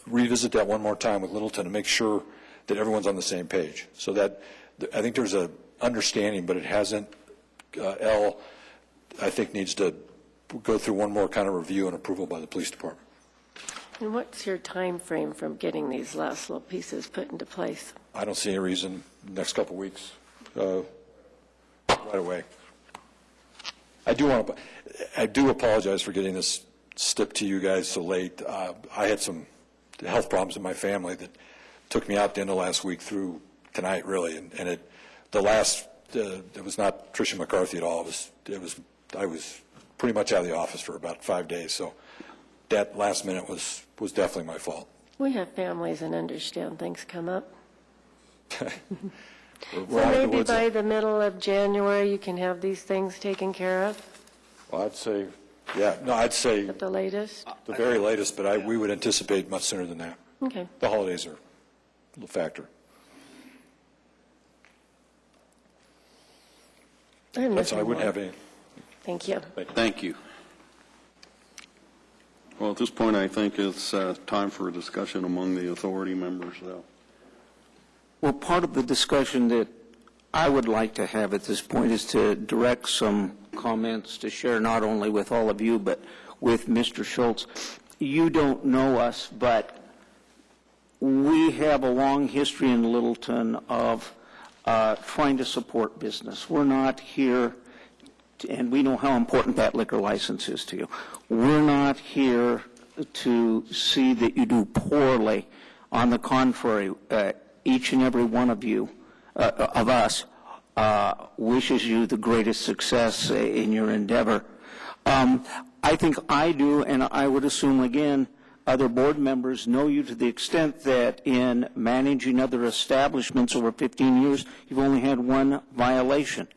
revisit that one more time with Littleton and make sure that everyone's on the same page. So that I think there's an understanding, but it hasn't. L, I think, needs to go through one more kind of review and approval by the police department. And what's your time frame from getting these last little pieces put into place? I don't see any reason next couple of weeks, right away. I do apologize for getting this stip to you guys so late. I had some health problems in my family that took me out the end of last week through tonight, really, and it was not Tricia McCarthy at all. I was pretty much out of the office for about 5 days, so that last minute was definitely my fault. We have families and understand things come up. We're So maybe by the middle of January, you can have these things taken care of? Well, I'd say, I'd say At the latest? the very latest, but we would anticipate much sooner than that. Okay. The holidays are a factor. I wouldn't have any. Thank you. Thank you. Well, at this point, I think it's time for a discussion among the authority members, though. Well, part of the discussion that I would like to have at this point is to direct some comments to share not only with all of you, but with Mr. Schultz. You don't know us, but we have a long history in Littleton of trying to support business. We're not here, and we know how important that liquor license is to you. We're not here to see that you do poorly. On the contrary, each and every one of you, of us, wishes you the greatest success in your endeavor. I think I do, and I would assume, again, other board members know you to the extent that in managing other establishments over 15 years, you've only had one violation.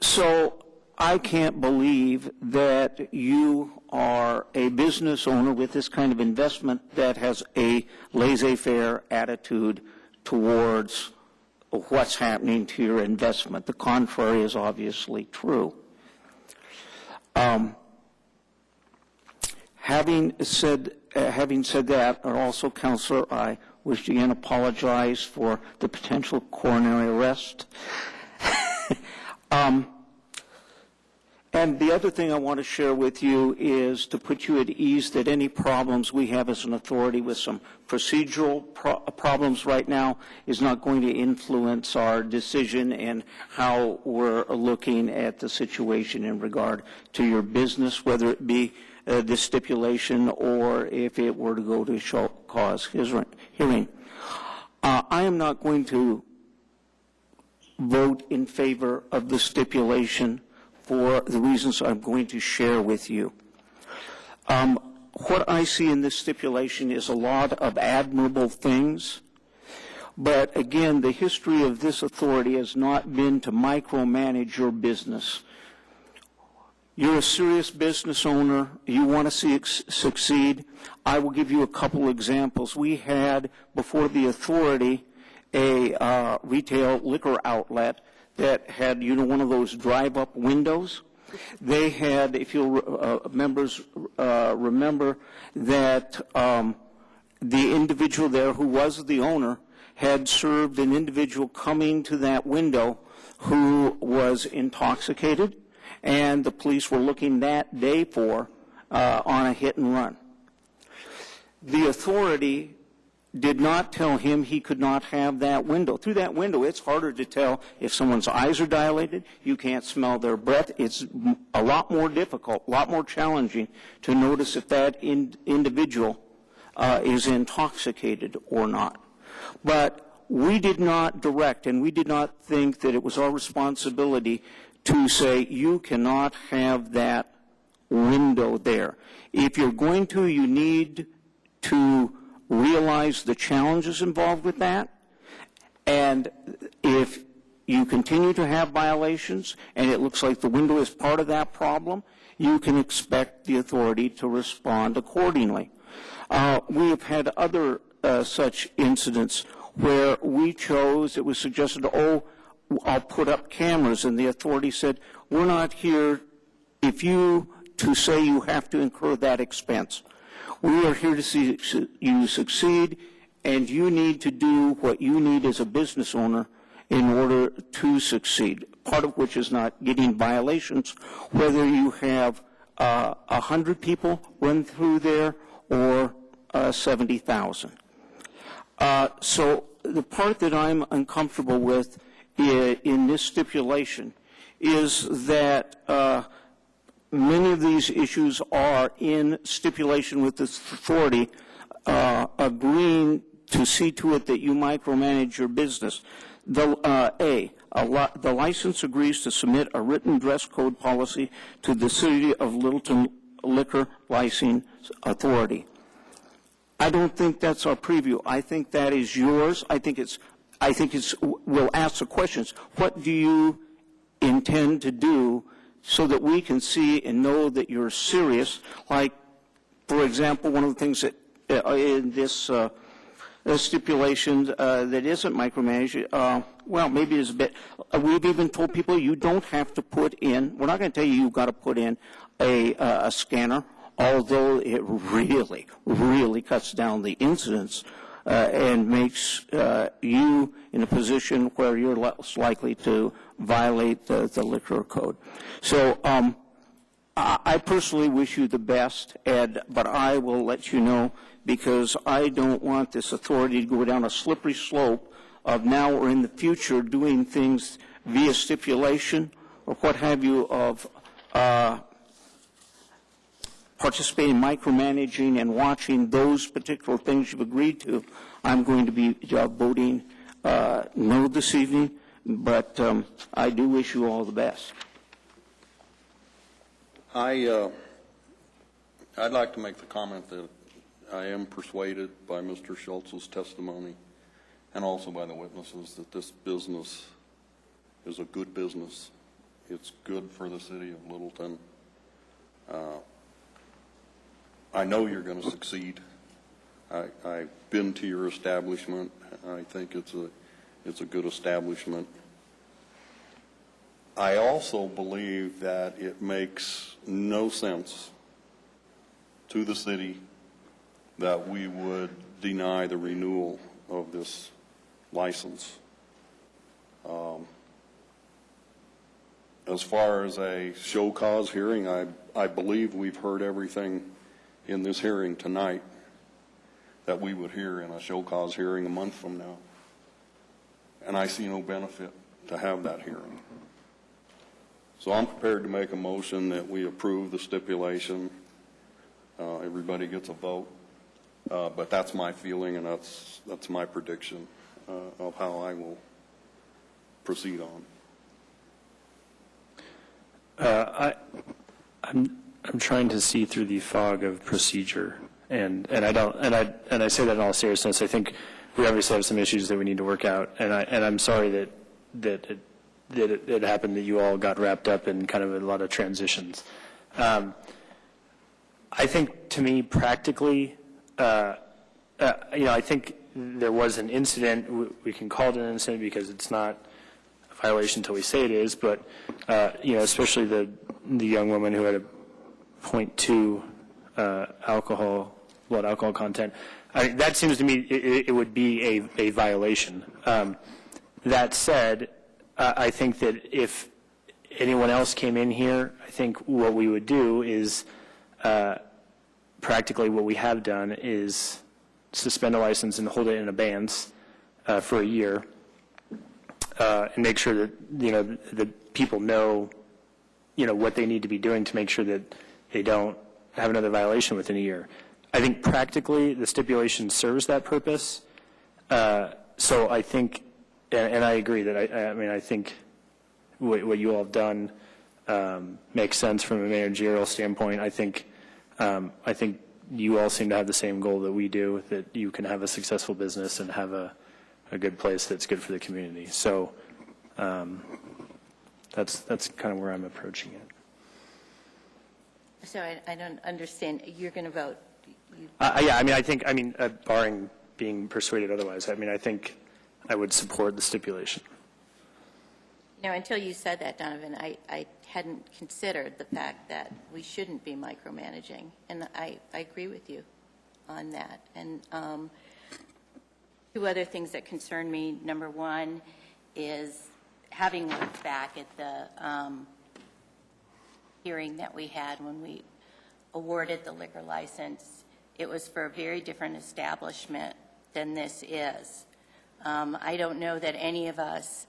So I can't believe that you are a business owner with this kind of investment that has a laissez-faire attitude towards what's happening to your investment. The contrary is obviously true. Having said that, also, Counselor, I wish to again apologize for the potential coronary arrest. And the other thing I want to share with you is to put you at ease that any problems we have as an authority with some procedural problems right now is not going to influence our decision and how we're looking at the situation in regard to your business, whether it be this stipulation or if it were to go to show cause hearing. I am not going to vote in favor of the stipulation for the reasons I'm going to share with you. What I see in this stipulation is a lot of admirable things, but again, the history of this authority has not been to micromanage your business. You're a serious business owner. You want to see it succeed. I will give you a couple examples. We had, before the authority, a retail liquor outlet that had, one of those drive-up windows. They had, if you'll members remember, that the individual there who was the owner had served an individual coming to that window who was intoxicated, and the police were looking that day for on a hit and run. The authority did not tell him he could not have that window. Through that window, it's harder to tell if someone's eyes are dilated, you can't smell their breath. It's a lot more difficult, a lot more challenging to notice if that individual is intoxicated or not. But we did not direct, and we did not think that it was our responsibility to say, you cannot have that window there. If you're going to, you need to realize the challenges involved with that, and if you continue to have violations and it looks like the window is part of that problem, you can expect the authority to respond accordingly. We have had other such incidents where we chose, it was suggested, I'll put up cameras, and the authority said, we're not here to say you have to incur that expense. We are here to see you succeed, and you need to do what you need as a business owner in order to succeed, part of which is not getting violations, whether you have 100 people run through there or 70,000. So the part that I'm uncomfortable with in this stipulation is that many of these issues are in stipulation with this authority, agreeing to see to it that you micromanage your business. The license agrees to submit a written dress code policy to the City of Littleton Liquor Licensing Authority. I don't think that's our preview. I think that is yours. We'll ask the questions. What do you intend to do so that we can see and know that you're serious? Like, for example, one of the things that in this stipulation that isn't micromanaged, well, maybe it's a bit, we've even told people you don't have to put in, we're not going to tell you you've got to put in a scanner, although it really, really cuts down the incidence and makes you in a position where you're less likely to violate the liquor code. So I personally wish you the best, Ed, but I will let you know, because I don't want this authority to go down a slippery slope of now or in the future doing things via stipulation or what have you of participating, micromanaging, and watching those particular things you've agreed to. I'm going to be voting no this evening, but I do wish you all the best. I I'd like to make the comment that I am persuaded by Mr. Schultz's testimony and also by the witnesses that this business is a good business. It's good for the city of Littleton. I know you're going to succeed. I've been to your establishment. I think it's a good establishment. I also believe that it makes no sense to the city that we would deny the renewal of this license. As far as a show cause hearing, I believe we've heard everything in this hearing tonight that we would hear in a show cause hearing a month from now. And I see no benefit to have that hearing. So I'm prepared to make a motion that we approve the stipulation. Everybody gets a vote. But that's my feeling, and that's my prediction of how I will proceed on. I'm trying to see through the fog of procedure, and I say that in all seriousness. I think we obviously have some issues that we need to work out, and I'm sorry that it happened that you all got wrapped up in kind of a lot of transitions. I think, to me, practically, I think there was an incident. We can call it an incident because it's not a violation until we say it is, but especially the young woman who had a 0.2 blood alcohol content. That seems to me it would be a violation. That said, I think that if anyone else came in here, I think what we would do is practically what we have done is suspend a license and hold it in abeyance for a year and make sure that, the people know, what they need to be doing to make sure that they don't have another violation within a year. I think practically the stipulation serves that purpose. So I think, and I agree that I think what you all have done makes sense from a managerial standpoint. I think you all seem to have the same goal that we do, that you can have a successful business and have a good place that's good for the community. So that's kind of where I'm approaching it. So I don't understand. You're going to vote? Barring being persuaded otherwise, I think I would support the stipulation. Until you said that, Donovan, I hadn't considered the fact that we shouldn't be micromanaging, and I agree with you on that. And two other things that concern me. Number one is, having looked back at the hearing that we had when we awarded the liquor license, it was for a very different establishment than this is. I don't know that any of us,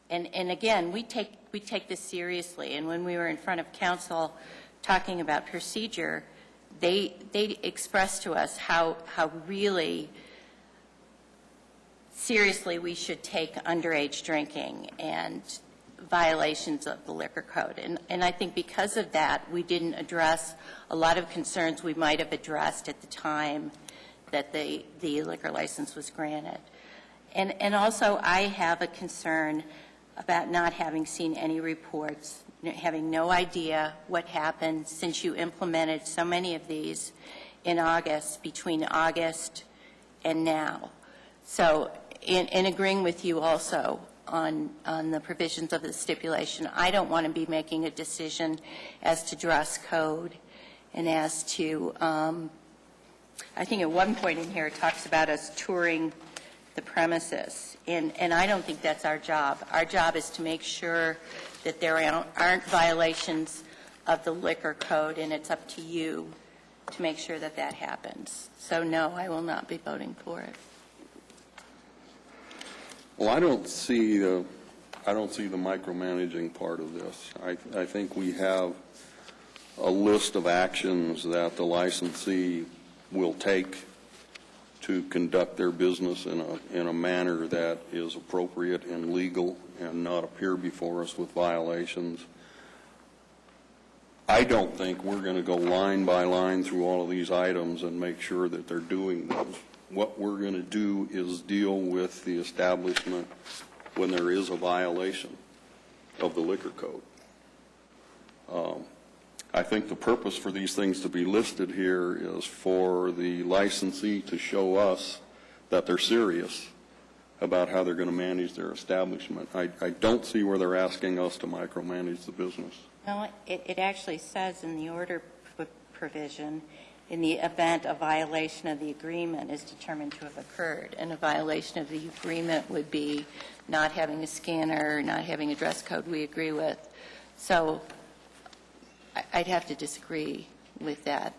and again, we take this seriously. And when we were in front of council talking about procedure, they expressed to us how really seriously we should take underage drinking and violations of the liquor code. And I think because of that, we didn't address a lot of concerns we might have addressed at the time that the liquor license was granted. And also, I have a concern about not having seen any reports, having no idea what happened since you implemented so many of these in August, between August and now. So in agreeing with you also on the provisions of the stipulation, I don't want to be making a decision as to dress code and as to, I think at one point in here it talks about us touring the premises, and I don't think that's our job. Our job is to make sure that there aren't violations of the liquor code, and it's up to you to make sure that that happens. So no, I will not be voting for it. Well, I don't see the micromanaging part of this. I think we have a list of actions that the licensee will take to conduct their business in a manner that is appropriate and legal and not appear before us with violations. I don't think we're going to go line by line through all of these items and make sure that they're doing them. What we're going to do is deal with the establishment when there is a violation of the liquor code. I think the purpose for these things to be listed here is for the licensee to show us that they're serious about how they're going to manage their establishment. I don't see where they're asking us to micromanage the business. No, it actually says in the order provision, in the event a violation of the agreement is determined to have occurred, and a violation of the agreement would be not having a scanner, not having a dress code we agree with. So I'd have to disagree with that.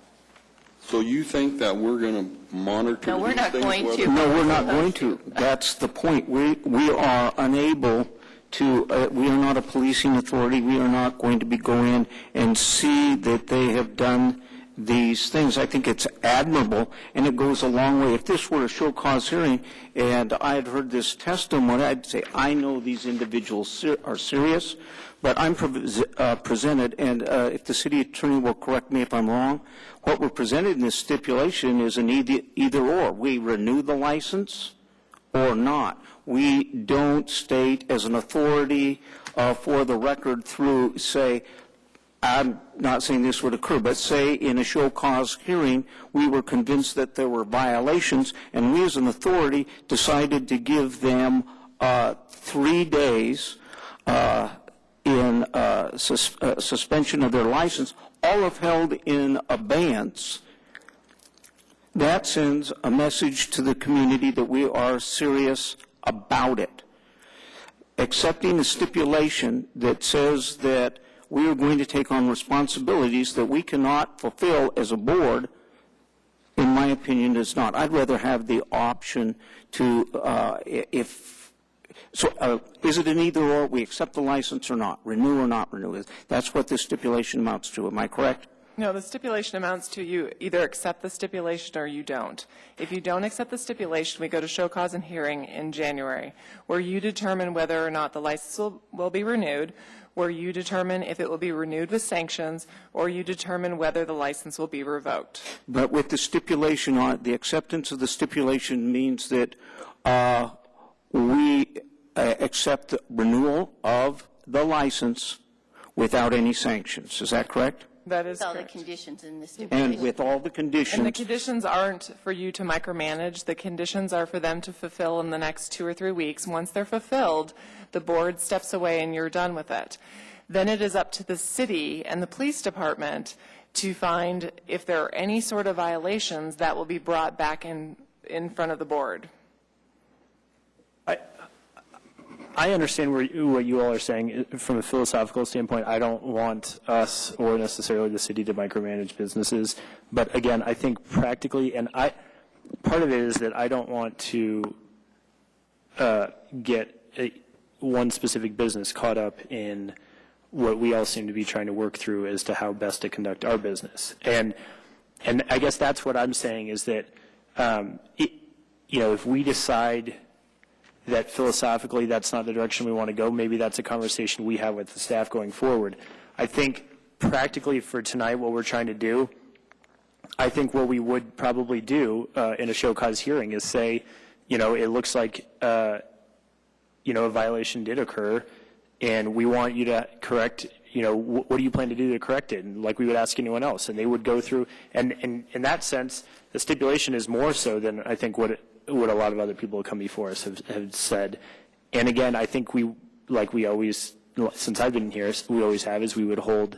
So you think that we're going to monitor No, we're these not things, going whether- to. No, we're not going to. That's the point. We are unable to, we are not a policing authority. We are not going to be going in and see that they have done these things. I think it's admirable, and it goes a long way. If this were a show cause hearing and I had heard this testimony, I'd say, I know these individuals are serious, but I'm presented, and if the city attorney will correct me if I'm wrong, what we're presented in this stipulation is an either or. We renew the license or not. We don't state as an authority for the record through, say, I'm not saying this would occur, but say in a show cause hearing, we were convinced that there were violations, and we as an authority decided to give them 3 days in suspension of their license, all held in abeyance. That sends a message to the community that we are serious about it. Accepting a stipulation that says that we are going to take on responsibilities that we cannot fulfill as a board, in my opinion, is not. I'd rather have the option to, is it an either or? We accept the license or not, renew or not renew. That's what this stipulation amounts to. Am I correct? No, the stipulation amounts to you either accept the stipulation or you don't. If you don't accept the stipulation, we go to show cause and hearing in January, where you determine whether or not the license will be renewed, where you determine if it will be renewed with sanctions, or you determine whether the license will be revoked. But with the stipulation on it, the acceptance of the stipulation means that we accept the renewal of the license without any sanctions. Is that correct? That is With all the correct. conditions in the stipulation. And with all the conditions. And the conditions aren't for you to micromanage. The conditions are for them to fulfill in the next 2 or 3 weeks. Once they're fulfilled, the board steps away and you're done with it. Then it is up to the city and the police department to find if there are any sort of violations that will be brought back in front of the board. I understand what you all are saying. From a philosophical standpoint, I don't want us or necessarily the city to micromanage businesses. But again, I think practically, and part of it is that I don't want to get one specific business caught up in what we all seem to be trying to work through as to how best to conduct our business. And I guess that's what I'm saying is that, if we decide that philosophically that's not the direction we want to go, maybe that's a conversation we have with the staff going forward. I think practically for tonight what we're trying to do, I think what we would probably do in a show cause hearing is say, it looks like, a violation did occur, and we want you to correct, what do you plan to do to correct it? And like we would ask anyone else, and they would go through, and in that sense, the stipulation is more so than I think what a lot of other people who come before us have said. And again, I think we always, since I've been here, we always have, is we would hold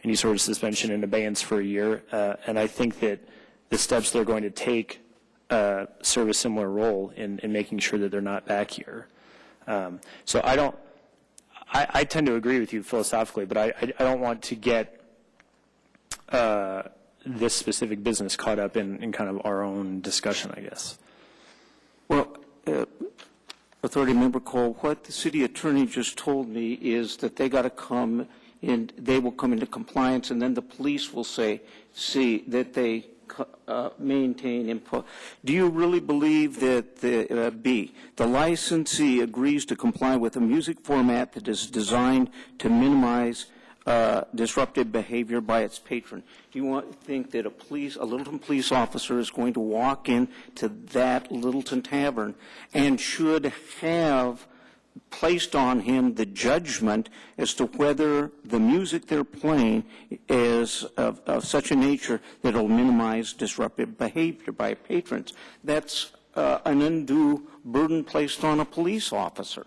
any sort of suspension in abeyance for a year. And I think that the steps they're going to take serve a similar role in making sure that they're not back here. So I tend to agree with you philosophically, but I don't want to get this specific business caught up in kind of our own discussion, I guess. Well, Authority Member Cole, what the city attorney just told me is that they got to come in, they will come into compliance, and then the police will see that they maintain input. Do you really believe that the licensee agrees to comply with a music format that is designed to minimize disruptive behavior by its patron. Do you think that a Littleton police officer is going to walk into that Littleton tavern and should have placed on him the judgment as to whether the music they're playing is of such a nature that it'll minimize disruptive behavior by patrons? That's an undue burden placed on a police officer.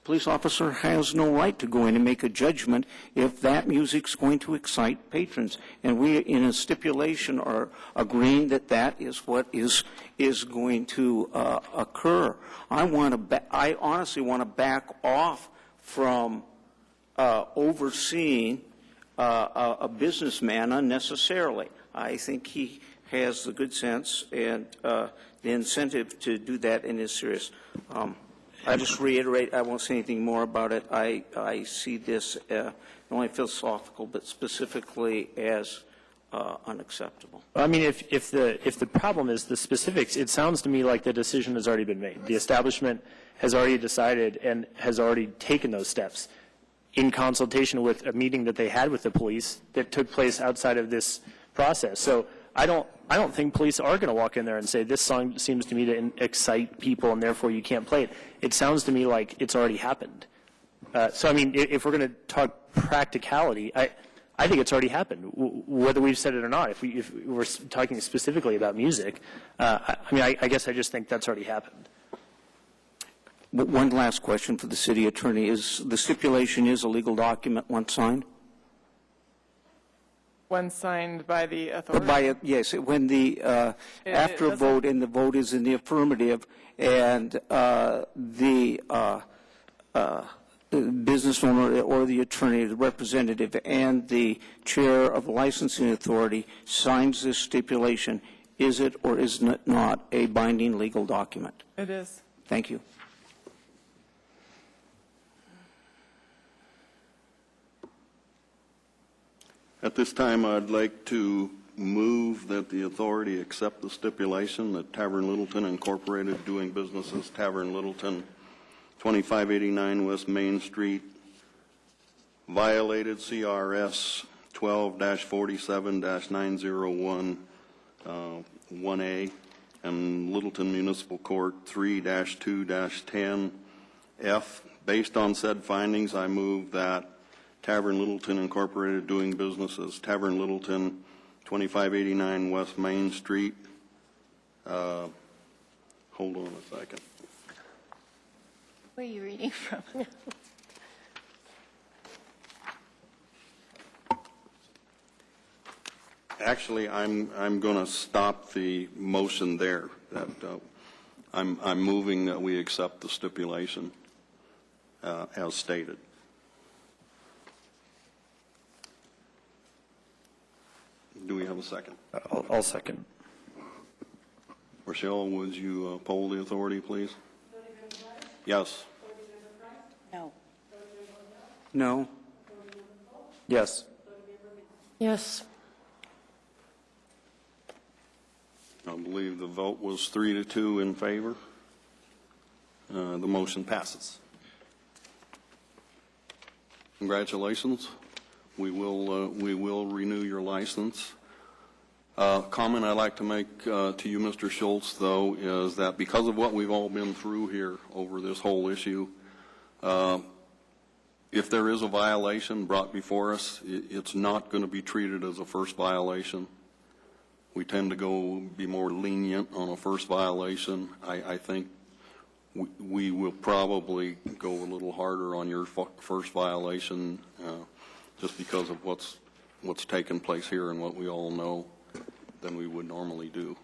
Police officer has no right to go in and make a judgment if that music's going to excite patrons. And we, in a stipulation, are agreeing that that is what is going to occur. I honestly want to back off from overseeing a businessman unnecessarily. I think he has the good sense and the incentive to do that and is serious. I just reiterate, I won't say anything more about it. I see this not only philosophical, but specifically as unacceptable. I mean, if the problem is the specifics, it sounds to me like the decision has already been made. The establishment has already decided and has already taken those steps in consultation with a meeting that they had with the police that took place outside of this process. So I don't think police are going to walk in there and say, this song seems to me to excite people and therefore you can't play it. It sounds to me like it's already happened. So, I mean, if we're going to talk practicality, I think it's already happened, whether we've said it or not. If we're talking specifically about music, I mean, I guess I just think that's already happened. One last question for the city attorney. Is the stipulation is a legal document once signed? When signed by the authority? Yes, when the, after a vote and the vote is in the affirmative and the business owner or the attorney, the representative, and the chair of the licensing authority signs this stipulation, is it or is it not a binding legal document? It is. Thank you. At this time, I'd like to move that the authority accept the stipulation that Tavern Littleton Incorporated, doing business as Tavern Littleton, 2589 West Main Street, violated CRS 12-47-901 1A and Littleton Municipal Court 3-2-10F. Based on said findings, I move that Tavern Littleton Incorporated, doing business as Tavern Littleton, 2589 West Main Street. Hold on a second. Where are you reading from? Actually, I'm going to stop the motion there. That I'm moving that we accept the stipulation as stated. Do we have a second? I'll second. Rochelle, would you poll the authority, please? Yes. No. No. Yes. Yes. I believe the vote was 3-2 in favor. The motion passes. Congratulations. We will renew your license. Comment I'd like to make to you, Mr. Schultz, though, is that because of what we've all been through here over this whole issue, if there is a violation brought before us, it's not going to be treated as a first violation. We tend to be more lenient on a first violation. I think we will probably go a little harder on your first violation just because of what's taken place here and what we all know than we would normally do.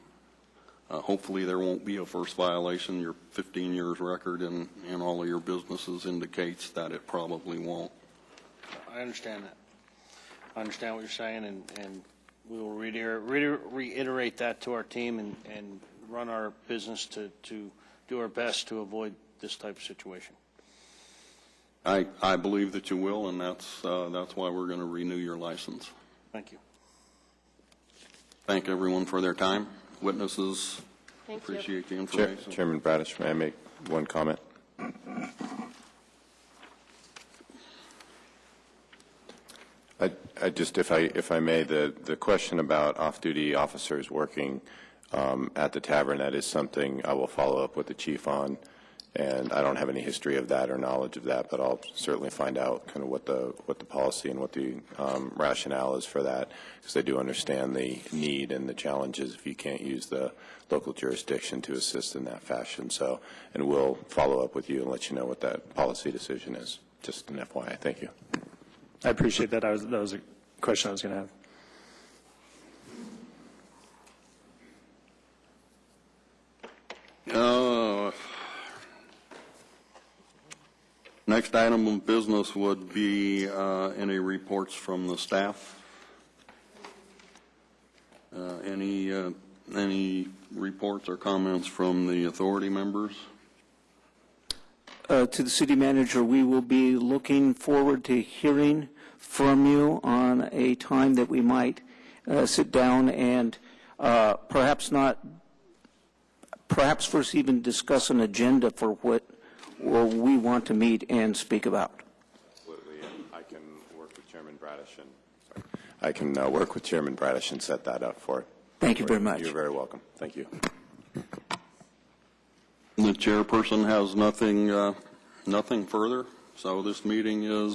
Hopefully there won't be a first violation. Your 15 years record in all of your businesses indicates that it probably won't. I understand that. I understand what you're saying, and we will reiterate that to our team and run our business to do our best to avoid this type of situation. I believe that you will, and that's why we're going to renew your license. Thank you. Thank everyone for their time. Witnesses, Thank you. appreciate the information. Chairman Bradish, may I make one comment? I just, if I may, the question about off-duty officers working at the tavern, that is something I will follow up with the chief on, and I don't have any history of that or knowledge of that, but I'll certainly find out kind of what the policy and what the rationale is for that, because I do understand the need and the challenges if you can't use the local jurisdiction to assist in that fashion. So, and we'll follow up with you and let you know what that policy decision is. Just an FYI. Thank you. I appreciate that. That was a question I was going to have. Next item of business would be any reports from the staff. Any reports or comments from the authority members? To the city manager, we will be looking forward to hearing from you on a time that we might sit down and perhaps first even discuss an agenda for what we want to meet and speak about. Absolutely, and I can work with Chairman Bradish and set that up for. Thank you very much. You're very welcome. Thank you. The chairperson has nothing further, so this meeting is